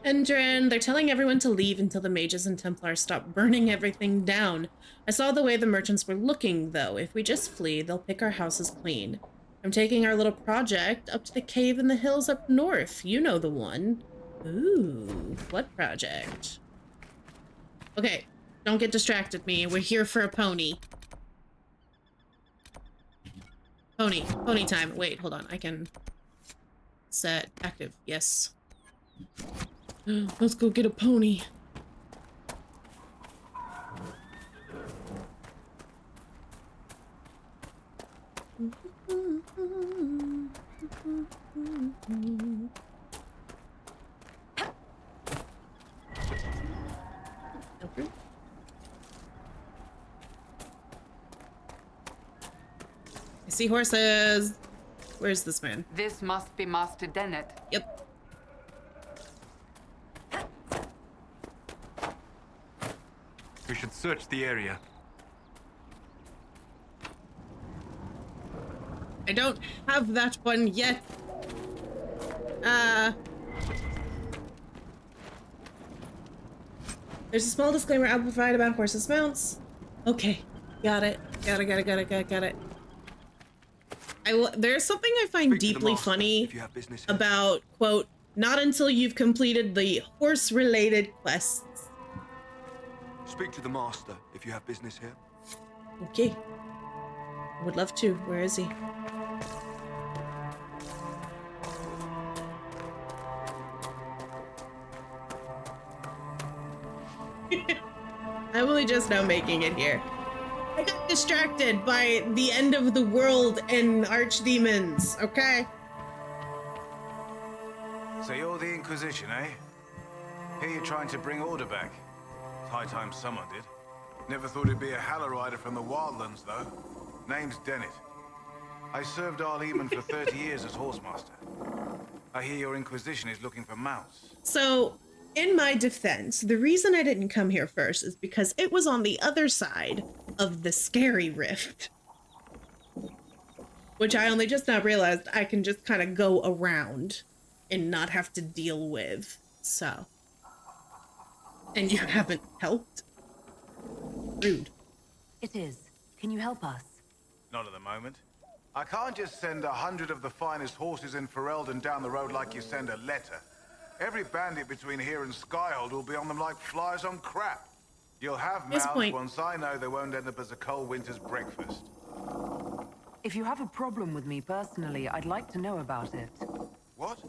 Endrin, they're telling everyone to leave until the mages and Templars stop burning everything down. I saw the way the merchants were looking, though. If we just flee, they'll pick our houses clean. I'm taking our little project up to the cave in the hills up north. You know the one. Ooh, what project? Okay, don't get distracted me. We're here for a pony. Pony time. Wait, hold on. I can set active. Yes. Let's go get a pony. Okay. I see horses. Where's this man? This must be Master Dennett. Yep. We should search the area. I don't have that one yet. There's a small disclaimer I'll provide about horses' mounts. Okay, got it. Got it. There's something I find deeply funny about, quote, not until you've completed the horse-related quests. Speak to the master if you have business here. Okay. I would love to. Where is he? I'm only just now making it here. I got distracted by the end of the world and archdemons, okay? So you're the Inquisition, eh? Here you're trying to bring order back. It's high time someone did. Never thought it'd be a Hallow from the Wildlands, though. Name's Dennett. I served Arleman for 30 years as horsemaster. I hear your Inquisition is looking for mounts. So, in my defense, the reason I didn't come here first is because it was on the other side of the scary rift. Which I only just now realized I can just kind of go around and not have to deal with, so. And you haven't helped? Rude. It is. Can you help us? Not at the moment. I can't just send 100 of the finest horses in Ferelden down the road like you send a letter. Every bandit between here and Skyhold will be on them like flies on crap. You'll have mouths once I know they won't end up as a cold winter's breakfast. If you have a problem with me personally, I'd like to know about it. What?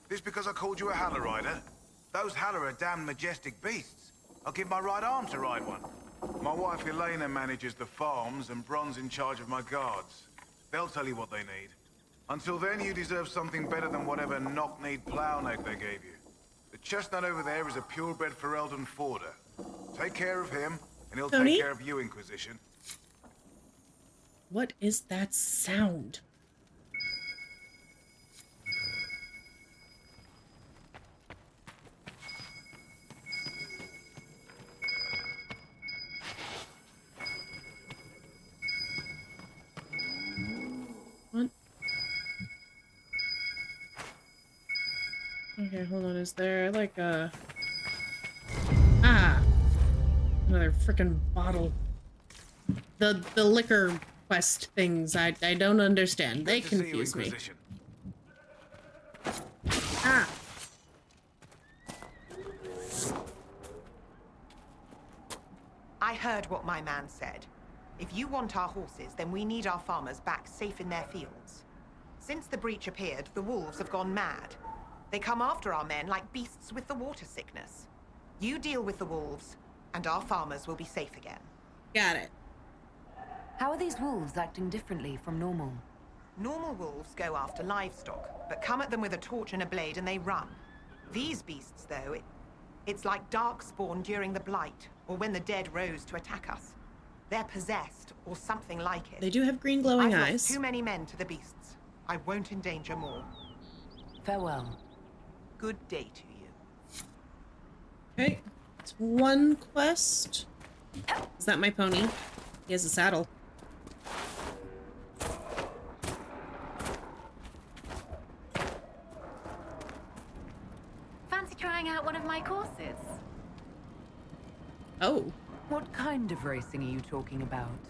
This because I called you a Hallow Rider? Those Hallow are damn majestic beasts. I'll give my right arm to ride one. My wife Elena manages the farms and Bron's in charge of my guards. They'll tell you what they need. Until then, you deserve something better than whatever knock-kneed plow neck they gave you. The chestnut over there is a purebred Ferelden forder. Take care of him, and he'll take care of you, Inquisition. What is that sound? What? Okay, hold on. Is there like a... Ah! Another freaking bottle. The liquor quest things, I don't understand. They confuse me. Ah! I heard what my man said. If you want our horses, then we need our farmers back safe in their fields. Since the breach appeared, the wolves have gone mad. They come after our men like beasts with the water sickness. You deal with the wolves, and our farmers will be safe again. Got it. How are these wolves acting differently from normal? Normal wolves go after livestock, but come at them with a torch and a blade and they run. These beasts, though, it's like darkspawn during the Blight, or when the dead rose to attack us. They're possessed, or something like it. They do have green glowing I've eyes. lost too many men to the beasts. I won't endanger more. Farewell. Good day to you. Okay, it's one quest. Is that my pony? He has a saddle. Fancy trying out one of my courses? Oh. What kind of racing are you talking about?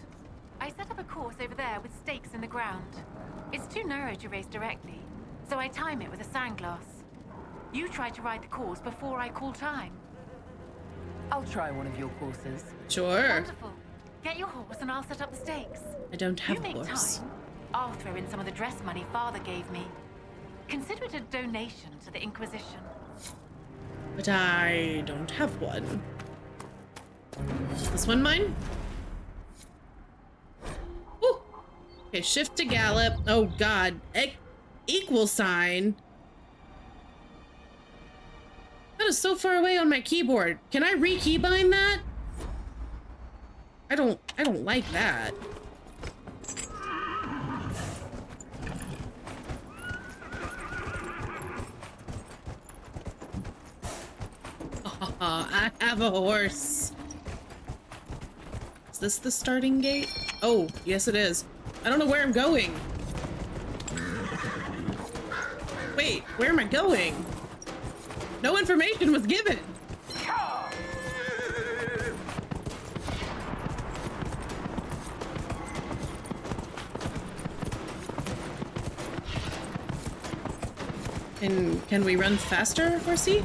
I set up a course over there with stakes in the ground. It's too narrow to race directly, so I time it with a sandglass. You try to ride the course before I call time. I'll try one of your courses. Sure. Wonderful. Get your horse and I'll set up the stakes. I don't have you make a horse. Time, I'll throw in some of the dress money Father gave me. Consider it a donation to the Inquisition. But I don't have one. Is this one mine? Ooh. Okay, shift to gallop. Oh god. Equal sign. That is so far away on my keyboard. Can I re-keybind that? I don't like that. I have a horse. Is this the starting gate? Oh, yes it is. I don't know where I'm going. Wait, where am I going? No information was given. Can we run faster, horsey?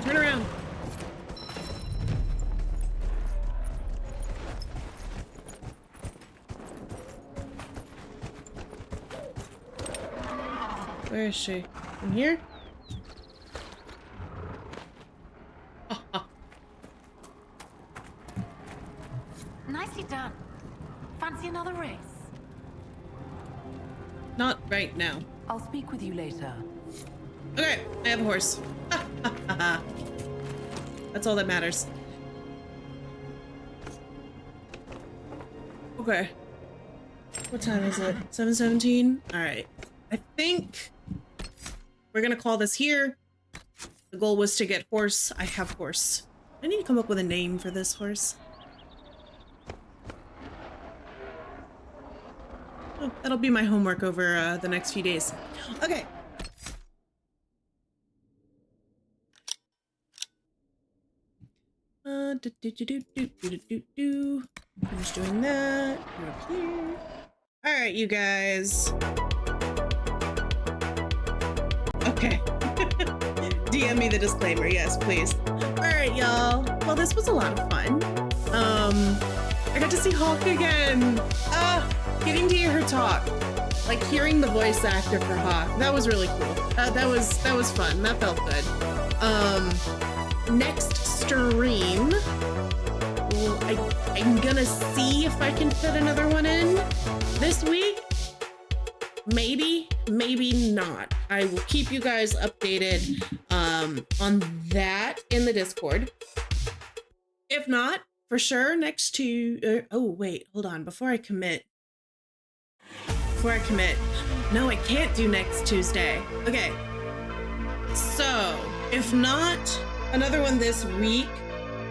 Turn around. Where is she? In here? Nicely done. Fancy another race? Not right now. I'll speak with you later. Okay, I have a horse. That's all that matters. Okay. What time is it? 7:17? Alright. I think we're gonna call this here. The goal was to get horse. I have horse. I need to come up with a name for this horse. Oh, that'll be my homework over the next few days. Okay. Finish doing that. Go up here. All right, you guys. Okay. DM me the disclaimer, yes, please. All right, y'all. Well, this was a lot of fun. I got to see Hawk again. Getting to hear her talk, like hearing the voice actor for Hawk. That was really cool. That was fun. That felt good. Next stream, well, I'm gonna see if I can fit another one in this week. Maybe, maybe not. I will keep you guys updated on that in the Discord. If not, for sure, next to... oh, wait, hold on. Before I commit... No, I can't do next Tuesday. Okay. So, if not another one this week,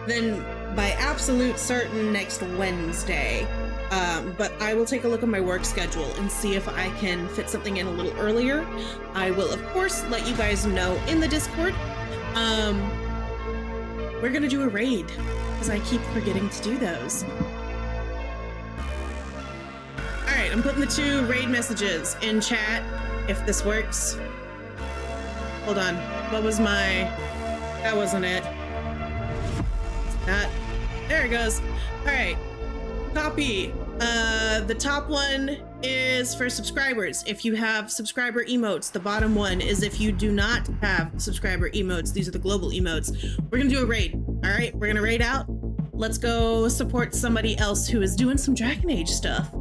then by absolute certain next Wednesday. But I will take a look at my work schedule and see if I can fit something in a little earlier. I will, of course, let you guys know in the Discord. We're gonna do a raid, because I keep forgetting to do those. All right, I'm putting the 2 raid messages in chat, if this works. Hold on, what was my... That wasn't it. That. There it goes. All right, copy. The top one is for subscribers. If you have subscriber emotes, the bottom one is if you do not have subscriber emotes. These are the global emotes. We're gonna do a raid. All right, we're gonna raid out. Let's go support somebody else who is doing some Dragon Age stuff.